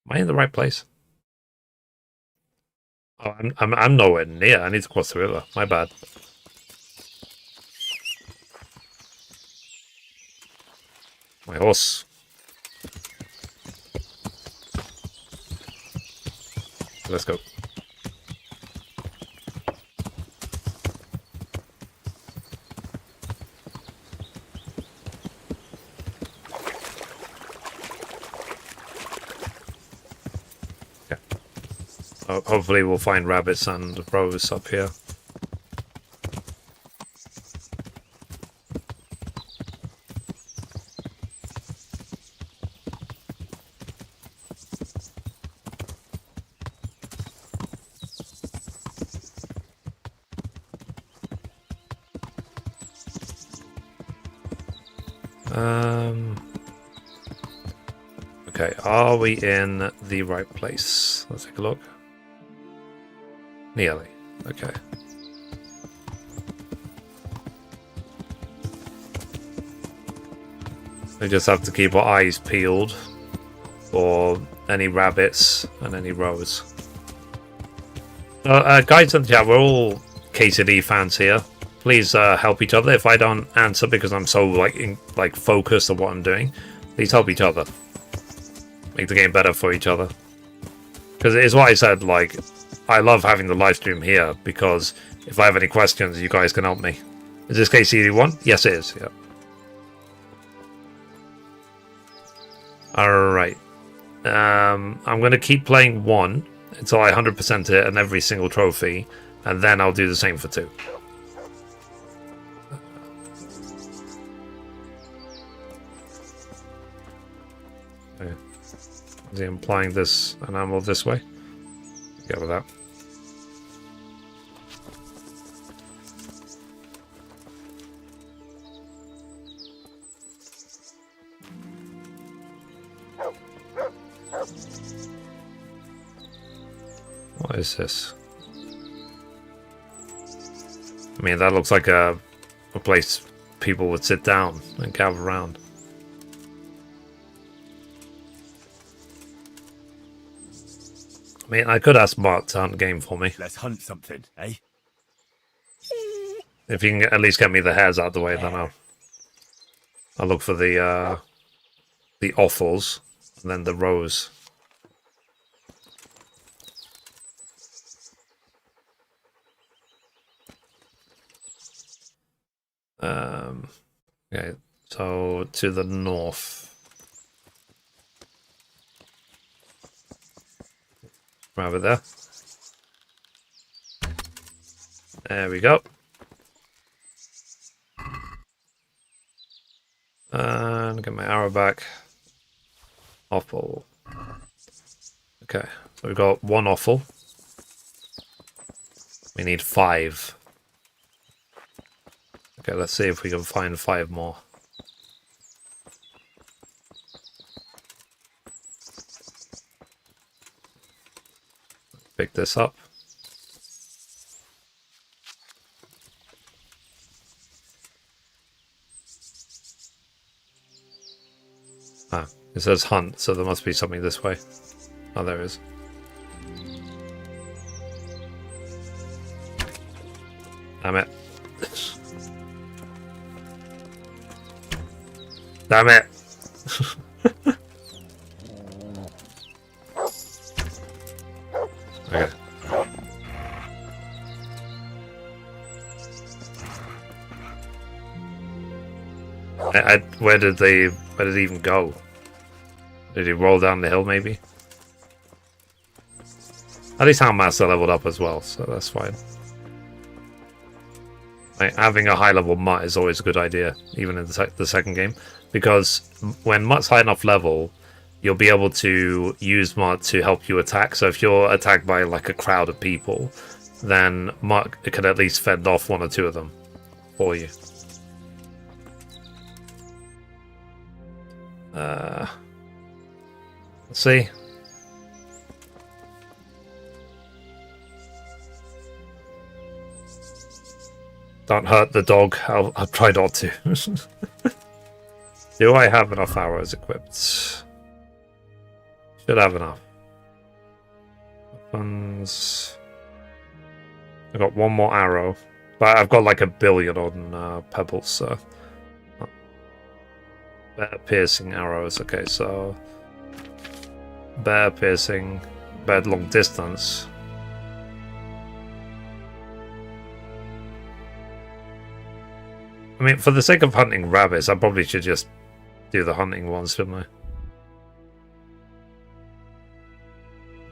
Am I in the right place? Oh, I'm nowhere near. I need to cross the river. My bad. My horse. Let's go. Okay. Hopefully we'll find rabbits and roes up here. Okay, are we in the right place? Let's take a look. Nearly. Okay. We just have to keep our eyes peeled for any rabbits and any roes. Guys in the chat, we're all KCD fans here. Please help each other. If I don't answer because I'm so focused on what I'm doing, please help each other. Make the game better for each other. Because it is what I said, like, I love having the live stream here because if I have any questions, you guys can help me. Is this KCD1? Yes, it is. Yeah. Alright. I'm going to keep playing 1 until I 100% it and every single trophy, and then I'll do the same for 2. Okay. Is he implying this an animal this way? Go with that. What is this? I mean, that looks like a place people would sit down and gather around. I mean, I could ask Mark to hunt game for me. Let's hunt something, eh? If you can at least get me the hares out of the way, then I'll look for the offals and then the roes. Okay, so to the north. Right over there. There we go. And get my arrow back. Offal. Okay, so we've got 1 offal. We need 5. Okay, let's see if we can find 5 more. Pick this up. Ah, it says hunt, so there must be something this way. Oh, there is. Damn it. Damn it. Okay. Where did he even go? Did he roll down the hill, maybe? At least Houndmaster leveled up as well, so that's fine. Like, having a high level mutt is always a good idea, even in the second game, because when mutt's high enough level, you'll be able to use mutt to help you attack. So if you're attacked by like a crowd of people, then mutt can at least fend off one or two of them for you. Let's see. Don't hurt the dog. I'll try not to. Do I have enough arrows equipped? Should have enough. Weapons. I got one more arrow, but I've got like 1 billion on pebbles, so. Better piercing arrows. Okay, so better piercing, better long distance. I mean, for the sake of hunting rabbits, I probably should just do the hunting ones, shouldn't I?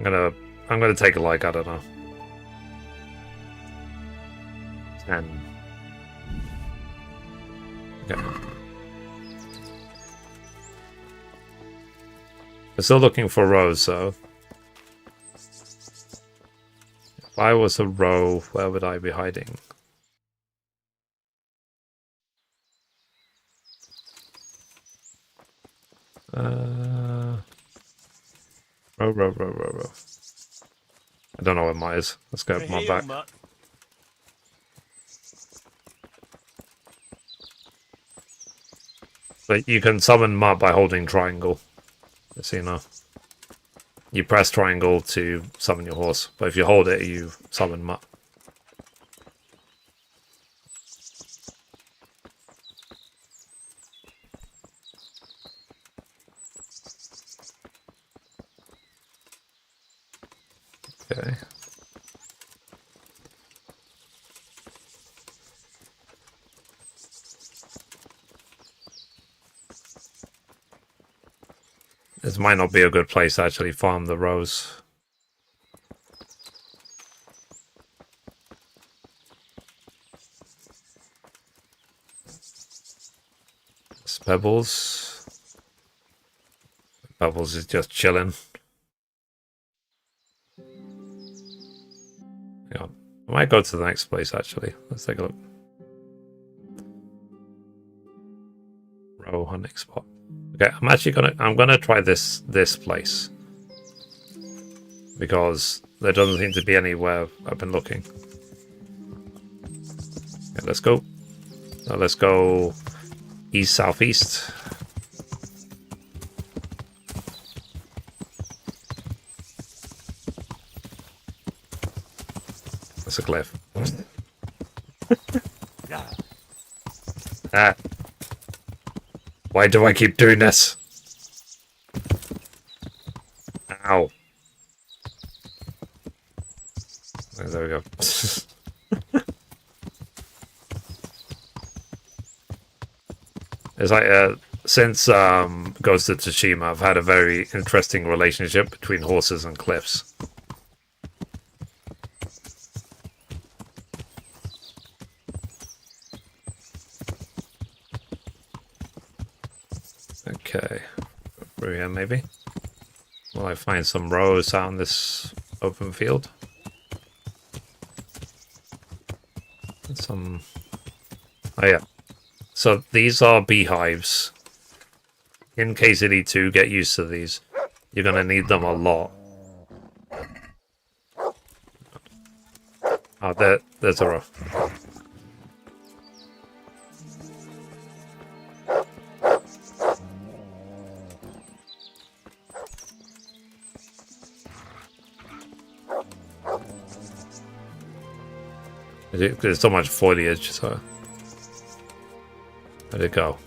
I'm gonna take like, I don't know, 10. Okay. We're still looking for rows, so if I was a row, where would I be hiding? Row. I don't know where mine is. Let's go my back. But you can summon Mutt by holding triangle. Just so you know. You press triangle to summon your horse, but if you hold it, you summon Mutt. Okay. This might not be a good place to actually farm the rows. It's Pebbles. Pebbles is just chilling. Hang on. I might go to the next place actually. Let's take a look. Row hunting spot. Okay, I'm gonna try this place. Because there doesn't seem to be anywhere I've been looking. Okay, let's go. Now let's go east southeast. That's a cliff. Ah. Why do I keep doing this? Ow. Oh, there we go. It's like, since Ghost of Tsushima, I've had a very interesting relationship between horses and cliffs. Okay, through here maybe. Will I find some rows out in this open field? Some. Oh yeah. So these are beehives. In KCD2, get used to these. You're gonna need them a lot. Oh, there's a row. There's so much foliage, so where'd it go?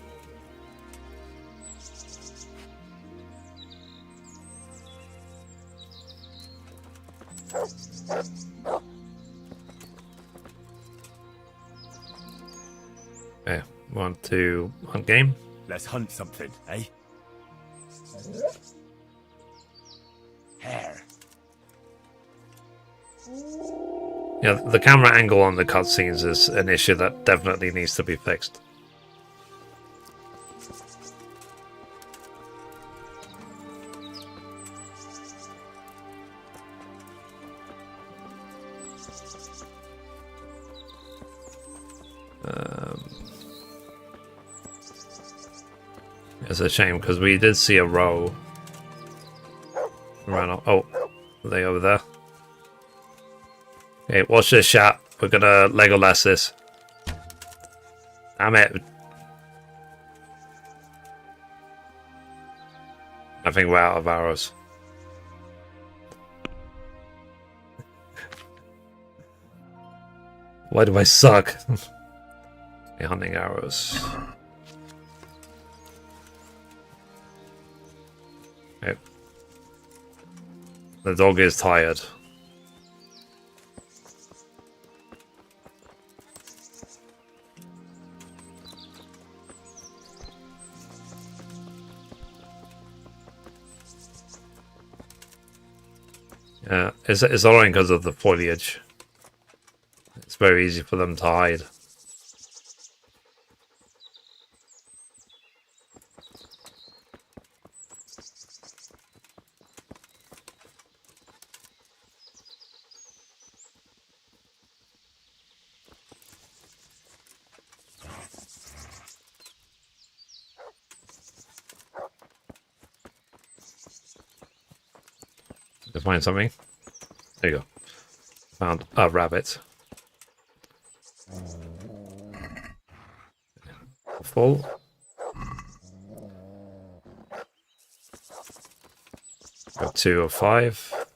Yeah, 1, to hunt game. Let's hunt something, eh? Hare. Yeah, the camera angle on the cutscenes is an issue that definitely needs to be fixed. It's a shame because we did see a row around. Oh, are they over there? Okay, watch this shot. We're gonna Legolas this. Damn it. I think we're out of arrows. Why do I suck? Okay, hunting arrows. Okay. The dog is tired. Yeah, it's annoying because of the foliage. It's very easy for them to hide. To find something. There you go. Found a rabbit. Full. Got 2 of 5.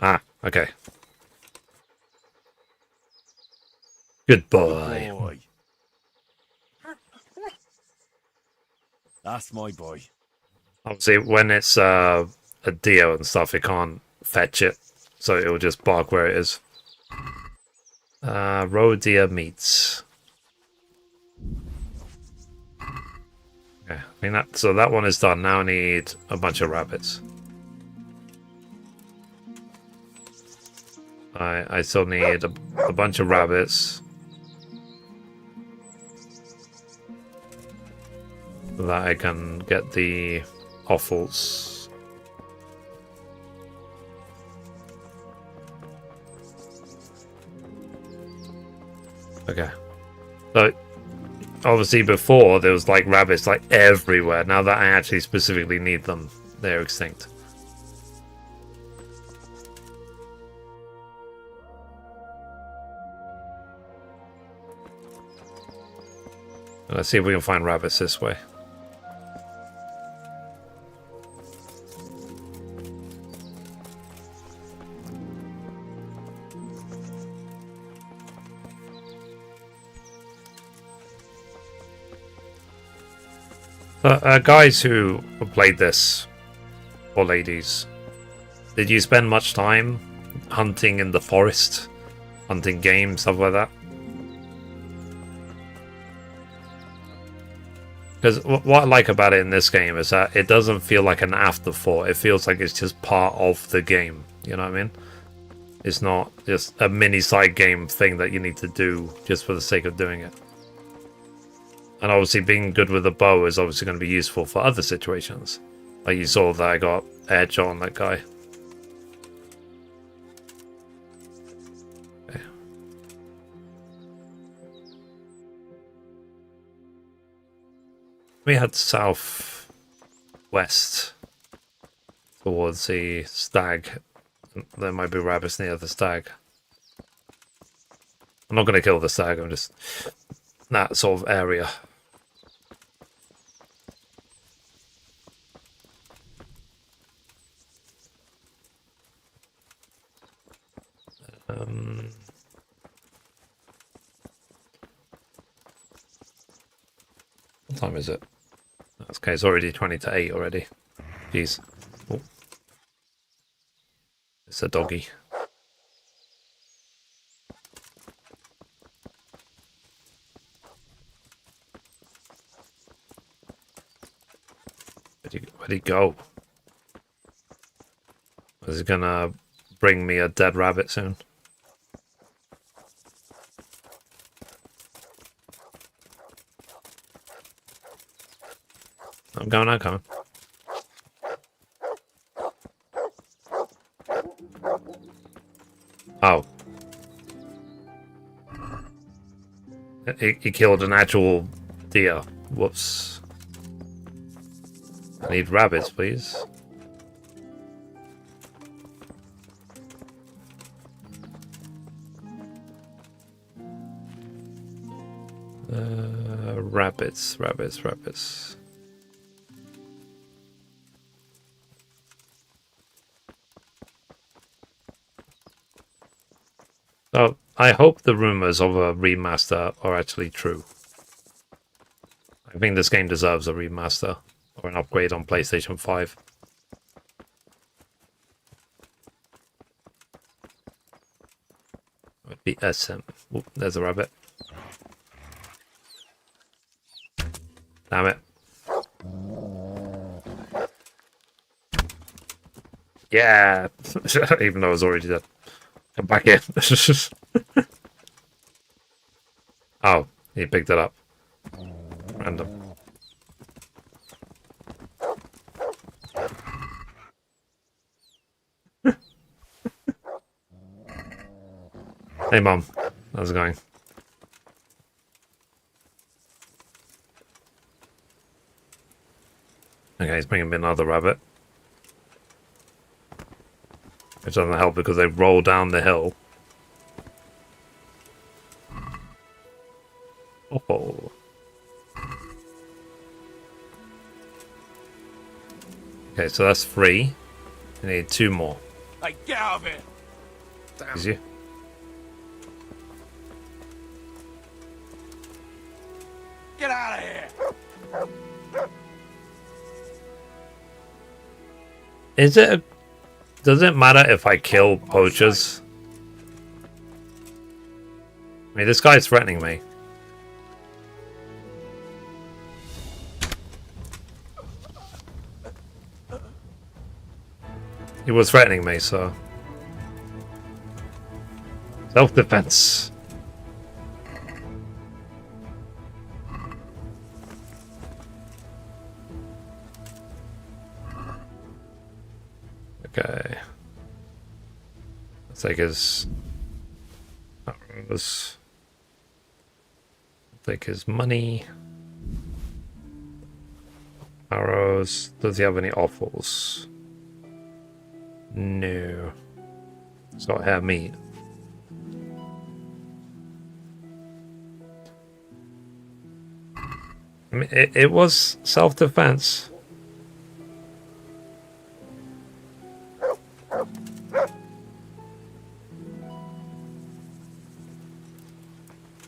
Ah, okay. Good boy. That's my boy. Obviously, when it's a deer and stuff, it can't fetch it, so it will just bark where it is. Roe deer meats. Okay, I mean so that one is done. Now I need a bunch of rabbits. I still need a bunch of rabbits. So that I can get the offals. Okay. So obviously before there was like rabbits like everywhere. Now that I actually specifically need them, they're extinct. Let's see if we can find rabbits this way. Guys who played this, or ladies, did you spend much time hunting in the forest? Hunting game, stuff like that? Because what I like about it in this game is that it doesn't feel like an afterthought. It feels like it's just part of the game. You know what I mean? It's not just a mini side game thing that you need to do just for the sake of doing it. And obviously being good with a bow is obviously going to be useful for other situations. Like you saw that I got edge on that guy. Okay. We head south west towards the stag. There might be rabbits near the stag. I'm not going to kill the stag, I'm just that sort of area. What time is it? Okay, it's already 20 to 8 already. Jeez. Oh. It's a doggy. Where'd he go? Is he gonna bring me a dead rabbit soon? I'm coming. Oh. He killed an actual deer. Whoops. I need rabbits, please. Rabbits. So, I hope the rumors of a remaster are actually true. I think this game deserves a remaster or an upgrade on PlayStation 5. Would be SM. Oop, there's a rabbit. Damn it. Yeah! Even though I was already dead. Come back in. Oh, he picked it up. Random. Hey Mom, how's it going? Okay, he's bringing me another rabbit. Which doesn't help because they roll down the hill. Oh. Okay, so that's 3. We need 2 more. Hey, get out of here! Is you? Get out of here! Is it? Does it matter if I kill poachers? I mean, this guy's threatening me. He was threatening me, so... Self-defense. Okay. Let's take his arrows. Take his money. Arrows. Does he have any offals? No. It's got hair meat. I mean, it was self-defense.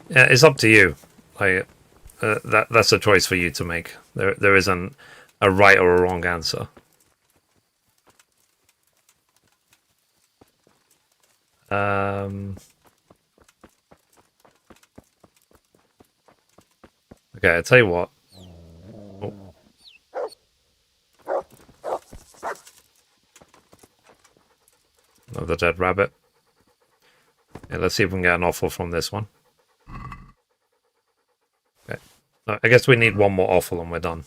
Yeah, it's up to you. Like, that's a choice for you to make. There isn't a right or a wrong answer. Okay, I'll tell you what. Oh. Another dead rabbit. Yeah, let's see if we can get an offal from this one. Okay. I guess we need one more offal and we're done.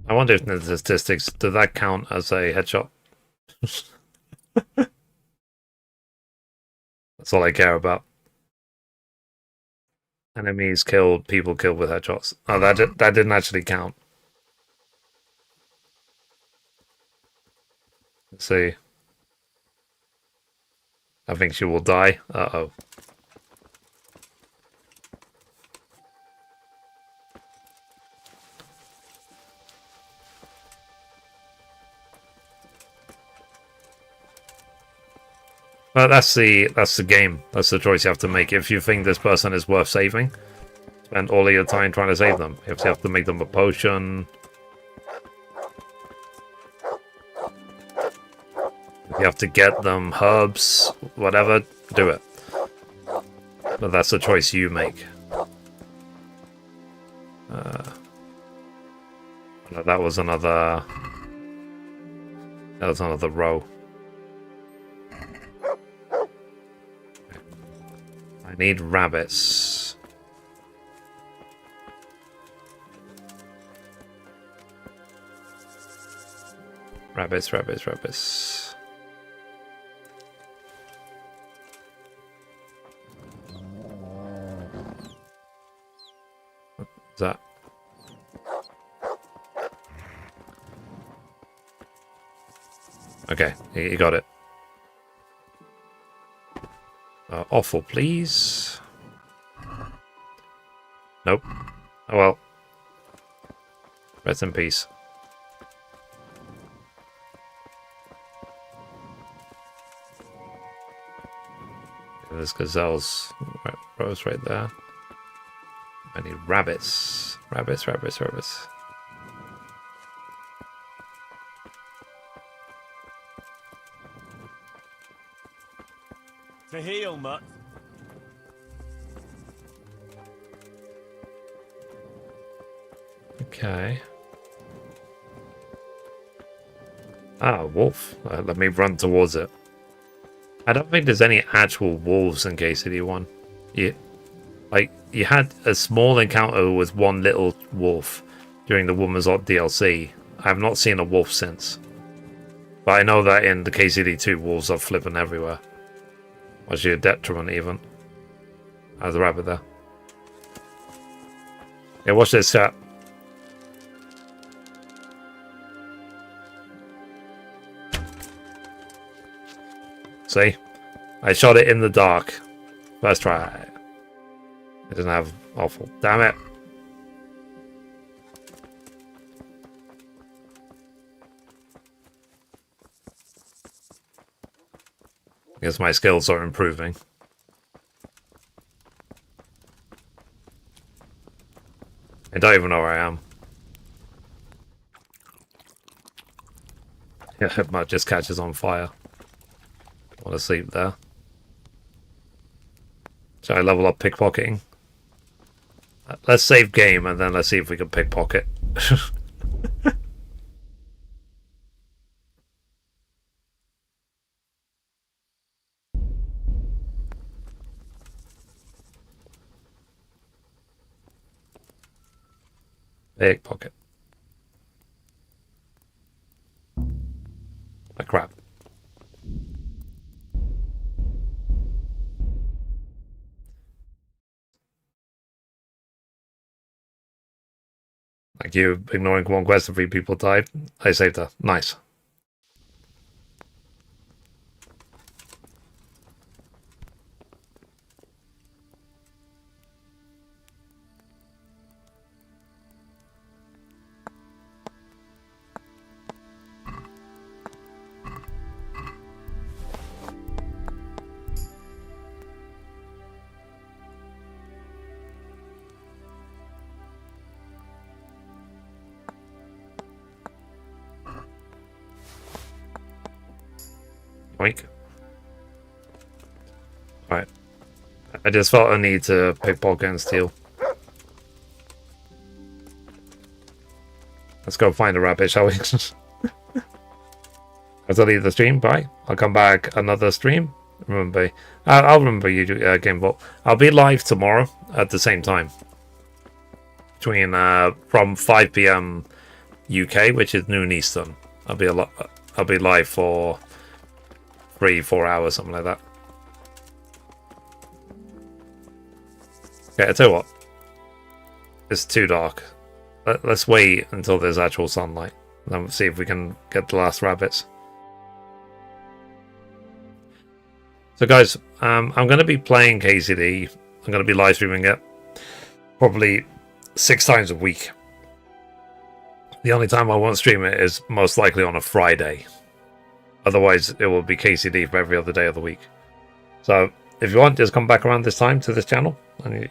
I wonder if in the statistics, does that count as a headshot? That's all I care about. Enemies killed, people killed with headshots. Oh, that didn't actually count. Let's see. I think she will die. Uh-oh. Well, that's the game. That's the choice you have to make. If you think this person is worth saving, spend all of your time trying to save them. If you have to make them a potion, if you have to get them herbs, whatever, do it. But that's the choice you make. That was another... That was another row. I need rabbits. Rabbits, rabbits, rabbits. What's that? Okay, you got it. Offal, please. Nope. Oh well. Rest in peace. There's gazelles. Rows right there. I need rabbits. Rabbits, rabbits, rabbits. To heal, mutt. Okay. Ah, wolf. Let me run towards it. I don't think there's any actual wolves in KCD1. You had a small encounter with one little wolf during the Woman's Odd DLC. I have not seen a wolf since. But I know that in the KCD2, wolves are flipping everywhere. Actually, a detriment even. There's a rabbit there. Yeah, watch this, chat. See? I shot it in the dark. First try. It doesn't have awful. Damn it. I guess my skills are improving. I don't even know where I am. Yeah, it might just catches on fire. I want to sleep there. Shall I level up pickpocketing? Let's save game and then let's see if we can pickpocket. Pickpocket. Ah, crap. Thank you. Ignoring one quest and 3 people died. I saved her. Nice. Oink. Alright. I just felt a need to pickpocket and steal. Let's go find a rabbit, shall we? As I leave the stream, bye. I'll come back another stream. Remember, I'll remember you, Gamebot. I'll be live tomorrow at the same time. Between from 5 PM UK, which is noon Eastern. I'll be live for 3-4 hours, something like that. Okay, I tell you what. It's too dark. Let's wait until there's actual sunlight. Then see if we can get the last rabbits. So guys, I'm going to be playing KCD. I'm going to be live streaming it. Probably 6 times a week. The only time I won't stream it is most likely on a Friday. Otherwise, it will be KCD for every other day of the week. So, if you want, just come back around this time to this channel, and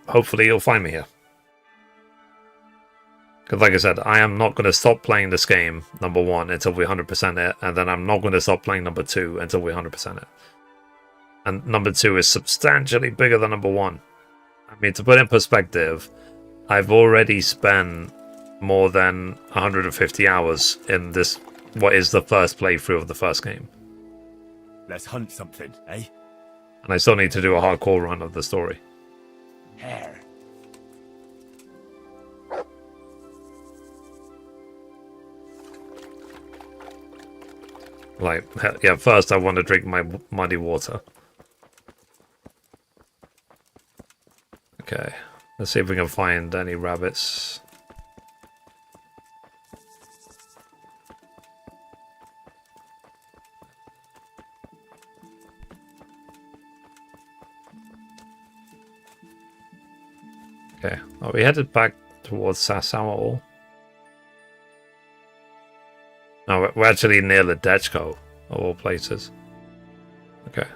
hopefully you'll find me here. Because, like I said, I am not going to stop playing this game, number 1, until we 100% it, and then I'm not going to stop playing number 2 until we 100% it. And number 2 is substantially bigger than number 1. I mean, to put in perspective, I've already spent more than 150 hours in this, what is the first playthrough of the first game. Let's hunt something, eh? And I still need to do a hardcore run of the story. Hare. Like, yeah, first I want to drink my muddy water. Okay, let's see if we can find any rabbits. Okay, oh, we headed back towards Sassamall. No, we're actually near the Dechko, of all places. Okay.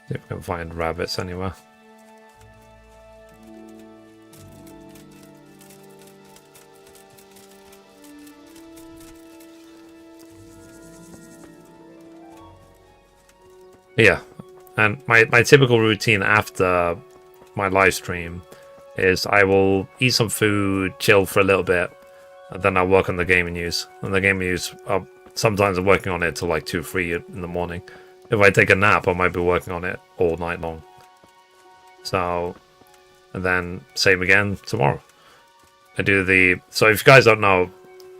See if we can find rabbits anywhere. Yeah, and my typical routine after my live stream is I will eat some food, chill for a little bit, and then I'll work on the gaming news. And the gaming news, sometimes I'm working on it till like 2, 3 in the morning. If I take a nap, I might be working on it all night long. So, and then same again tomorrow. I do so if you guys don't know,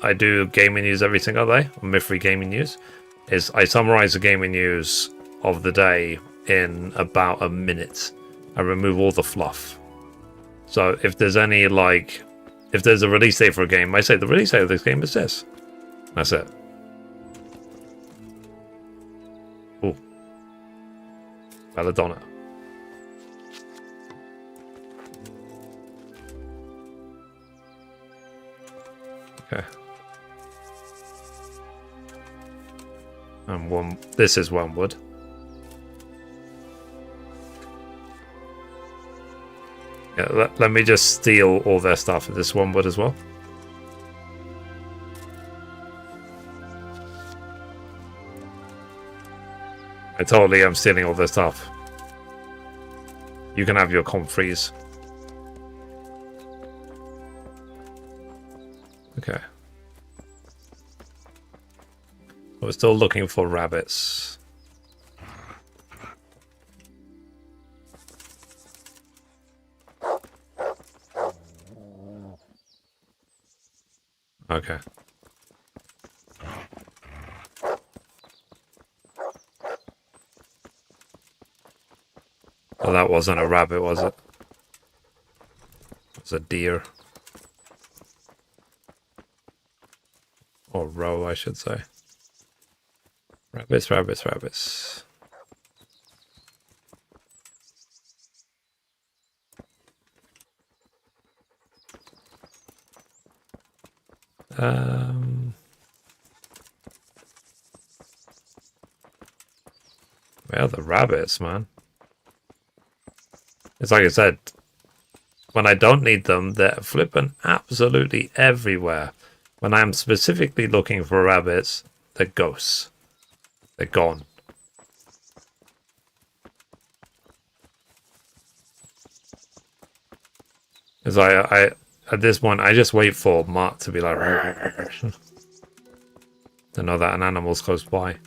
I do gaming news every single day, Mystery Gaming News. I summarize the gaming news of the day in about a minute. I remove all the fluff. So if there's any, like, if there's a release date for a game, I say the release date of this game is this. That's it. Ooh. Belladonna. Okay. And this is wormwood. Yeah, let me just steal all their stuff. This wormwood as well. I totally am stealing all their stuff. You can have your comfreys. Okay. We're still looking for rabbits. Okay. Well, that wasn't a rabbit, was it? It was a deer. Or roe, I should say. Rabbits, rabbits, rabbits. Where are the rabbits, man? It's like I said, when I don't need them, they're flipping absolutely everywhere. When I'm specifically looking for rabbits, they're ghosts. They're gone. Because I at this point, I just wait for Mark to be like, to know that an animal's close by.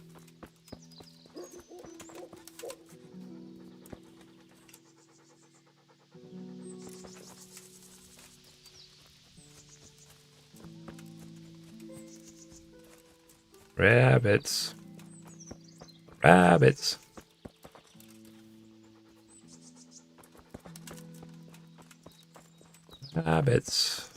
Rabbits. Rabbits. Rabbits.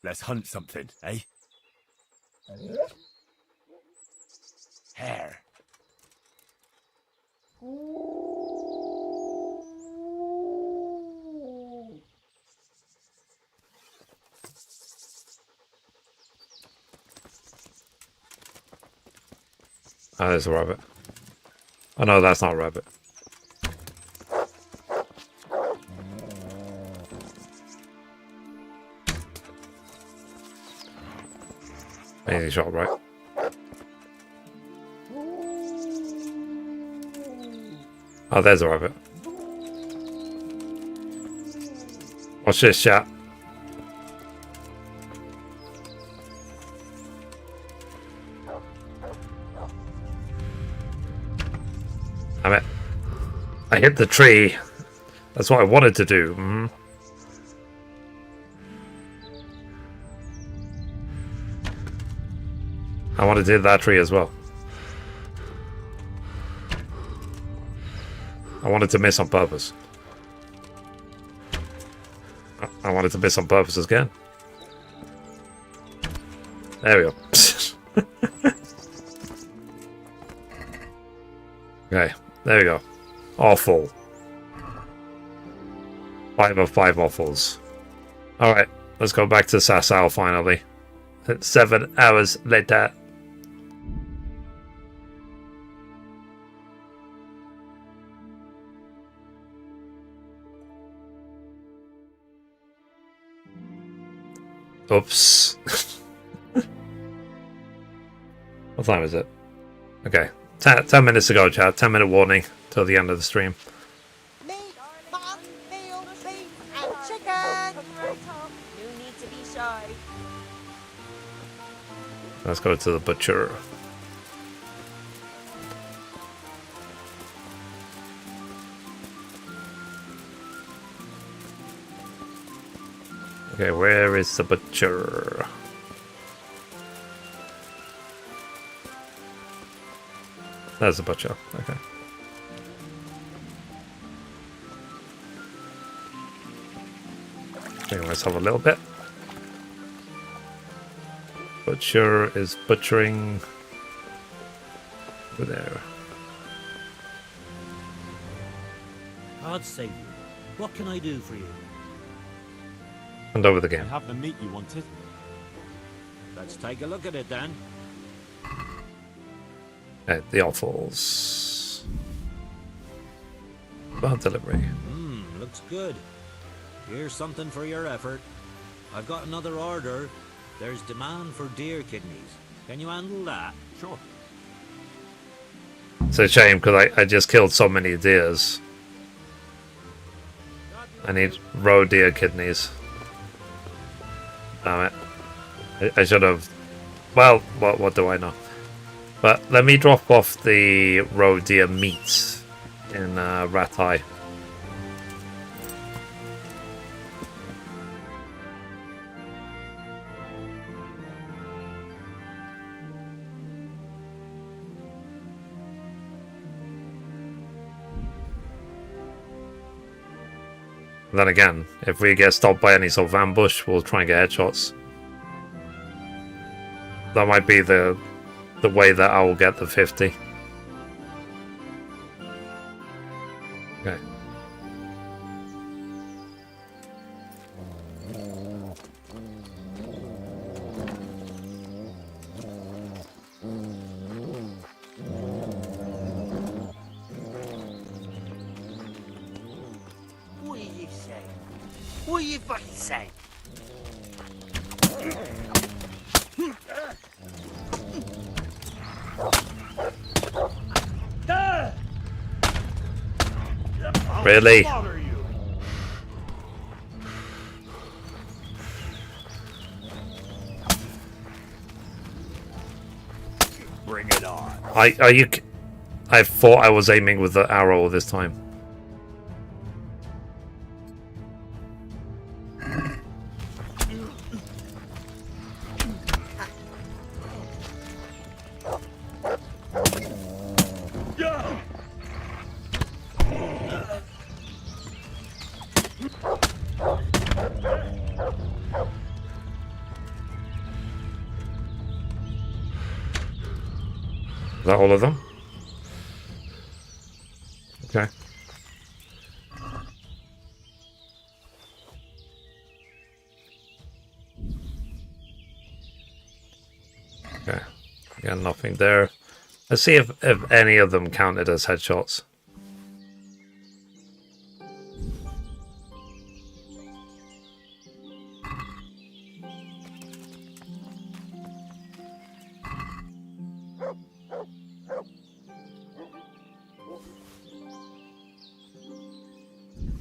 Let's hunt something, eh? Hare. Oh, there's a rabbit. Oh no, that's not a rabbit. Easy shot, right? Oh, there's a rabbit. Watch this, chat. Damn it. I hit the tree. That's what I wanted to do. I wanted to hit that tree as well. I wanted to miss on purpose. I wanted to miss on purpose again. There we go. Okay, there we go. Awful. 5 of 5 awfuls. Alright, let's go back to Sasau finally. 7 hours later. Oops. What time is it? Okay. 10 minutes to go, chat. 10-minute warning till the end of the stream. Meat, mutton, veal, beef, and chicken. You need to be shy. Let's go to the butcher. Okay, where is the butcher? There's the butcher. Okay. Okay, let's have a little bit. Butcher is butchering over there. God save you. What can I do for you? And over the I game. have the meat you wanted. Let's take a look at it then. Okay, the offals. About delivery. Looks good. Here's something for your effort. I've got another order. There's demand for deer kidneys. Can you handle that? Sure. It's a shame because I just killed so many deers. I need roe deer kidneys. Damn it. I should have... Well, what do I know? But let me drop off the roe deer meat in Ratai. Then again, if we get stopped by any sort of ambush, we'll try and get headshots. That might be the way that I will get the 50. Okay. What are you saying? What are you fucking saying? Really? Bring it on. Are you? I thought I was aiming with the arrow this time. Is that all of them? Okay. Okay. Again, nothing there. Let's see if any of them counted as headshots.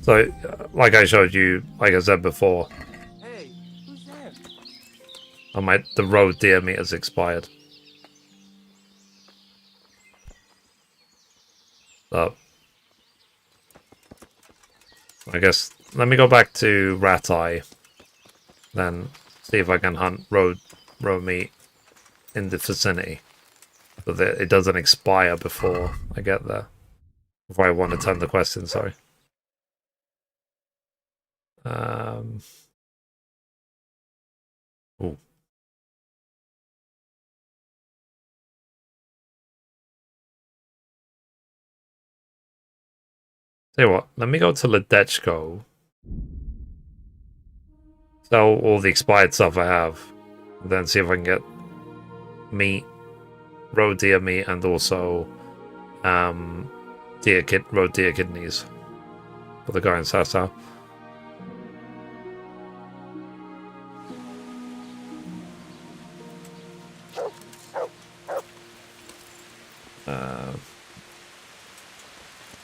So, like I showed you, like I said before, Hey, who's there? the roe deer meat has expired. So, I guess let me go back to Rat Eye, then see if I can hunt roe meat in the vicinity, so that it doesn't expire before I get there. Before I want to turn the quest in, sorry. Ooh. Tell you what, let me go to Ledechko. Sell all the expired stuff I have. And then see if I can get meat, roe deer meat, and also roe deer kidneys for the guy in Sasau.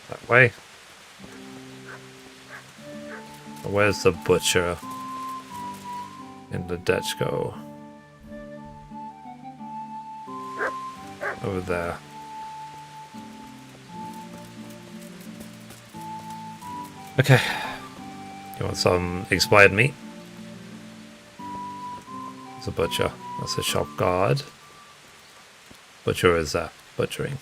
That way. Where's the butcher in the Dechko? Over there. Okay. You want some expired meat? It's a butcher. That's a shop guard. Butcher is butchering.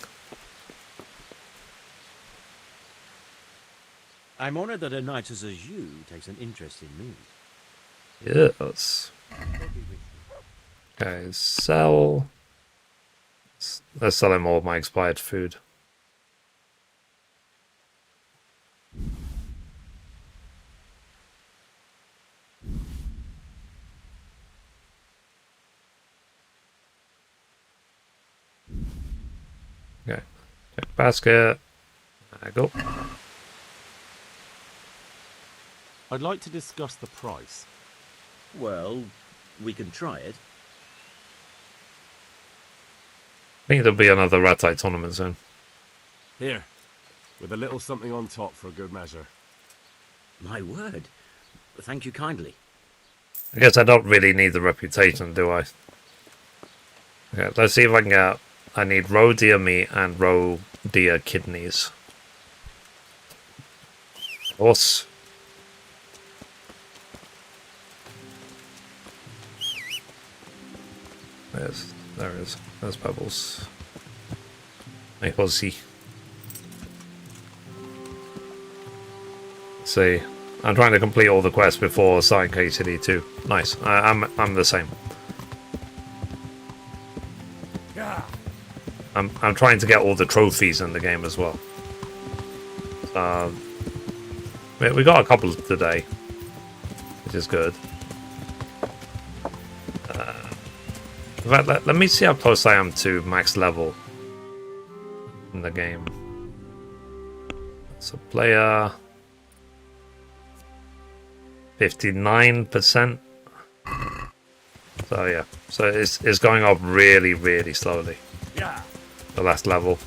I'm honored that a knight such as you takes an interest in me. Yes. Okay, sell. Let's sell him all my expired food. Okay, check basket. There I go. I'd like to discuss the price. Well, we can try it. I think there'll be another Rat Eye tournament soon. Here, with a little something on top for good measure. My word. Thank you kindly. I guess I don't really need the reputation, do I? Okay, let's see if I can get... I need roe deer meat and roe deer kidneys. Horse. There it is. There's Pebbles. Hey, horsey. See, I'm trying to complete all the quests before starting KCD2. Nice. I'm the same. I'm trying to get all the trophies in the game as well. We got a couple today, which is good. In fact, let me see how close I am to max level in the game. So player 59%. So yeah, so it's going up really, really slowly. Yeah. The last level.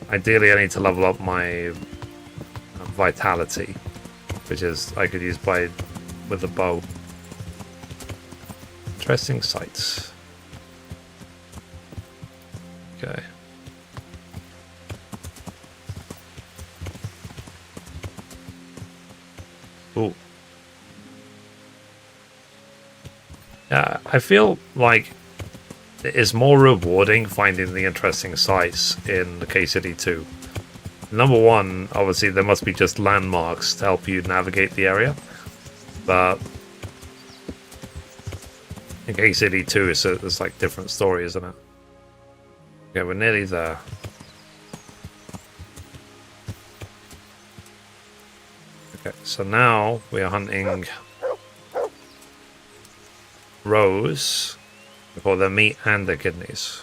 Ideally, I need to level up my vitality, which is I could use with a bow. Interesting sights. Okay. Ooh. Yeah, I feel like it is more rewarding finding the interesting sights in the KCD2. Number one, obviously there must be just landmarks to help you navigate the area, but In KCD2, it's like different story, isn't it? Okay, we're nearly there. Okay, so now we are hunting Rose for the meat and the kidneys.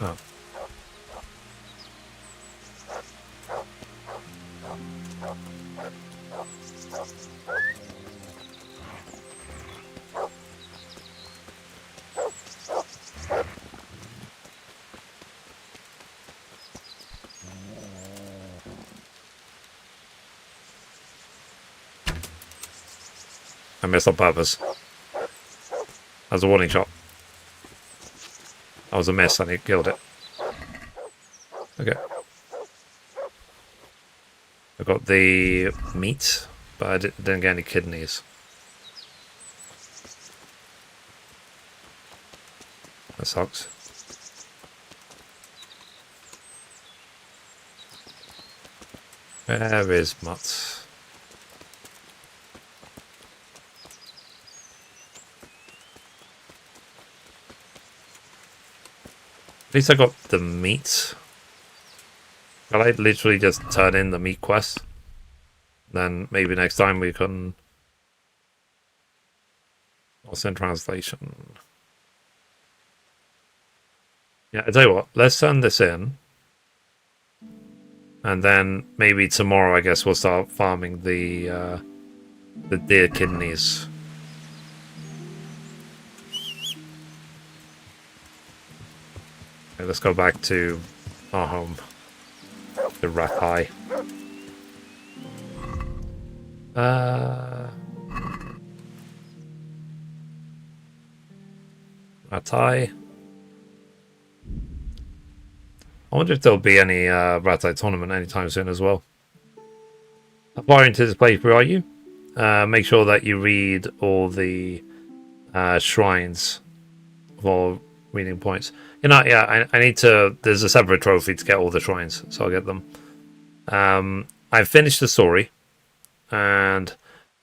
Oh. I missed on purpose. That was a warning shot. That was a miss and he killed it. Okay. I got the meat, but I didn't get any kidneys. That sucks. Where is Mutt? At least I got the meat. Can I literally just turn in the meat quest? Then maybe next time we can... What's in translation? Yeah, I tell you what, let's turn this in. And then maybe tomorrow, I guess, we'll start farming the deer kidneys. Okay, let's go back to our home. The Rathai. Rathai. I wonder if there'll be any Rathai tournament anytime soon as well. How far into this playthrough are you? Make sure that you read all the shrines for reading points. You know, yeah, I need to... There's a separate trophy to get all the shrines, so I'll get them. I've finished the story, and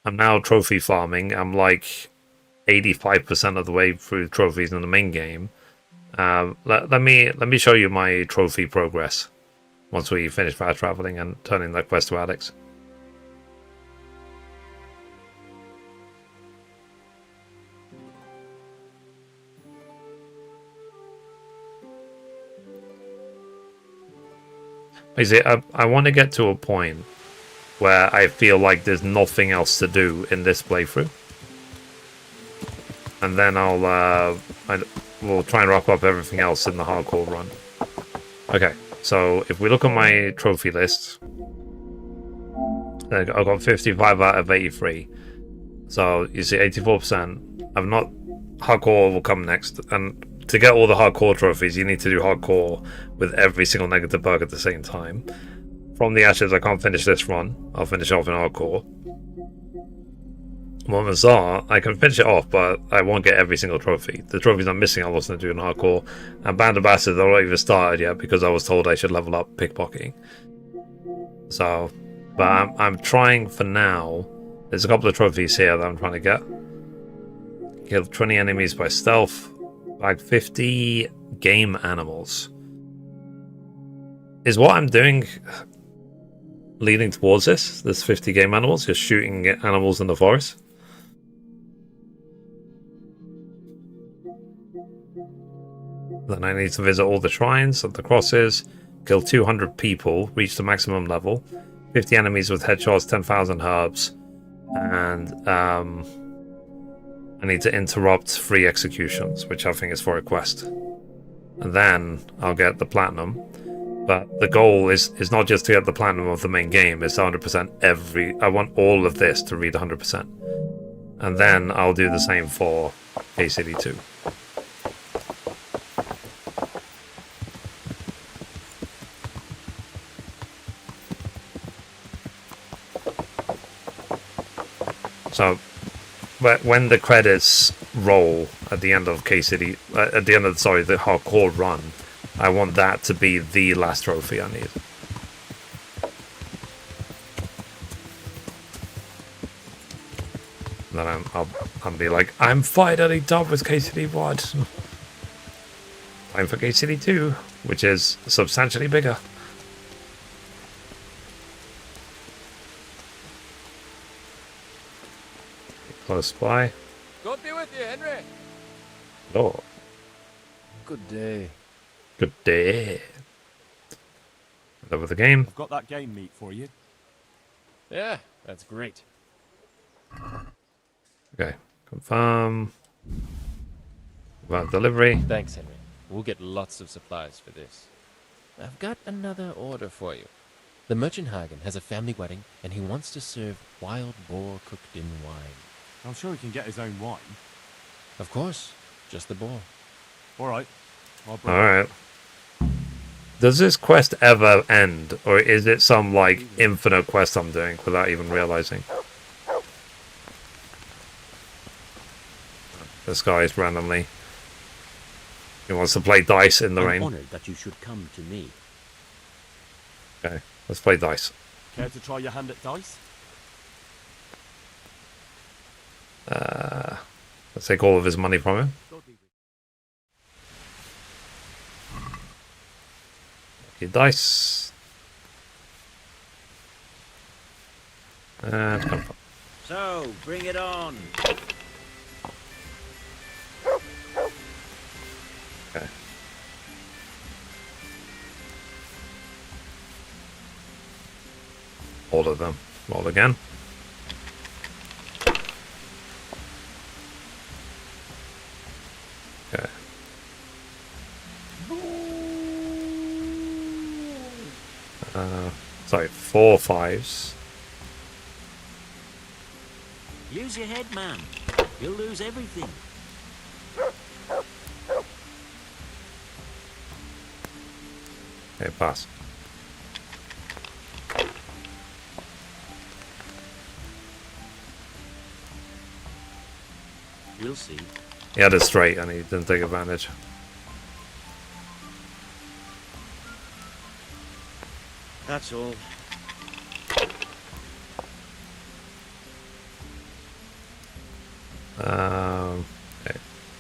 I'm now trophy farming. I'm like 85% of the way through trophies in the main game. Let me show you my trophy progress once we finish fast traveling and turning that quest to Alex. Basically, I want to get to a point where I feel like there's nothing else to do in this playthrough, and then we'll try and wrap up everything else in the hardcore run. Okay, so if we look at my trophy list, I've got 55 out of 83. So you see 84%. I've not... Hardcore will come next, and to get all the hardcore trophies, you need to do hardcore with every single negative perk at the same time. From the ashes, I can't finish this run. I'll finish off in hardcore. Momazar, I can finish it off, but I won't get every single trophy. The trophies I'm missing, I'll also do in hardcore. And Band of Bastards, I've not even started yet because I was told I should level up pickpocketing. So, but I'm trying for now. There's a couple of trophies here that I'm trying to get. Kill 20 enemies by stealth. Bag 50 game animals. Is what I'm doing leading towards this? This 50 game animals? Just shooting animals in the forest? Then I need to visit all the shrines and the crosses. Kill 200 people. Reach the maximum level. 50 enemies with headshots. 10,000 herbs. And I need to interrupt 3 executions, which I think is for a quest. And then I'll get the platinum. But the goal is not just to get the platinum of the main game, it's 100% I want all of this to read 100%. And then I'll do the same for KCD2. So when the credits roll at the end of KCD, at the end of the hardcore run, I want that to be the last trophy I need. And then I'll be like, I'm finally done with KCD1. Time for KCD2, which is substantially bigger. Close by. God be with you, Henry. Oh, Good day. good day. Over the game. I've got that game meat for you. Yeah, that's great. Okay, confirm. About delivery. Thanks, Henry. We'll get lots of supplies for this. I've got another order for you. The merchant Hagen has a family wedding, and he wants to serve wild boar cooked in wine. I'm sure he can get his own wine. Of course, just the boar. All right. I'll bring Alright. Does this quest ever end? Or is it some, like, infinite quest I'm doing without even realizing? This guy is randomly. He wants to play dice in the I'm rain. honored that you should come to me. Okay, let's play dice. Care to try your hand at dice? Let's take all of his money from him. Okay, dice. And confirm. So, bring it on. Okay. All of them. Roll again. Okay. Sorry, 4 5s. Use your head, man. You'll lose everything. Okay, pass. You'll see. He had it straight and he didn't take advantage. That's all. Okay.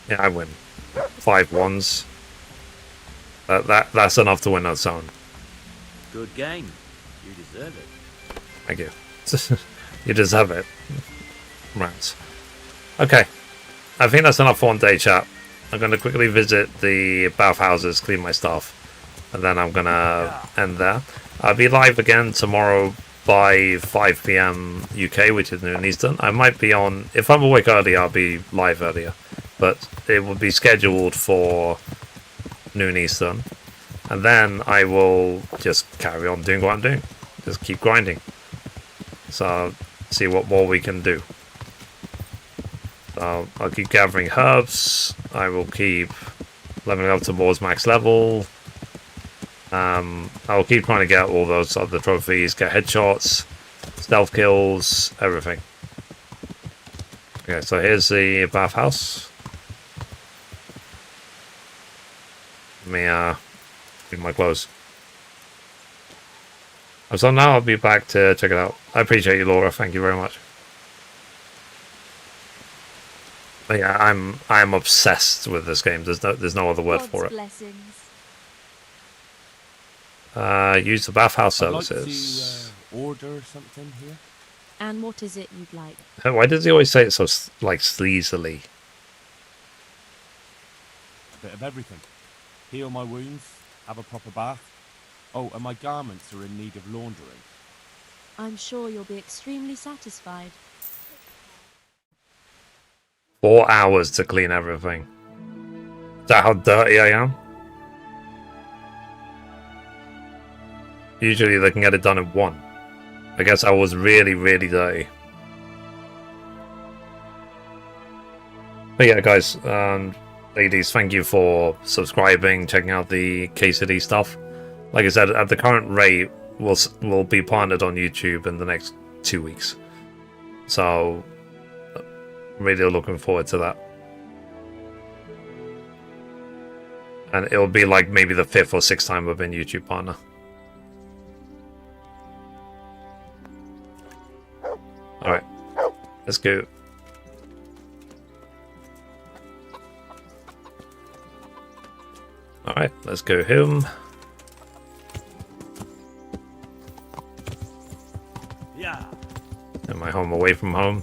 Yeah, I win. 5 1s. That's enough to win that zone. Good game. You deserve it. Thank you. You deserve it. Rats. Okay. I think that's enough for one day, chat. I'm going to quickly visit the bathhouses, clean my stuff, and then I'm going to end there. I'll be live again tomorrow by 5 PM UK, which is noon Eastern. I might be on... If I'm awake early, I'll be live earlier. But it will be scheduled for noon Eastern. And then I will just carry on doing what I'm doing. Just keep grinding. So, see what more we can do. So, I'll keep gathering herbs. I will keep leveling up towards max level. I'll keep trying to get all those other trophies, get headshots, stealth kills, everything. Okay, so here's the bathhouse. Let me get my clothes. So now I'll be back to check it out. I appreciate you, Laura. Thank you very much. But yeah, I'm obsessed with this game. There's no other word for it. Blessings. Use the bathhouse I'd like services. to order something here. And what is it you'd like? Why does he always say it so like sleazily? A bit of everything. Heal my wounds, have a proper bath. Oh, and my garments are in need of laundering. I'm sure you'll be extremely satisfied. 4 hours to clean everything. Is that how dirty I am? Usually they can get it done in 1. I guess I was really, really dirty. But yeah, guys, ladies, thank you for subscribing, checking out the KCD stuff. Like I said, at the current rate, we'll be partnered on YouTube in the next 2 weeks. So, really looking forward to that. And it'll be like maybe the 5th or 6th time we've been YouTube partner. Alright, let's go. let's go home. Yeah. In my home away from home.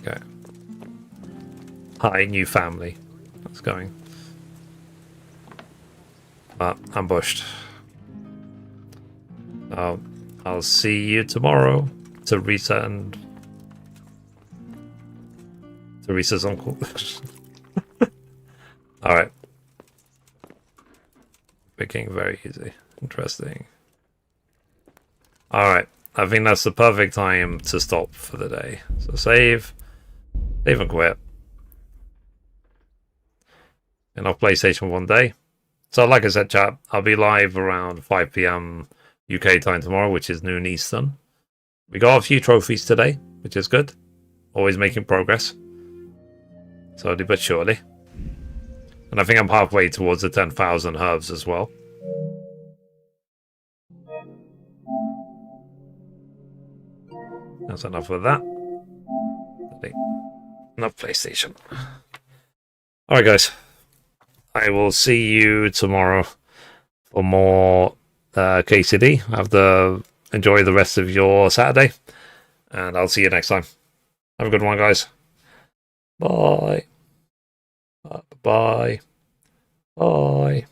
Okay. Hi, new family. How's it going? Ambushed. I'll see you tomorrow. Teresa and Teresa's uncle. Alright. Became very easy. Interesting. Alright. I think that's the perfect time to stop for the day. So save. Save and quit. Enough PlayStation one day. So like I said, chat, I'll be live around 5 PM UK time tomorrow, which is noon Eastern. We got a few trophies today, which is good. Always making progress. Slowly but surely. And I think I'm halfway towards the 10,000 herbs as well. That's enough of that. Enough PlayStation. Alright guys. I will see you tomorrow for more KCD. Have to enjoy the rest of your Saturday. And I'll see you next time. Have a good one, guys. Bye. Bye. Bye.